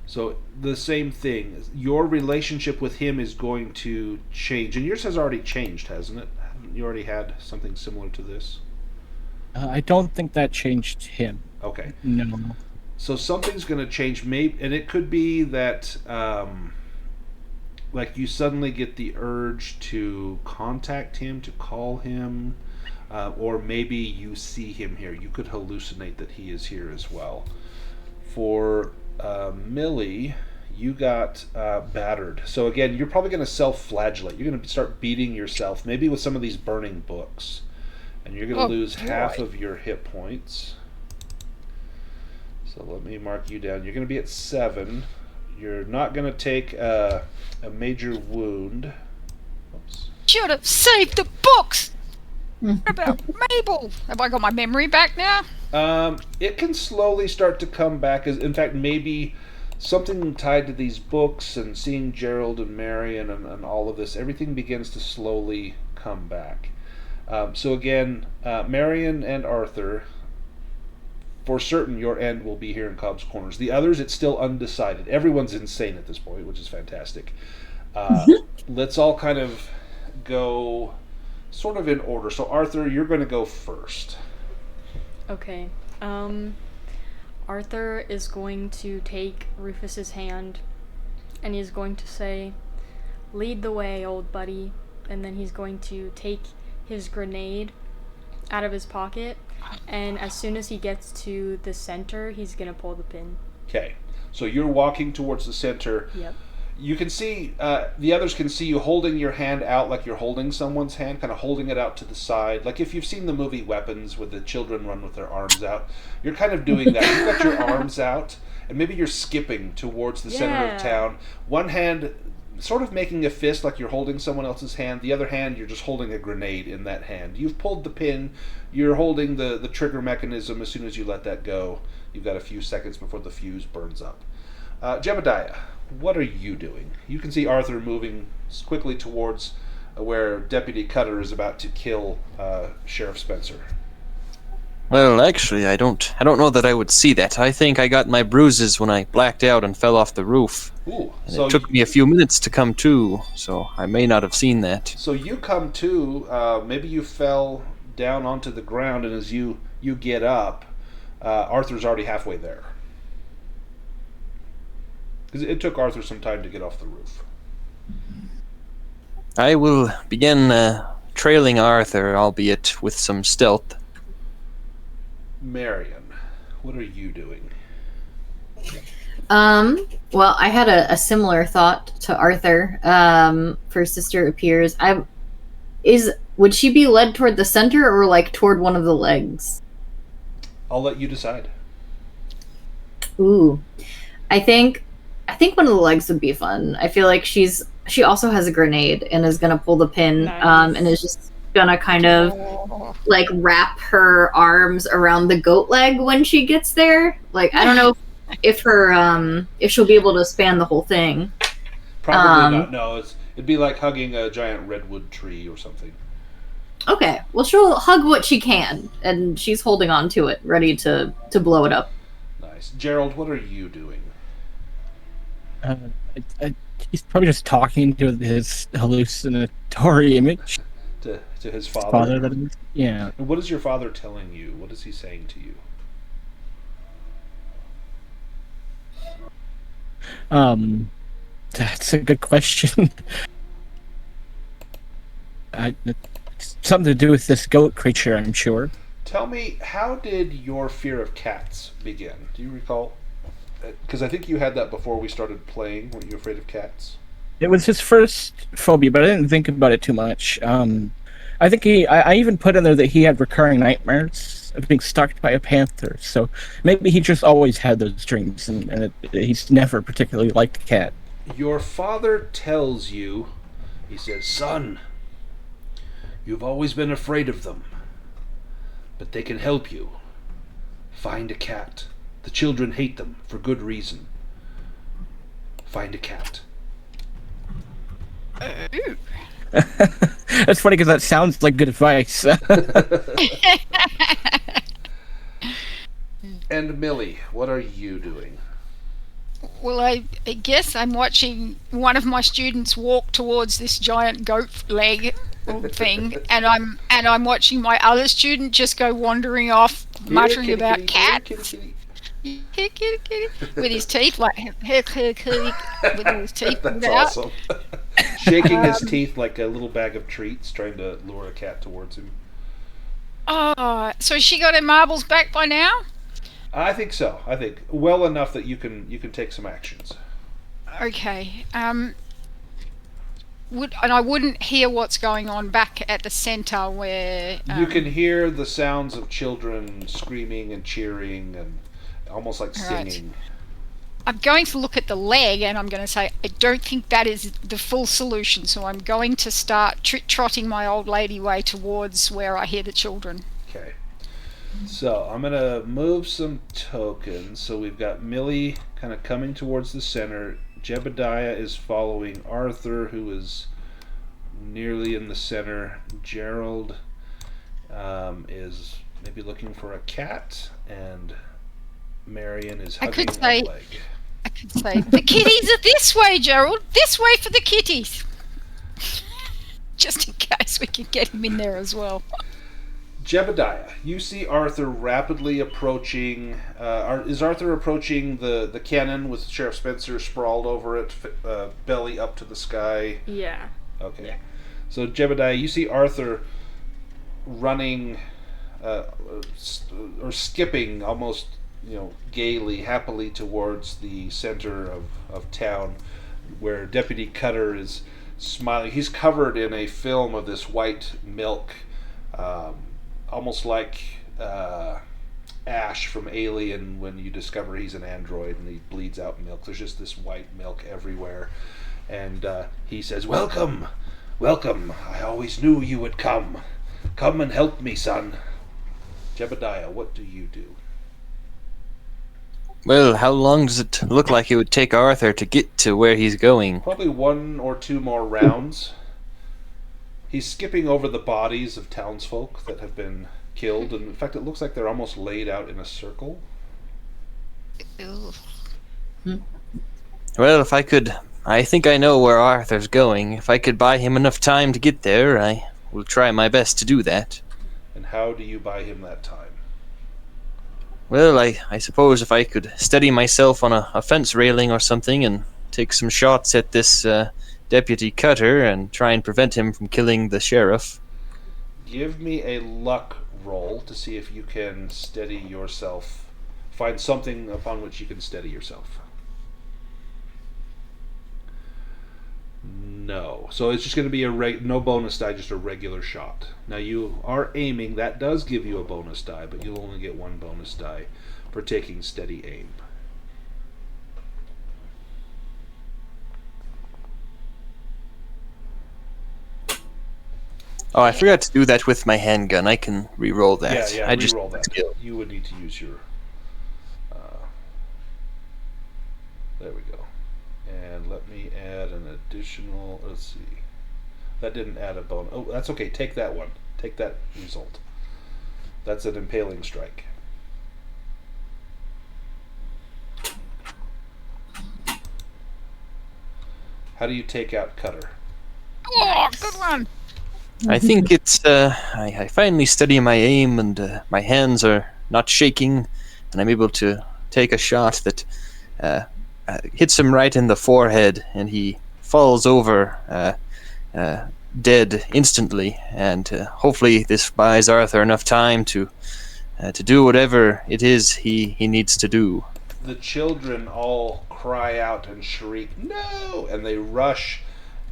So the same thing. Your relationship with him is going to change, and yours has already changed, hasn't it? Haven't you already had something similar to this? I don't think that changed him. Okay. No. So something's going to change, maybe, and it could be that, like, you suddenly get the urge to contact him, to call him, or maybe you see him here. You could hallucinate that he is here as well. For Millie, you got battered. So again, you're probably going to self-flagellate. You're going to start beating yourself, maybe with some of these burning books. And you're going to lose half of your hit points. So let me mark you down. You're going to be at 7. You're not going to take a major wound. Oops. Should have saved the books! What about Mabel? Have I got my memory back now? It can slowly start to come back. In fact, maybe something tied to these books and seeing Gerold and Marian and all of this, everything begins to slowly come back. So again, Marian and Arthur, for certain your end will be here in Cobb's Corners. The others, it's still undecided. Everyone's insane at this point, which is fantastic. Let's all kind of go sort of in order. So Arthur, you're going to go first. Okay. Arthur is going to take Rufus's hand and he's going to say, "Lead the way, old buddy." And then he's going to take his grenade out of his pocket, and as soon as he gets to the center, he's going to pull the pin. Okay. So you're walking towards the center. Yep. You can see, the others can see you holding your hand out like you're holding someone's hand, kind of holding it out to the side. Like if you've seen the movie Weapons, where the children run with their arms out, you're kind of doing that. You've got your arms out, and maybe you're skipping towards the center of town. One hand sort of making a fist like you're holding someone else's hand. The other hand, you're just holding a grenade in that hand. You've pulled the pin. You're holding the trigger mechanism. As soon as you let that go, you've got a few seconds before the fuse burns up. Jebediah, what are you doing? You can see Arthur moving quickly towards where Deputy Cutter is about to kill Sheriff Spencer. Well, actually, I don't know that I would see that. I think I got my bruises when I blacked out and fell off the roof. Ooh, And so it took me a few minutes to come to, so I may not have seen that. So you come to, maybe you fell down onto the ground, and as you get up, Arthur's already halfway there. Because it took Arthur some time to get off the roof. I will begin trailing Arthur, albeit with some stealth. Marian, what are you doing? Well, I had a similar thought to Arthur. For Sister Appears. Would she be led toward the center or like toward one of the legs? I'll let you decide. Ooh. I think one of the legs would be fun. I feel like she also has a grenade and is gonna pull the pin, Nice. and is just gonna kind of like wrap her arms around the goat leg when she gets there. Like, I don't know if she'll be able to span the whole thing. Probably not. No, it'd be like hugging a giant redwood tree or something. Okay, well, she'll hug what she can, and she's holding on to it, ready to blow it up. Nice. Gerold, what are you doing? He's probably just talking to his hallucinatory image. To his father? Father, that is. Yeah. And what is your father telling you? What is he saying to you? That's a good question. It's something to do with this goat creature, I'm sure. Tell me, how did your fear of cats begin? Do you recall? Because I think you had that before we started playing. Weren't you afraid of cats? It was his first phobia, but I didn't think about it too much. I think I even put in there that he had recurring nightmares of being stalked by a panther. So maybe he just always had those dreams, and he's never particularly liked a cat. Your father tells you, he says, "Son, you've always been afraid of them, but they can help you. Find a cat. The children hate them for good reason. Find a cat." Ooh. That's funny because that sounds like good advice. And Millie, what are you doing? Well, I guess I'm watching one of my students walk towards this giant goat leg thing, and I'm watching my other student just go wandering off, muttering Kitty, about kitty, cats. kitty, kitty. Kitty, kitty, kitty, with his teeth like with his teeth That's out. awesome. Shaking his teeth like a little bag of treats, trying to lure a cat towards him. Oh, so she got her marbles back by now? I think so. I think well enough that you can take some actions. Okay. And I wouldn't hear what's going on back at the centre where You can hear the sounds of children screaming and cheering and almost like Right. singing. I'm going to look at the leg and I'm going to say I don't think that is the full solution, so I'm going to start trotting my old lady way towards where I hear the children. Okay. So I'm going to move some tokens. So we've got Millie kind of coming towards the center. Jebediah is following Arthur, who is nearly in the center. Gerold is maybe looking for a cat, and Marian is I hugging could a say- leg. I could say, the kitties are this way, Gerold. This way for the kitties. Just in case we can get him in there as well. Jebediah, you see Arthur rapidly approaching. Is Arthur approaching the cannon with Sheriff Spencer sprawled over it, belly up to the sky? Yeah. Okay. Yeah. So Jebediah, you see Arthur running, or skipping almost, gaily, happily towards the center of town, where Deputy Cutter is smiling. He's covered in a film of this white milk, almost like Ash from Alien when you discover he's an android and he bleeds out milk. There's just this white milk everywhere. And he says, "Welcome, welcome. I always knew you would come. Come and help me, son." Jebediah, what do you do? Well, how long does it look like it would take Arthur to get to where he's going? Probably 1 or 2 more rounds. He's skipping over the bodies of townsfolk that have been killed, and in fact, it looks like they're almost laid out in a circle. Ugh. Well, I think I know where Arthur's going. If I could buy him enough time to get there, I will try my best to do that. And how do you buy him that time? Well, I suppose if I could steady myself on a fence railing or something and take some shots at this Deputy Cutter and try and prevent him from killing the sheriff. Give me a luck roll to see if you can steady yourself. Find something upon which you can steady yourself. No. So it's just going to be no bonus die, just a regular shot. Now you are aiming. That does give you a bonus die, but you'll only get 1 bonus die for taking steady aim. Oh, I forgot to do that with my handgun. I can re-roll that. Yeah, I just re-roll that. skill. You would need to use your... there we go. And let me add an additional... Let's see. That didn't add a bonus. Oh, that's okay. Take that one. Take that result. That's an impaling strike. How do you take out Cutter? Oh, good one. I think it's, I finally steady my aim and my hands are not shaking and I'm able to take a shot that hits him right in the forehead and he falls over dead instantly, and hopefully this buys Arthur enough time to do whatever it is he needs to do. The children all cry out and shriek, "No!" and they rush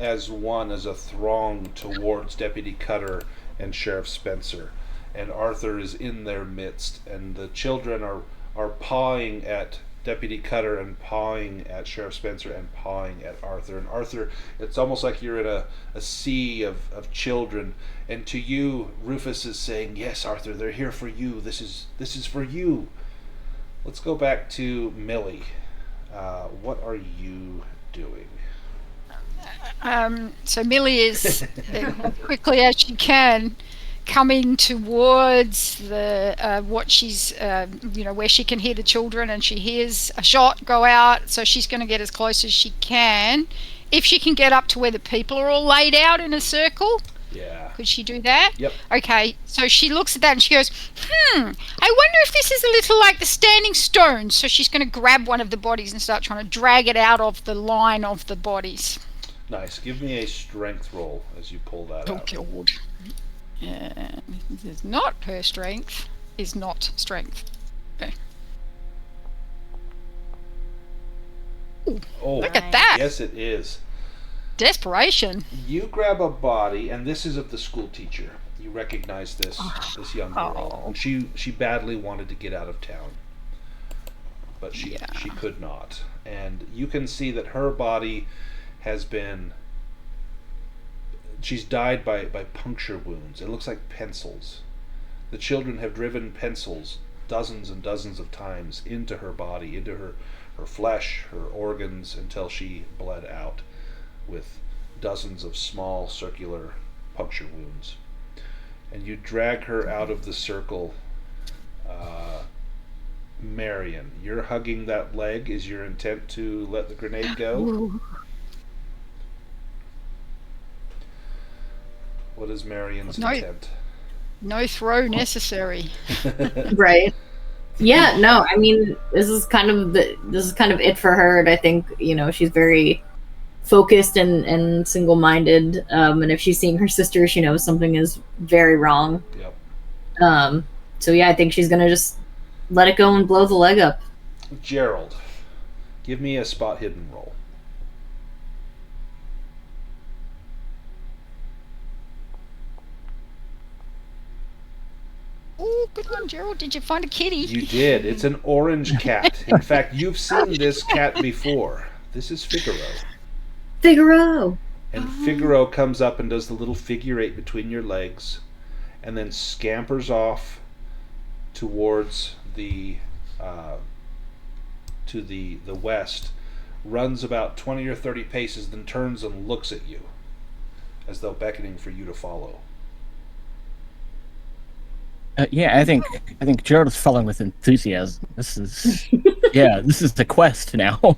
as a throng towards Deputy Cutter and Sheriff Spencer. And Arthur is in their midst, and the children are pawing at Deputy Cutter and pawing at Sheriff Spencer and pawing at Arthur. And Arthur, it's almost like you're in a sea of children. And to you, Rufus is saying, "Yes, Arthur, they're here for you. This is for you." Let's go back to Millie. What are you doing? So Millie is quickly as she can coming towards the what she's where she can hear the children, and she hears a shot go out, so she's going to get as close as she can. If she can get up to where the people are all laid out in a circle. Yeah. Could she do that? Yep. Okay, so she looks at that and she goes, I wonder if this is a little like the standing stones. So she's going to grab one of the bodies and start trying to drag it out of the line of the bodies. Nice. Give me a strength roll as you pull that out. Oh, God. This is not her strength. Is not strength. Okay. Ooh, Oh, look at that. yes, it is. Desperation. You grab a body, and this is of the school teacher. You recognize this young girl, and she badly wanted to get out of town, but she could not. And you can see that her body has been. She's died by puncture wounds. It looks like pencils. The children have driven pencils dozens and dozens of times into her body, into her flesh, her organs, until she bled out with dozens of small circular puncture wounds. And you drag her out of the circle. Marian, you're hugging that leg. Is your intent to let the grenade go? Ooh. What is Marian's No. intent? No throw necessary. Right. Yeah, no, I mean, this is kind of it for her. And I think, she's very focused and single-minded. And if she's seeing her sister, she knows something is very wrong. Yep. So yeah, I think she's gonna just let it go and blow the leg up. Gerold, give me a spot hidden roll. Oh, good one, Gerold. Did you find a kitty? You did. It's an orange cat. In fact, you've seen this cat before. This is Figaro. Figaro! And Figaro comes up and does the little figure eight between your legs, and then scampers off towards the to the west, runs about 20 or 30 paces, then turns and looks at you, as though beckoning for you to follow. Yeah, I think Gerold is following with enthusiasm. This is the quest now.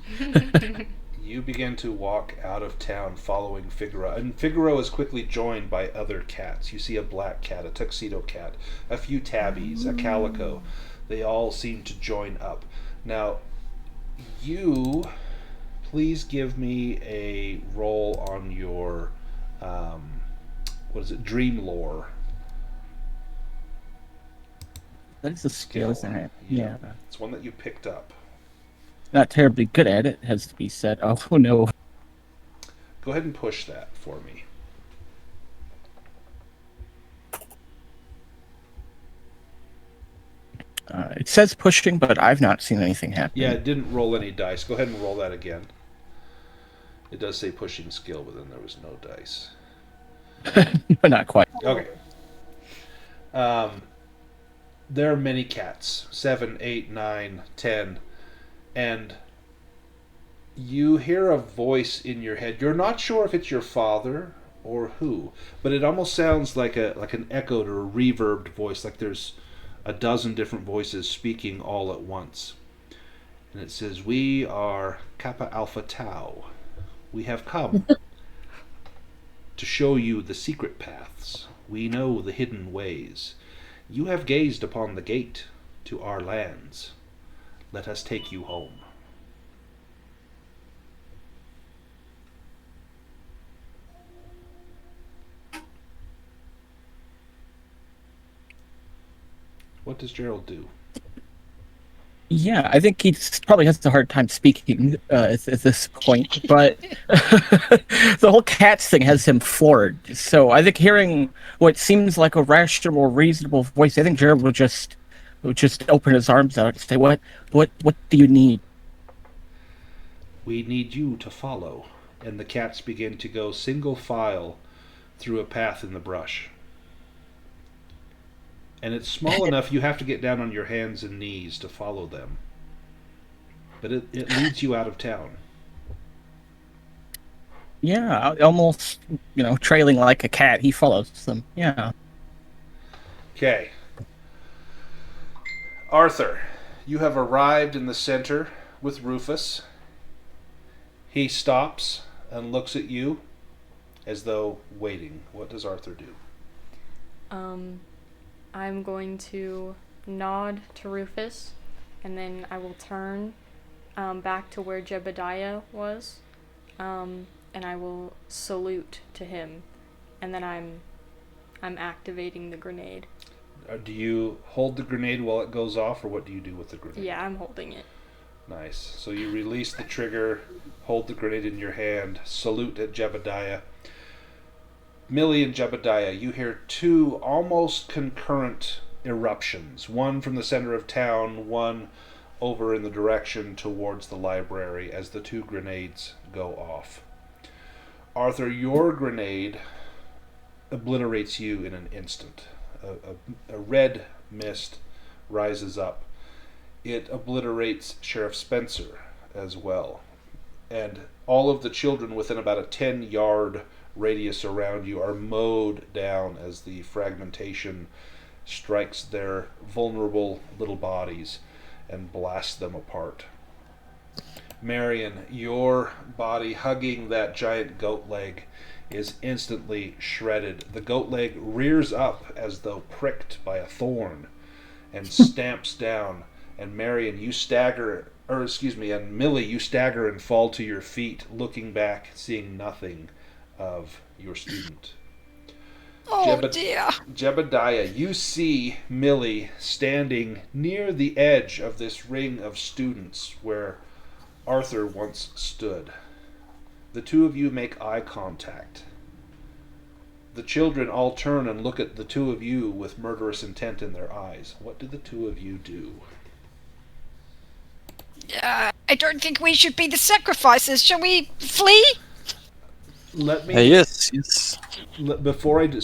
You begin to walk out of town following Figaro, and Figaro is quickly joined by other cats. You see a black cat, a tuxedo cat, a few tabbies, a calico. They all seem to join up. Now, you please give me a roll on your dream lore. That's a skill, isn't it? Yeah. It's one that you picked up. Not terribly good at it, has to be said. Oh no. Go ahead and push that for me. It says pushing, but I've not seen anything happen. Yeah, it didn't roll any dice. Go ahead and roll that again. It does say pushing skill, but then there was no dice. Not quite. Okay. There are many cats. 7, 8, 9, 10. And you hear a voice in your head. You're not sure if it's your father or who, but it almost sounds like an echoed or a reverbed voice, like there's a dozen different voices speaking all at once. And it says, "We are Kappa Alpha Tau. We have come to show you the secret paths. We know the hidden ways. You have gazed upon the gate to our lands. Let us take you home." What does Gerold do? Yeah, I think he probably has a hard time speaking at this point, but the whole cats thing has him floored. So I think hearing what seems like a rational, reasonable voice, I think Gerold would just open his arms out and say, "What do you need?" "We need you to follow." And the cats begin to go single file through a path in the brush. And it's small enough you have to get down on your hands and knees to follow them. But it leads you out of town. Yeah, almost, trailing like a cat, he follows them. Yeah. Okay. Arthur, you have arrived in the center with Rufus. He stops and looks at you as though waiting. What does Arthur do? I'm going to nod to Rufus, and then I will turn back to where Jebediah was, and I will salute to him, and then I'm activating the grenade. Do you hold the grenade while it goes off, or what do you do with the grenade? Yeah, I'm holding it. Nice. So you release the trigger, hold the grenade in your hand, salute at Jebediah. Millie and Jebediah, you hear two almost concurrent eruptions. One from the center of town, one over in the direction towards the library as the two grenades go off. Arthur, your grenade obliterates you in an instant. A red mist rises up. It obliterates Sheriff Spencer as well. And all of the children within about a 10-yard radius around you are mowed down as the fragmentation strikes their vulnerable little bodies and blasts them apart. Marian, your body hugging that giant goat leg is instantly shredded. The goat leg rears up as though pricked by a thorn and stamps down. And Marian, you stagger, and Millie, you stagger and fall to your feet, looking back, seeing nothing of your student. Oh dear. Jebediah, you see Millie standing near the edge of this ring of students where Arthur once stood. The two of you make eye contact. The children all turn and look at the two of you with murderous intent in their eyes. What do the two of you do? I don't think we should be the sacrifices. Shall we flee? Let me. Yes. Before I do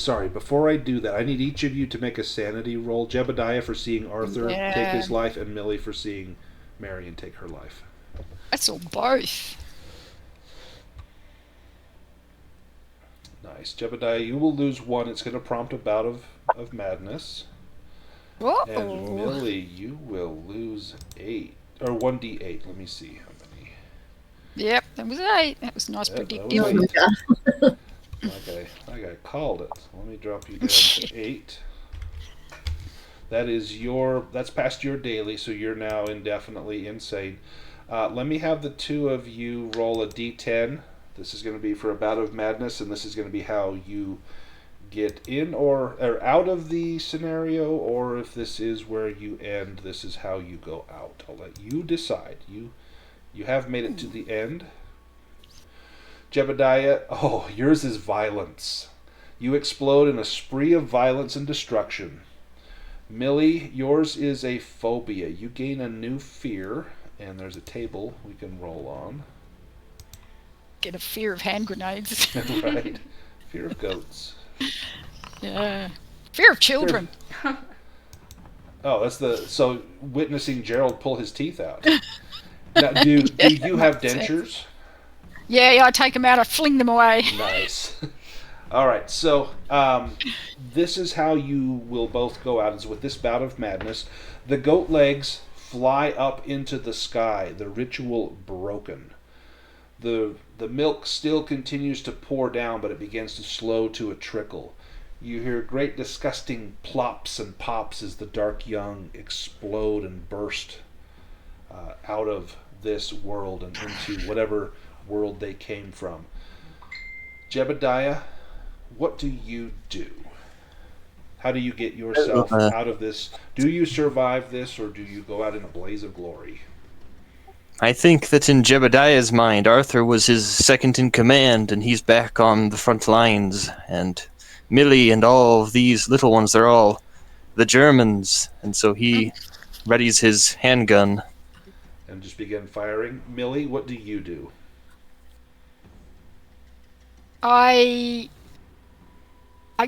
that, I need each of you to make a sanity roll. Jebediah for seeing Arthur take his life, and Millie for seeing Marian take her life. That's all both. Nice. Jebediah, you will lose 1. It's going to prompt a bout of madness. And Whoa. Millie, you will lose 8. Or 1d8. Let me see how many. Yep, that was 8. That was nice, Yep, that predictive. was Oh my god. Like I called it. Let me drop you down to 8. That's past your daily, so you're now indefinitely insane. Let me have the 2 of you roll a d10. This is going to be for a bout of madness, and this is going to be how you get in or out of the scenario, or if this is where you end, this is how you go out. I'll let you decide. You have made it to the end. Jebediah, yours is violence. You explode in a spree of violence and destruction. Millie, yours is a phobia. You gain a new fear, and there's a table we can roll on. Get a fear of hand grenades. Right. Fear of goats. Yeah. Fear of children. So witnessing Gerold pull his teeth out. Now, do you have dentures? Yeah, I take them out, I fling them away. Nice. All right, so this is how you will both go out, is with this bout of madness. The goat legs fly up into the sky, the ritual broken. The milk still continues to pour down, but it begins to slow to a trickle. You hear great disgusting plops and pops as the dark young explode and burst out of this world and into whatever world they came from. Jebediah, what do you do? How do you get yourself out of this? Do you survive this, or do you go out in a blaze of glory? I think that in Jebediah's mind, Arthur was his second in command, and he's back on the front lines. And Millie and all of these little ones, they're all the Germans. And so he readies his handgun. And just begin firing. Millie, what do you do? I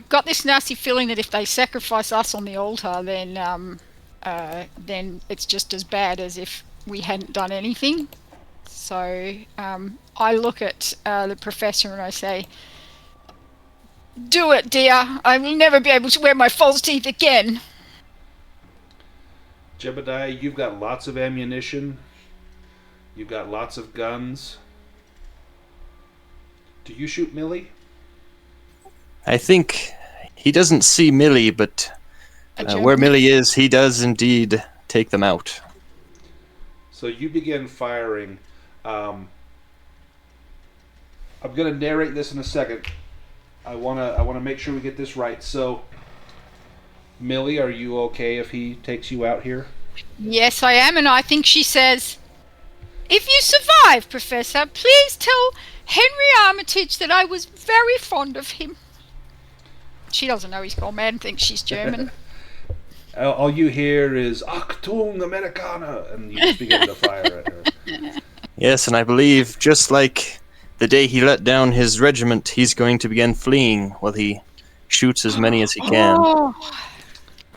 got this nasty feeling that if they sacrifice us on the altar, then it's just as bad as if we hadn't done anything. So I look at the professor and I say, "Do it, dear. I will never be able to wear my false teeth again." Jebediah, you've got lots of ammunition. You've got lots of guns. Do you shoot Millie? I think he doesn't see Millie, but where Millie is, he does indeed take them out. So you begin firing. I'm going to narrate this in a second. I want to make sure we get this right. So, Millie, are you okay if he takes you out here? Yes, I am, and I think she says, "If you survive, Professor, please tell Henry Armitage that I was very fond of him." She doesn't know he's gone mad and thinks she's German. All you hear is "Achtung Americana," and you just begin to fire at her. Yes, and I believe, just like the day he let down his regiment, he's going to begin fleeing while he shoots as many as he can.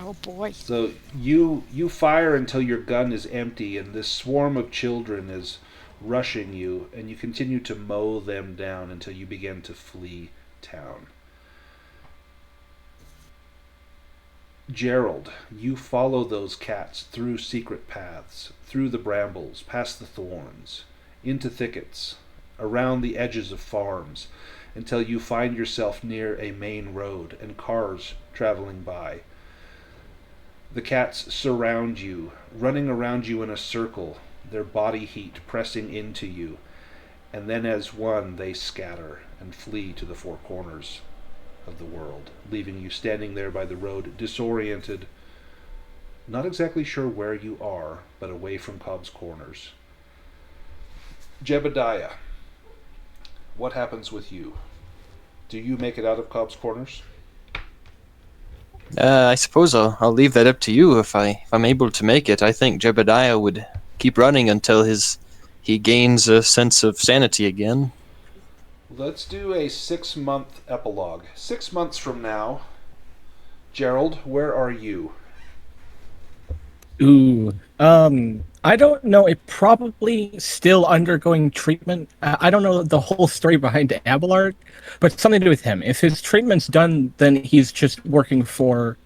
Oh boy. So you fire until your gun is empty, and this swarm of children is rushing you, and you continue to mow them down until you begin to flee town. Gerold, you follow those cats through secret paths, through the brambles, past the thorns, into thickets, around the edges of farms, until you find yourself near a main road and cars traveling by. The cats surround you, running around you in a circle, their body heat pressing into you, and then as one they scatter and flee to the four corners of the world, leaving you standing there by the road, disoriented, not exactly sure where you are, but away from Cobb's corners. Jebediah, what happens with you? Do you make it out of Cobb's corners? I suppose I'll leave that up to you if I'm able to make it. I think Jebediah would keep running until he gains a sense of sanity again. Let's do a 6-month epilogue. 6 months from now, Gerold, where are you? Ooh. I don't know. It probably still undergoing treatment. I don't know the whole story behind Abelard, but it's something to do with him. If his treatment's done, then he's just working for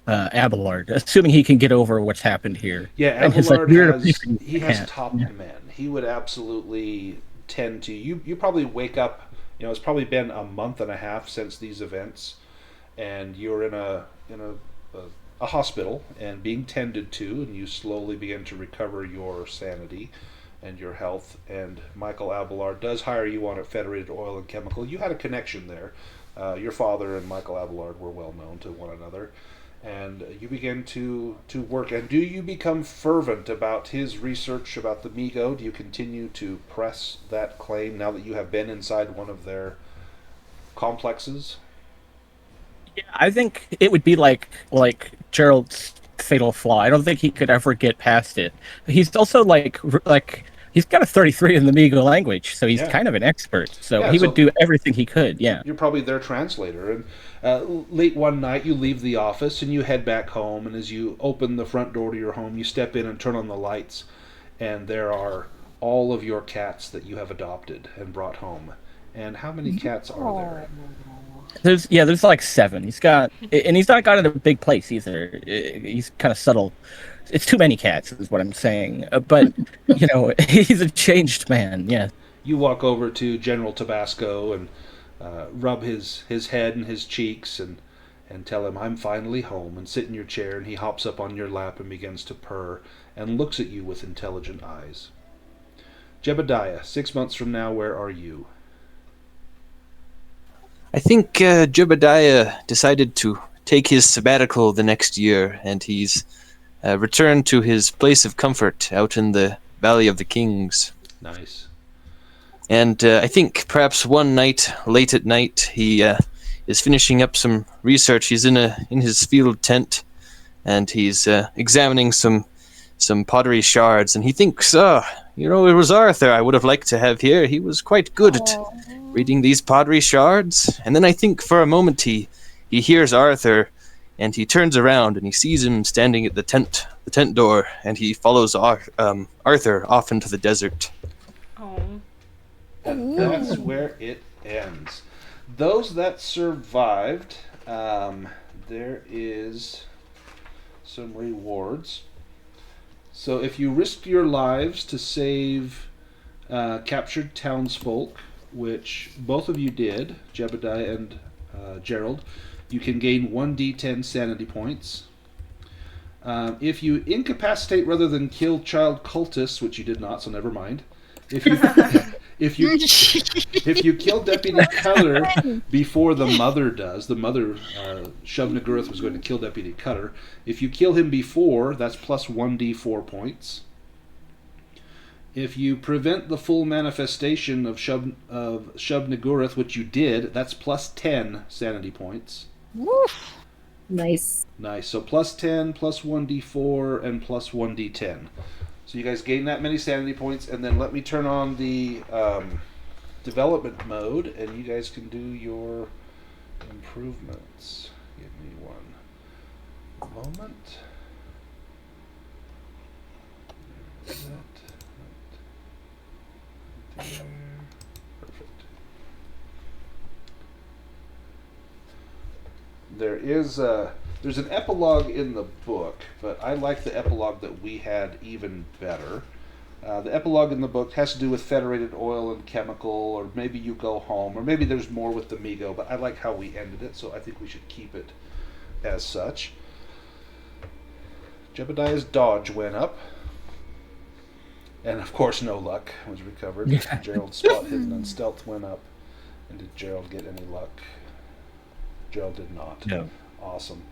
Abelard, assuming he can get over what's happened here. Yeah, And his Abelard weird has epiphany he has can't. top command. He would absolutely tend to. You probably wake up. It's probably been a month and a half since these events, and you're in a hospital and being tended to, and you slowly begin to recover your sanity and your health. And Michael Abelard does hire you on at Federated Oil and Chemical. You had a connection there. Your father and Michael Abelard were well known to one another, and you begin to work. And do you become fervent about his research about the Migo? Do you continue to press that claim now that you have been inside one of their complexes? Yeah, I think it would be like Gerald's fatal flaw. I don't think he could ever get past it. He's also like he's got a 33 in the Migo language, so he's Yeah. kind of an expert. So Yeah, he so- would do everything he could. Yeah. You're probably their translator. And late one night, you leave the office and you head back home. And as you open the front door to your home, you step in and turn on the lights, and there are all of your cats that you have adopted and brought home. And how many cats are there? There's like 7. He's not got in a big place either. He's kind of subtle. It's too many cats, is what I'm saying. But he's a changed man. Yeah. You walk over to General Tabasco and rub his head and his cheeks and tell him, "I'm finally home," and sit in your chair, and he hops up on your lap and begins to purr and looks at you with intelligent eyes. Jebediah, 6 months from now, where are you? I think Jebediah decided to take his sabbatical the next year, and he's returned to his place of comfort out in the Valley of the Kings. Nice. And I think perhaps one night, late at night, he is finishing up some research. He's in his field tent, and he's examining some pottery shards, and he thinks, it was Arthur I would have liked to have here. He was quite good at reading these pottery shards. And then I think for a moment he hears Arthur, and he turns around and he sees him standing at the tent door, and he follows Arthur off into the desert. Oh. And that's where it ends. Those that survived, there is some rewards. So if you risk your lives to save captured townsfolk, which both of you did, Jebediah and Gerold, you can gain 1d10 sanity points. If you incapacitate rather than kill child cultists, which you did not, so never mind. If you kill Deputy Cutter before the mother does, the mother, Shub-Nagurath, was going to kill Deputy Cutter. If you kill him before, that's plus 1d4 points. If you prevent the full manifestation of Shub-Nagurath, which you did, that's plus 10 sanity points. Woof. Nice. Nice. So plus 10, plus 1d4, and plus 1d10. So you guys gain that many sanity points, and then let me turn on the development mode, and you guys can do your improvements. Give me one moment. Perfect. There's an epilogue in the book, but I like the epilogue that we had even better. The epilogue in the book has to do with Federated Oil and Chemical, or maybe you go home, or maybe there's more with the Migo, but I like how we ended it, so I think we should keep it as such. Jebediah's dodge went up, and of course no luck was recovered. Gerold's spot hidden and stealth went up. And did Gerold get any luck? Gerold did not. No. Awesome.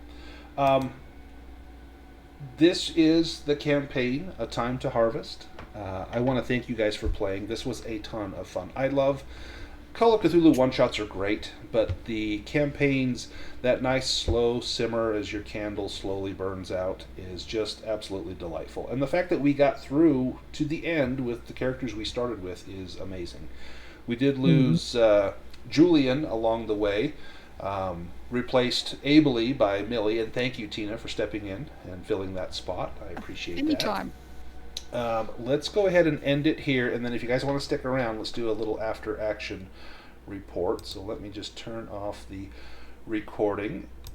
This is the campaign, A Time to Harvest. I want to thank you guys for playing. This was a ton of fun. I love Call of Cthulhu one-shots are great, but the campaigns, that nice slow simmer as your candle slowly burns out, is just absolutely delightful. And the fact that we got through to the end with the characters we started with is amazing. We did lose Julian along the way, replaced ably by Millie, and thank you, Tina, for stepping in and filling that spot. I appreciate that. Anytime. Let's go ahead and end it here, and then if you guys want to stick around, let's do a little after action report. So let me just turn off the recording,